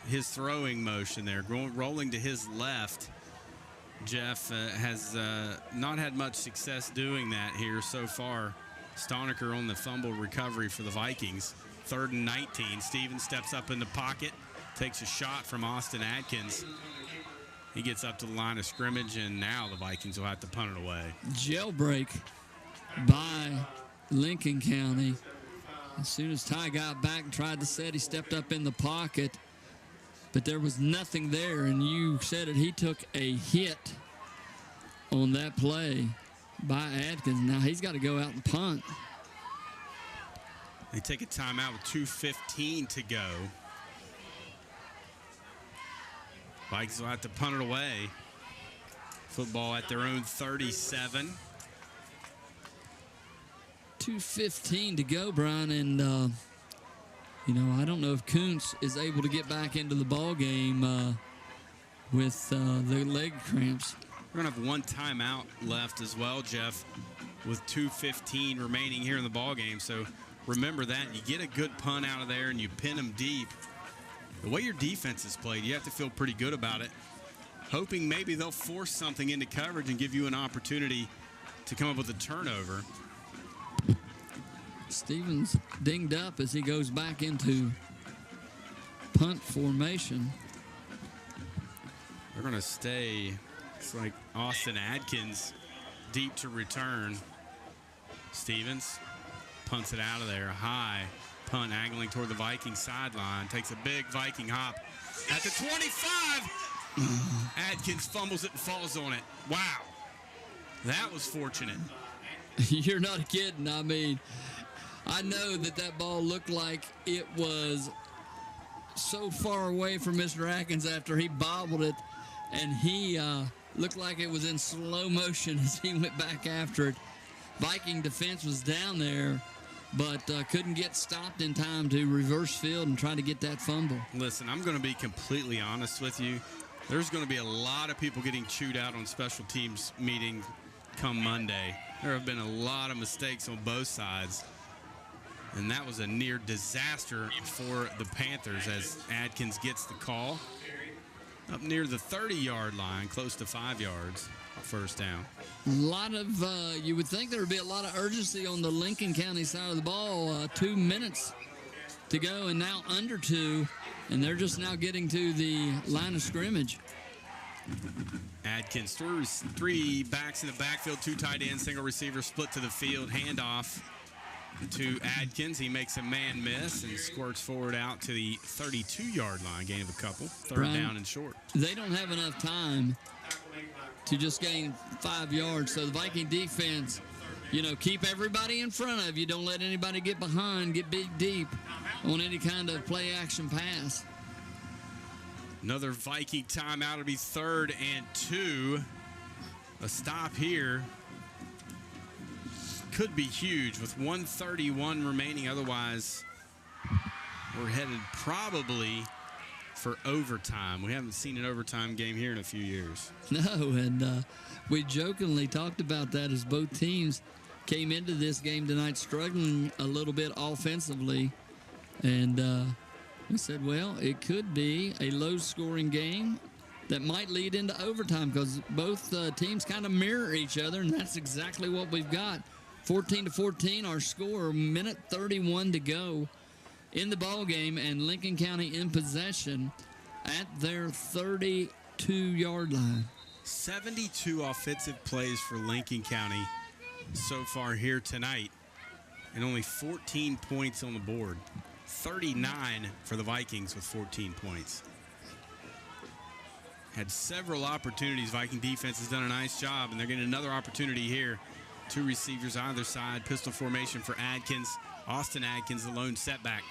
his throwing motion there. Rolling to his left. Jeff has not had much success doing that here so far. Stoniker on the fumble recovery for the Vikings. 3rd and 19. Stevens steps up in the pocket, takes a shot from Austin Adkins. He gets up to the line of scrimmage, and now the Vikings will have to punt it away. Jailbreak by Lincoln County. As soon as Ty got back and tried to set, he stepped up in the pocket, but there was nothing there, and you said it, he took a hit on that play by Adkins. Now he's got to go out and punt. They take a timeout with 2:15 to go. Vikings will have to punt it away. Football at their own 37. 2:15 to go, Brian, and I don't know if Kuntz is able to get back into the ball game with the leg cramps. We're going to have one timeout left as well, Jeff, with 2:15 remaining here in the ball game. So remember that. You get a good punt out of there and you pin them deep. The way your defense is played, you have to feel pretty good about it. Hoping maybe they'll force something into coverage and give you an opportunity to come up with a turnover. Stevens dinged up as he goes back into punt formation. They're going to stay. It's like Austin Adkins deep to return. Stevens punts it out of there. High punt angling toward the Viking sideline. Takes a big Viking hop at the 25. Adkins fumbles it and falls on it. Wow. That was fortunate. You're not kidding. I mean, I know that ball looked like it was so far away from Mr. Atkins after he bobbled it, and he looked like it was in slow motion as he went back after it. Viking defense was down there, but couldn't get stopped in time to reverse field and try to get that fumble. Listen, I'm going to be completely honest with you. There's going to be a lot of people getting chewed out on special teams meeting come Monday. There have been a lot of mistakes on both sides. And that was a near disaster for the Panthers as Adkins gets the call up near the 30-yard line, close to 5 yards, first down. A lot of, you would think there would be a lot of urgency on the Lincoln County side of the ball. 2 minutes to go and now under 2, and they're just now getting to the line of scrimmage. Adkins, three backs in the backfield, 2 tight ends, single receiver, split to the field, handoff to Adkins. He makes a man miss and squirts forward out to the 32-yard line, gain of a couple. Third down and short. They don't have enough time to just gain 5 yards. So the Viking defense, keep everybody in front of you. Don't let anybody get behind, get big deep on any kind of play action pass. Another Viking timeout. It'll be 3rd and 2. A stop here could be huge with 1:31 remaining. Otherwise, we're headed probably for overtime. We haven't seen an overtime game here in a few years. No, and we jokingly talked about that as both teams came into this game tonight struggling a little bit offensively. And we said, well, it could be a low-scoring game that might lead into overtime because both teams kind of mirror each other, and that's exactly what we've got. 14-14, our score, minute 31 to go in the ball game, and Lincoln County in possession at their 32-yard line. 72 offensive plays for Lincoln County so far here tonight, and only 14 points on the board. 39 for the Vikings with 14 points. Had several opportunities. Viking defense has done a nice job, and they're getting another opportunity here. 2 receivers either side. Pistol formation for Adkins. Austin Adkins, the lone setback.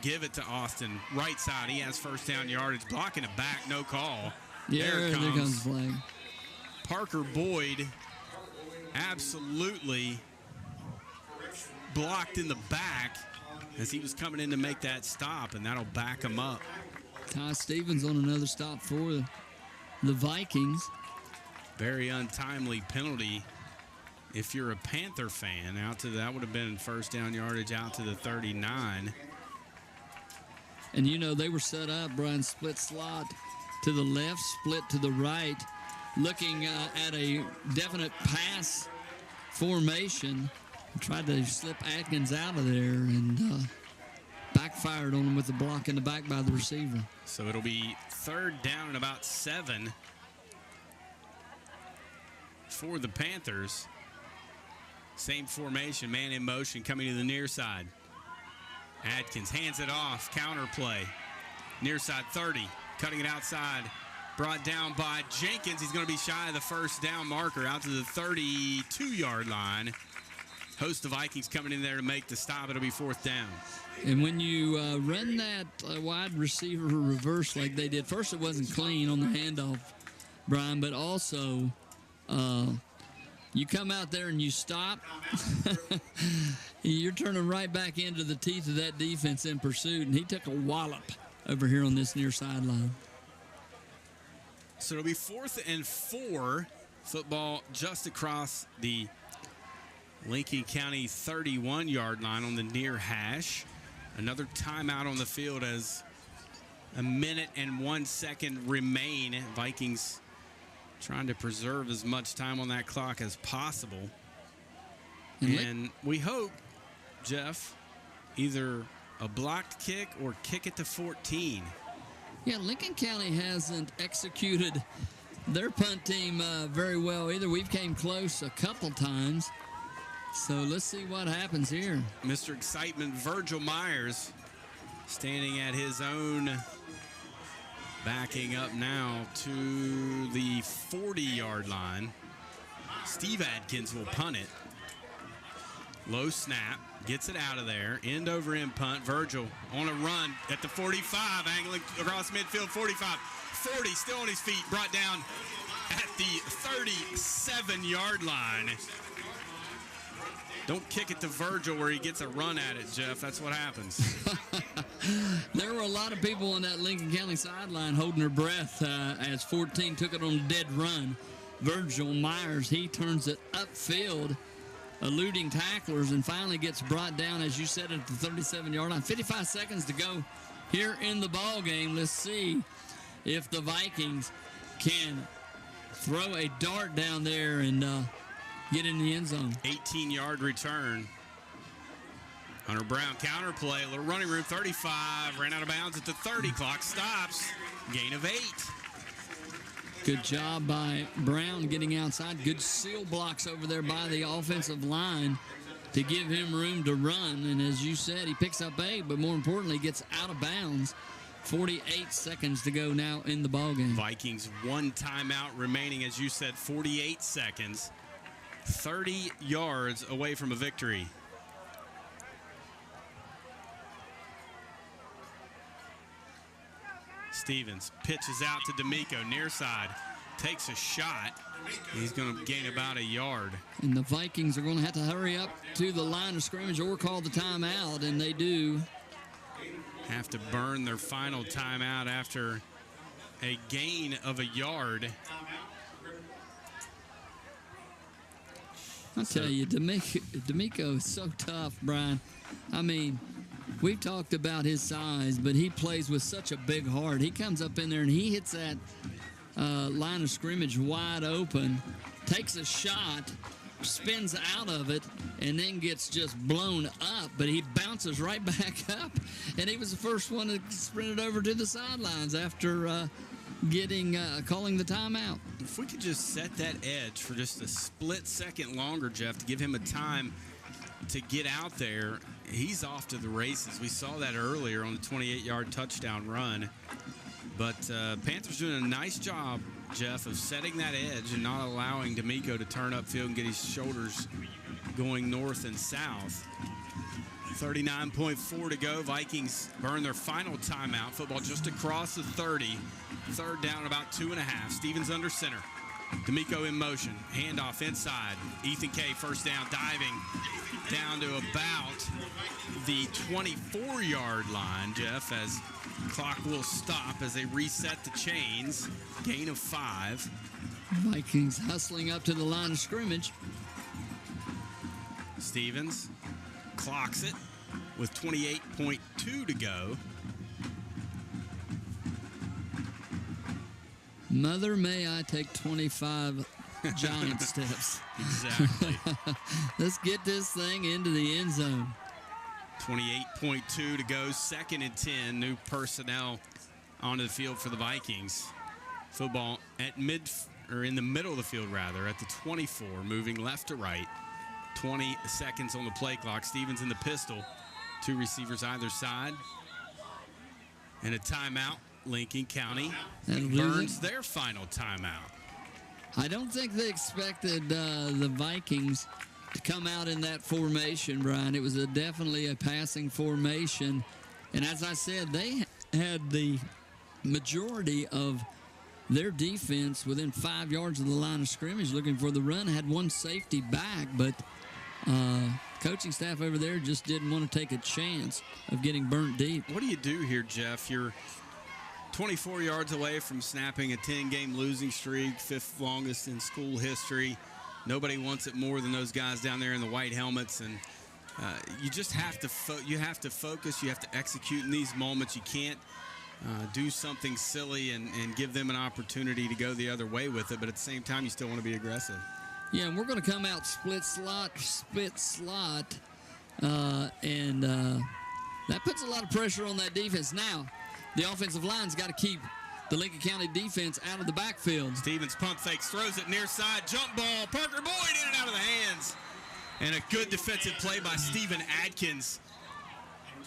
Give it to Austin. Right side. He has first down yardage. Blocking it back. No call. Yeah, there comes the flag. Parker Boyd absolutely blocked in the back as he was coming in to make that stop, and that'll back him up. Ty Stevens on another stop for the Vikings. Very untimely penalty if you're a Panther fan, that would have been first down yardage out to the 39. And, they were set up, Brian, split slot to the left, split to the right, looking at a definite pass formation. Tried to slip Atkins out of there and backfired on him with the block in the back by the receiver. So it'll be third down and about 7 for the Panthers. Same formation, man in motion, coming to the near side. Atkins hands it off, counter play. Near side 30, cutting it outside. Brought down by Jenkins. He's going to be shy of the first down marker out to the 32-yard line. Host the Vikings coming in there to make the stop. It'll be fourth down. And when you run that wide receiver reverse like they did, first it wasn't clean on the handoff, Brian, but also you come out there and you stop, you're turning right back into the teeth of that defense in pursuit, and he took a wallop over here on this near sideline. So it'll be 4th and 4. Football just across the Lincoln County 31-yard line on the near hash. Another timeout on the field as a minute and 1 second remain. Vikings trying to preserve as much time on that clock as possible. And we hope, Jeff, either a blocked kick or kick it to 14. Yeah, Lincoln County hasn't executed their punt team very well either. We've came close a couple times. So let's see what happens here. Mr. Excitement, Virgil Myers, standing at his own, backing up now to the 40-yard line. Steve Adkins will punt it. Low snap, gets it out of there. End over end punt. Virgil on a run at the 45, angling across midfield. 45, 40, still on his feet, brought down at the 37-yard line. Don't kick it to Virgil where he gets a run at it, Jeff. That's what happens. There were a lot of people on that Lincoln County sideline holding their breath as 14 took it on a dead run. Virgil Myers, he turns it upfield, eluding tacklers, and finally gets brought down, as you said, at the 37-yard line. 55 seconds to go here in the ball game. Let's see if the Vikings can throw a dart down there and get in the end zone. 18-yard return. Hunter Brown counter play, a little running room, 35, ran out of bounds at the 30. Clock stops. Gain of 8. Good job by Brown getting outside. Good seal blocks over there by the offensive line to give him room to run. And as you said, he picks up 8, but more importantly, gets out of bounds. 48 seconds to go now in the ballgame. Vikings 1 timeout remaining, as you said, 48 seconds. 30 yards away from a victory. Stevens pitches out to D'Amico, near side, takes a shot. He's going to gain about a yard. And the Vikings are going to have to hurry up to the line of scrimmage or call the timeout, and they do. Have to burn their final timeout after a gain of a yard. I'll tell you, D'Amico is so tough, Brian. I mean, we've talked about his size, but he plays with such a big heart. He comes up in there and he hits that line of scrimmage wide open, takes a shot, spins out of it, and then gets just blown up. But he bounces right back up, and he was the first one to sprint it over to the sidelines after calling the timeout. If we could just set that edge for just a split second longer, Jeff, to give him a time to get out there, he's off to the races. We saw that earlier on the 28-yard touchdown run. But Panthers doing a nice job, Jeff, of setting that edge and not allowing D'Amico to turn upfield and get his shoulders going north and south. 39.4 to go. Vikings burn their final timeout. Football just across the 30. Third down, about 2.5. Stevens under center. D'Amico in motion. Handoff inside. Ethan K, first down, diving down to about the 24-yard line, Jeff, as clock will stop as they reset the chains. Gain of 5. Vikings hustling up to the line of scrimmage. Stevens clocks it with 28.2 to go. Mother, may I take 25 giant steps. Exactly. Let's get this thing into the end zone. 28.2 to go. 2nd and 10. New personnel onto the field for the Vikings. Football at in the middle of the field, rather, at the 24, moving left to right. 20 seconds on the play clock. Stevens in the pistol. 2 receivers either side. And a timeout. Lincoln County burns their final timeout. I don't think they expected the Vikings to come out in that formation, Brian. It was definitely a passing formation. And as I said, they had the majority of their defense within 5 yards of the line of scrimmage looking for the run. Had one safety back, but coaching staff over there just didn't want to take a chance of getting burnt deep. What do you do here, Jeff? You're 24 yards away from snapping a 10-game losing streak, 5th longest in school history. Nobody wants it more than those guys down there in the white helmets, and you just have to focus. You have to execute in these moments. You can't do something silly and give them an opportunity to go the other way with it, but at the same time, you still want to be aggressive. Yeah, and we're going to come out split slot, and that puts a lot of pressure on that defense. Now, the offensive line's got to keep the Lincoln County defense out of the backfield. Stevens pump fakes, throws it near side, jump ball. Parker Boyd in and out of the hands. And a good defensive play by Stephen Adkins,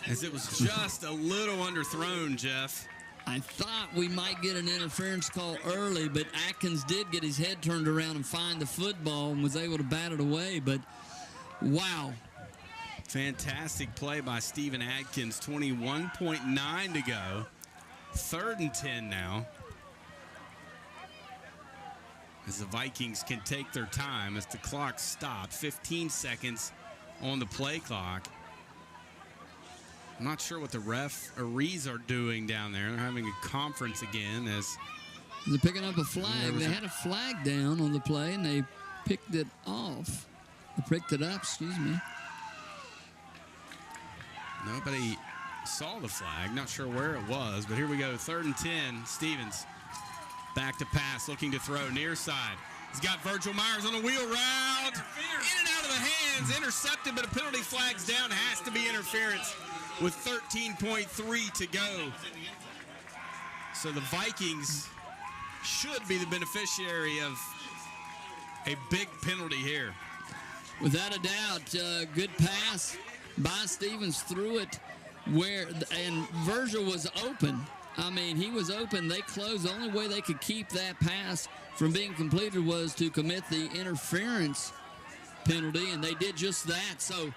as it was just a little underthrown, Jeff. I thought we might get an interference call early, but Atkins did get his head turned around and find the football and was able to bat it away. But, wow. Fantastic play by Stephen Adkins. 21.9 to go. 3rd and 10 now, as the Vikings can take their time as the clock stopped. 15 seconds on the play clock. I'm not sure what the referees are doing down there. They're having a conference again as they're picking up a flag. They had a flag down on the play, and they picked it off. They picked it up, excuse me. Nobody saw the flag. Not sure where it was, but here we go. 3rd and 10. Stevens back to pass, looking to throw near side. He's got Virgil Myers on a wheel route. In and out of the hands. Intercepted, but a penalty flag's down. Has to be interference with 13.3 to go. So the Vikings should be the beneficiary of a big penalty here. Without a doubt, good pass by Stevens, threw it and Virgil was open. I mean, he was open. They closed. The only way they could keep that pass from being completed was to commit the interference penalty, and they did just that. So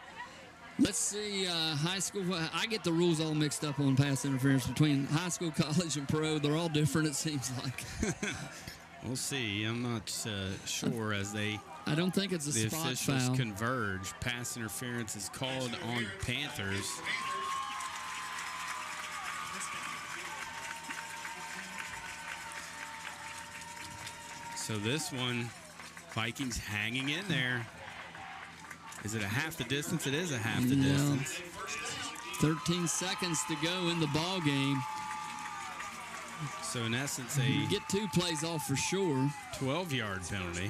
let's see, high school. I get the rules all mixed up on pass interference between high school, college, and pro. They're all different, it seems like. We'll see. I'm not sure as I don't think it's a the spot officials foul. Converge. Pass interference is called on Panthers. So this one, Vikings hanging in there. Is it a half the distance? It is a half the distance. 13 seconds to go in the ball game. So in essence, You get 2 plays off for sure. 12-yard penalty.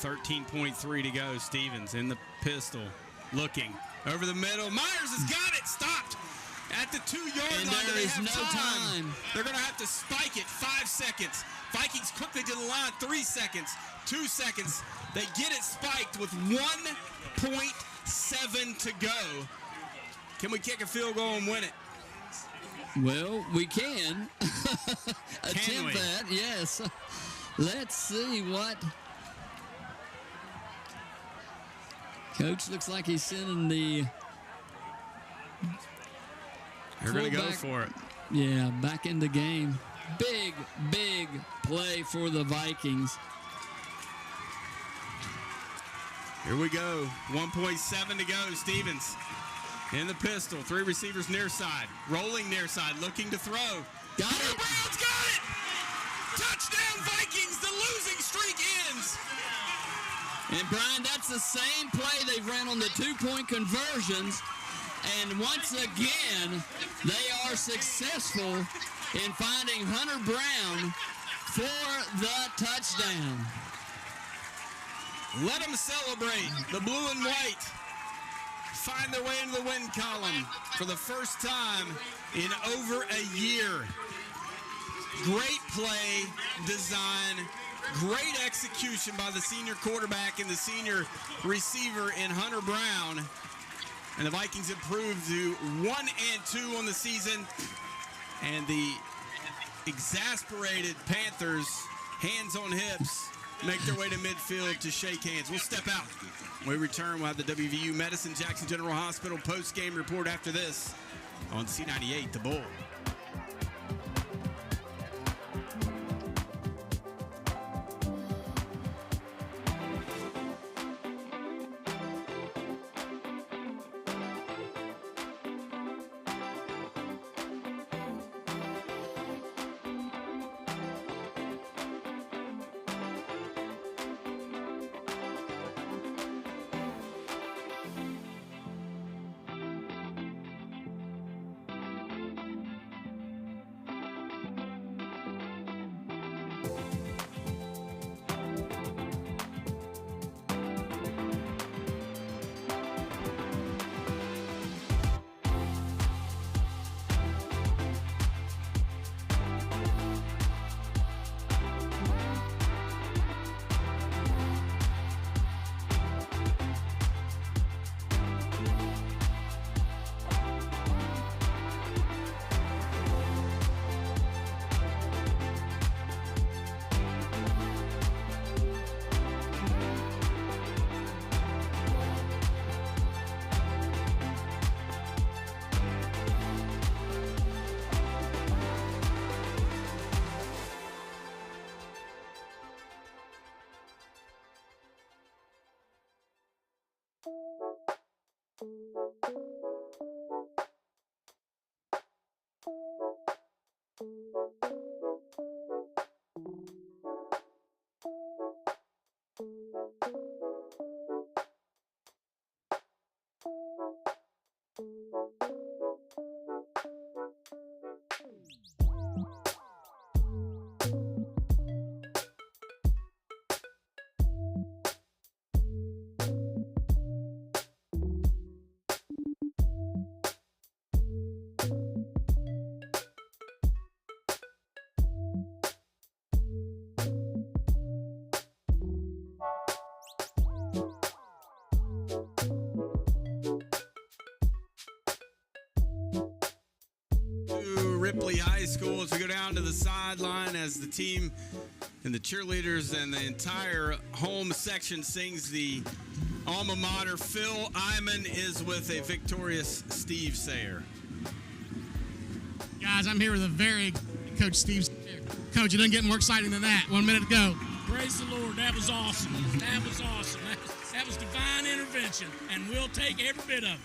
13.3 to go. Stevens in the pistol, looking over the middle. Myers has got it. Stopped at the 2-yard line. There is no time. They're going to have to spike it. 5 seconds. Vikings quickly to the line. 3 seconds. 2 seconds. They get it spiked with 1.7 to go. Can we kick a field goal and win it? Well, we can. Attempt that, yes. Let's see what. Coach looks like he's sending the. They're going to go for it. Yeah, back in the game. Big play for the Vikings. Here we go. 1.7 to go. Stevens in the pistol. 3 receivers near side. Rolling near side. Looking to throw. Got it. Brown's got it. Touchdown Vikings. The losing streak ends. And, Brian, that's the same play they've ran on the two-point conversions. And once again, they are successful in finding Hunter Brown for the touchdown. Let them celebrate. The blue and white find their way into the win column for the first time in over a year. Great play design, great execution by the senior quarterback and the senior receiver in Hunter Brown. And the Vikings improved to 1-2 on the season. And the exasperated Panthers, hands on hips, make their way to midfield to shake hands. We'll step out. When we return, we'll have the WVU Medicine Jackson General Hospital post-game report after this on C98, The Bull. Ripley High School as we go down to the sideline as the team and the cheerleaders and the entire home section sings the alma mater. Phil Iman is with a victorious Steve Sayer. Guys, I'm here with a very Coach Steve. Coach, it doesn't get more exciting than that. 1 minute to go. Praise the Lord. That was awesome. That was awesome. That was divine intervention, and we'll take every bit of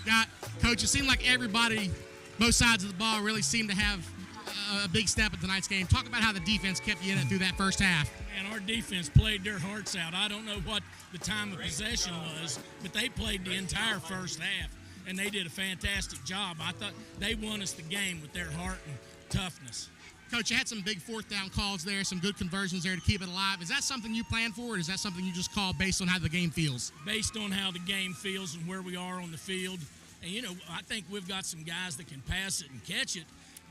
it. Coach, it seemed like everybody, both sides of the ball, really seemed to have a big step at tonight's game. Talk about how the defense kept you in it through that first half. And our defense played their hearts out. I don't know what the time of possession was, but they played the entire first half, and they did a fantastic job. I thought they won us the game with their heart and toughness. Coach, you had some big fourth down calls there, some good conversions there to keep it alive. Is that something you plan for, or is that something you just call based on how the game feels? Based on how the game feels and where we are on the field. And, you know, I think we've got some guys that can pass it and catch it.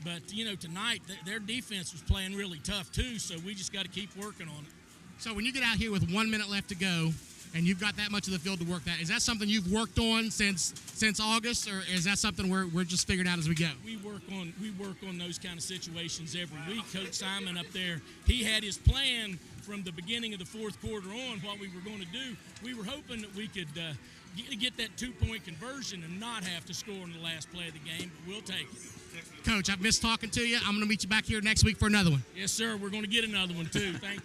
But, you know, tonight their defense was playing really tough too, so we just got to keep working on it. So when you get out here with 1 minute left to go and you've got that much of the field to work that, is that something you've worked on since August, or is that something we're just figuring out as we go? We work on those kind of situations every week. Coach Simon up there, he had his plan from the beginning of the fourth quarter on what we were going to do. We were hoping that we could get that 2-point conversion and not have to score in the last play of the game, but we'll take it. Coach, I've missed talking to you. I'm going to meet you back here next week for another one. Yes, sir. We're going to get another one, too. Thank you.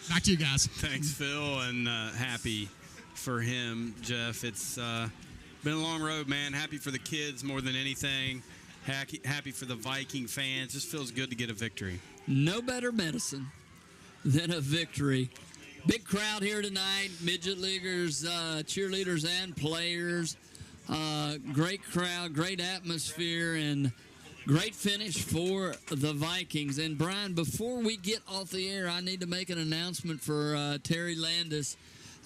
Back to you guys. Thanks, Phil, and happy for him, Jeff. It's been a long road, man. Happy for the kids more than anything. Happy for the Viking fans. Just feels good to get a victory. No better medicine than a victory Big crowd here tonight. Midget leaguers, cheerleaders, and players. Great crowd, great atmosphere, and great finish for the Vikings. And, Brian, before we get off the air, I need to make an announcement for Terry Landis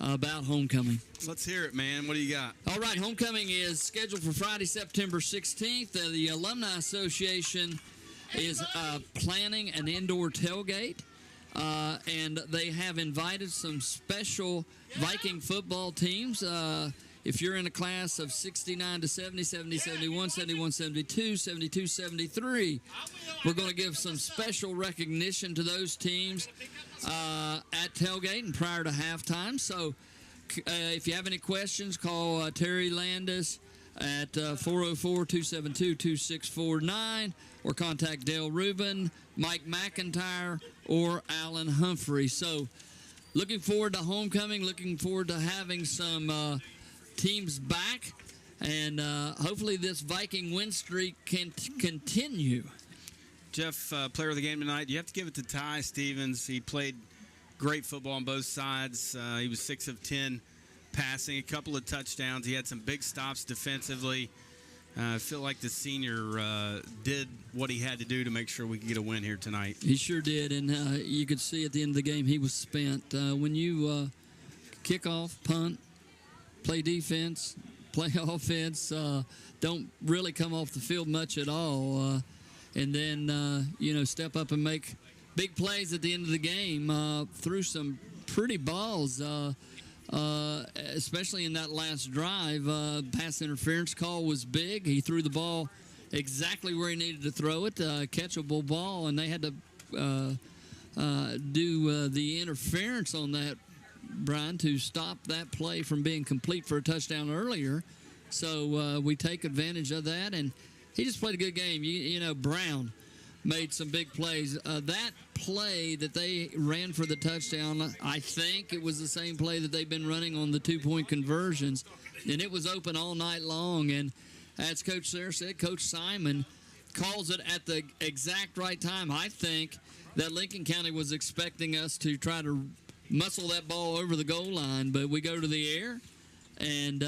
about homecoming. Let's hear it, man. What do you got? All right, homecoming is scheduled for Friday, September 16th. The Alumni Association is planning an indoor tailgate, and they have invited some special Viking football teams. If you're in a class of 69 to 70, 70, 71, 71, 72, 72, 73, we're going to give some special recognition to those teams at tailgate and prior to halftime. So if you have any questions, call Terry Landis at 404-272-2649 or contact Dale Rubin, Mike McIntyre, or Alan Humphrey. So looking forward to homecoming, looking forward to having some teams back, and hopefully this Viking win streak can continue. Jeff, player of the game tonight, you have to give it to Ty Stevens. He played great football on both sides. He was 6 of 10 passing, a couple of touchdowns. He had some big stops defensively. I feel like the senior did what he had to do to make sure we could get a win here tonight. He sure did, and you could see at the end of the game he was spent. When you kick off, punt, play defense, play offense, don't really come off the field much at all, and then step up and make big plays at the end of the game. Threw some pretty balls, especially in that last drive. Pass interference call was big. He threw the ball exactly where he needed to throw it, catchable ball, and they had to do the interference on that, Brian, to stop that play from being complete for a touchdown earlier. So we take advantage of that, and he just played a good game. You know, Brown made some big plays. That play that they ran for the touchdown, I think it was the same play that they've been running on the two-point conversions, and it was open all night long. And as Coach Sayre said, Coach Simon calls it at the exact right time. I think that Lincoln County was expecting us to try to muscle that ball over the goal line, but we go to the air and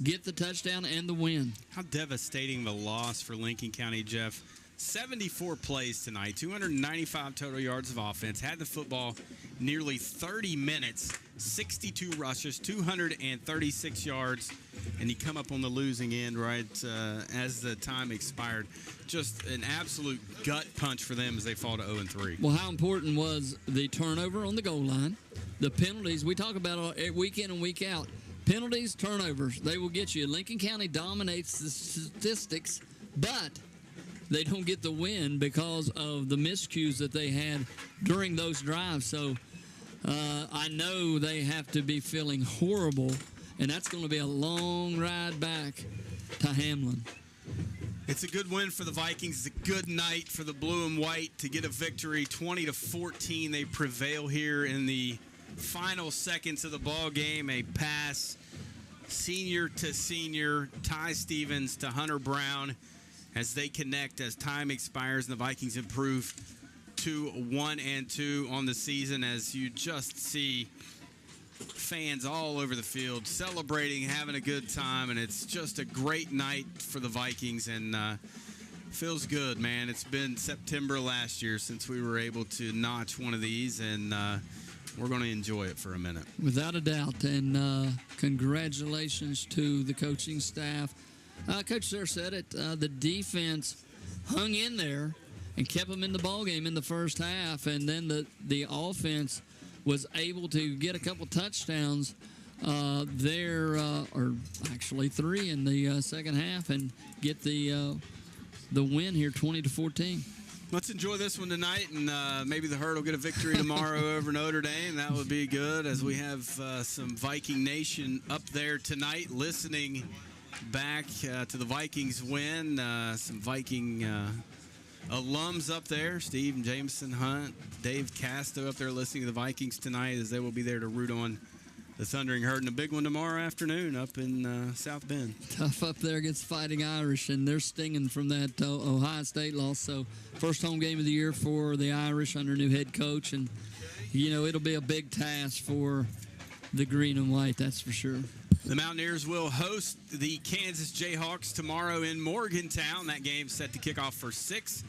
get the touchdown and the win. How devastating the loss for Lincoln County, Jeff. 74 plays tonight, 295 total yards of offense, had the football nearly 30 minutes, 62 rushes, 236 yards, and you come up on the losing end right as the time expired. Just an absolute gut punch for them as they fall to 0-3. Well, how important was the turnover on the goal line, the penalties? We talk about it week in and week out. Penalties, turnovers, they will get you. Lincoln County dominates the statistics, but they don't get the win because of the miscues that they had during those drives. So I know they have to be feeling horrible, and that's going to be a long ride back to Hamlin. It's a good win for the Vikings. It's a good night for the blue and white to get a victory. 20-14, they prevail here in the final seconds of the ball game. A pass, senior to senior, Ty Stevens to Hunter Brown, as they connect as time expires and the Vikings improve to 1-2 on the season, as you just see fans all over the field celebrating, having a good time, and it's just a great night for the Vikings, and feels good, man. It's been September last year since we were able to notch one of these, and we're going to enjoy it for a minute. Without a doubt, and congratulations to the coaching staff. Coach Sayre said it, the defense hung in there and kept them in the ballgame in the first half, and then the offense was able to get a couple touchdowns there, or actually 3 in the second half, and get the win here, 20-14. Let's enjoy this one tonight, and maybe the Herd will get a victory tomorrow over Notre Dame. That would be good, as we have some Viking Nation up there tonight listening back to the Vikings win. Some Viking alums up there, Steve and Jameson Hunt, Dave Casto up there listening to the Vikings tonight, as they will be there to root on the Thundering Herd, and a big one tomorrow afternoon up in South Bend. Tough up there against Fighting Irish, and they're stinging from that Ohio State loss. So first home game of the year for the Irish under new head coach, and it'll be a big task for the green and white, that's for sure. The Mountaineers will host the Kansas Jayhawks tomorrow in Morgantown. That game's set to kick off for 6.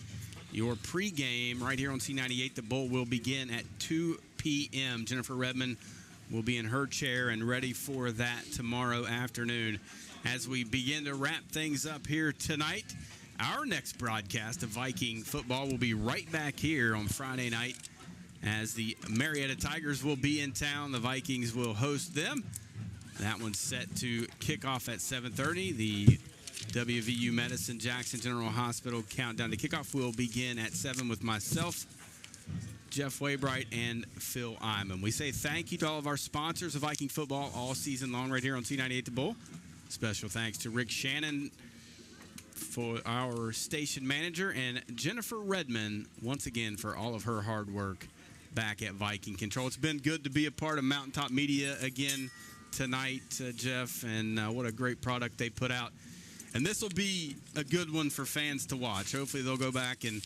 Your pregame right here on C98. The Bowl will begin at 2 p.m. Jennifer Redmond will be in her chair and ready for that tomorrow afternoon. As we begin to wrap things up here tonight, our next broadcast of Viking football will be right back here on Friday night as the Marietta Tigers will be in town. The Vikings will host them. That one's set to kick off at 7:30. The WVU Medicine Jackson General Hospital countdown to kickoff will begin at 7 with myself, Jeff Waybright, and Phil Iman. We say thank you to all of our sponsors of Viking football all season long right here on C98 The Bull. Special thanks to Rick Shannon for our station manager, and Jennifer Redmond once again for all of her hard work back at Viking Control. It's been good to be a part of Mountaintop Media again tonight, Jeff, and what a great product they put out. And this will be a good one for fans to watch. Hopefully they'll go back and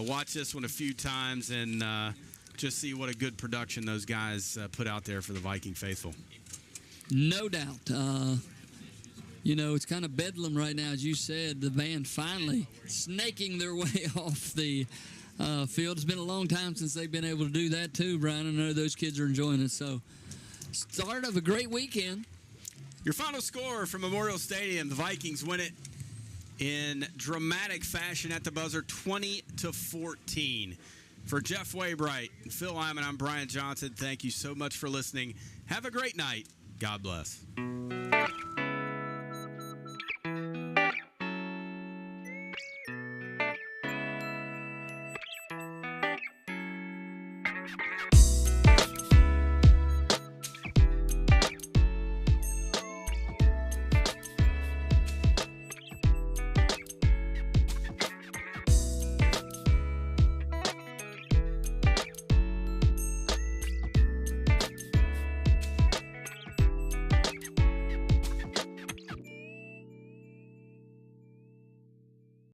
watch this one a few times and just see what a good production those guys put out there for the Viking faithful. No doubt. It's kind of bedlam right now, as you said. The band finally snaking their way off the field. It's been a long time since they've been able to do that too, Brian. I know those kids are enjoying it. So, start of a great weekend. Your final score from Memorial Stadium: the Vikings win it in dramatic fashion at the buzzer, 20-14. For Jeff Waybright and Phil Iman, I'm Brian Johnson. Thank you so much for listening. Have a great night. God bless.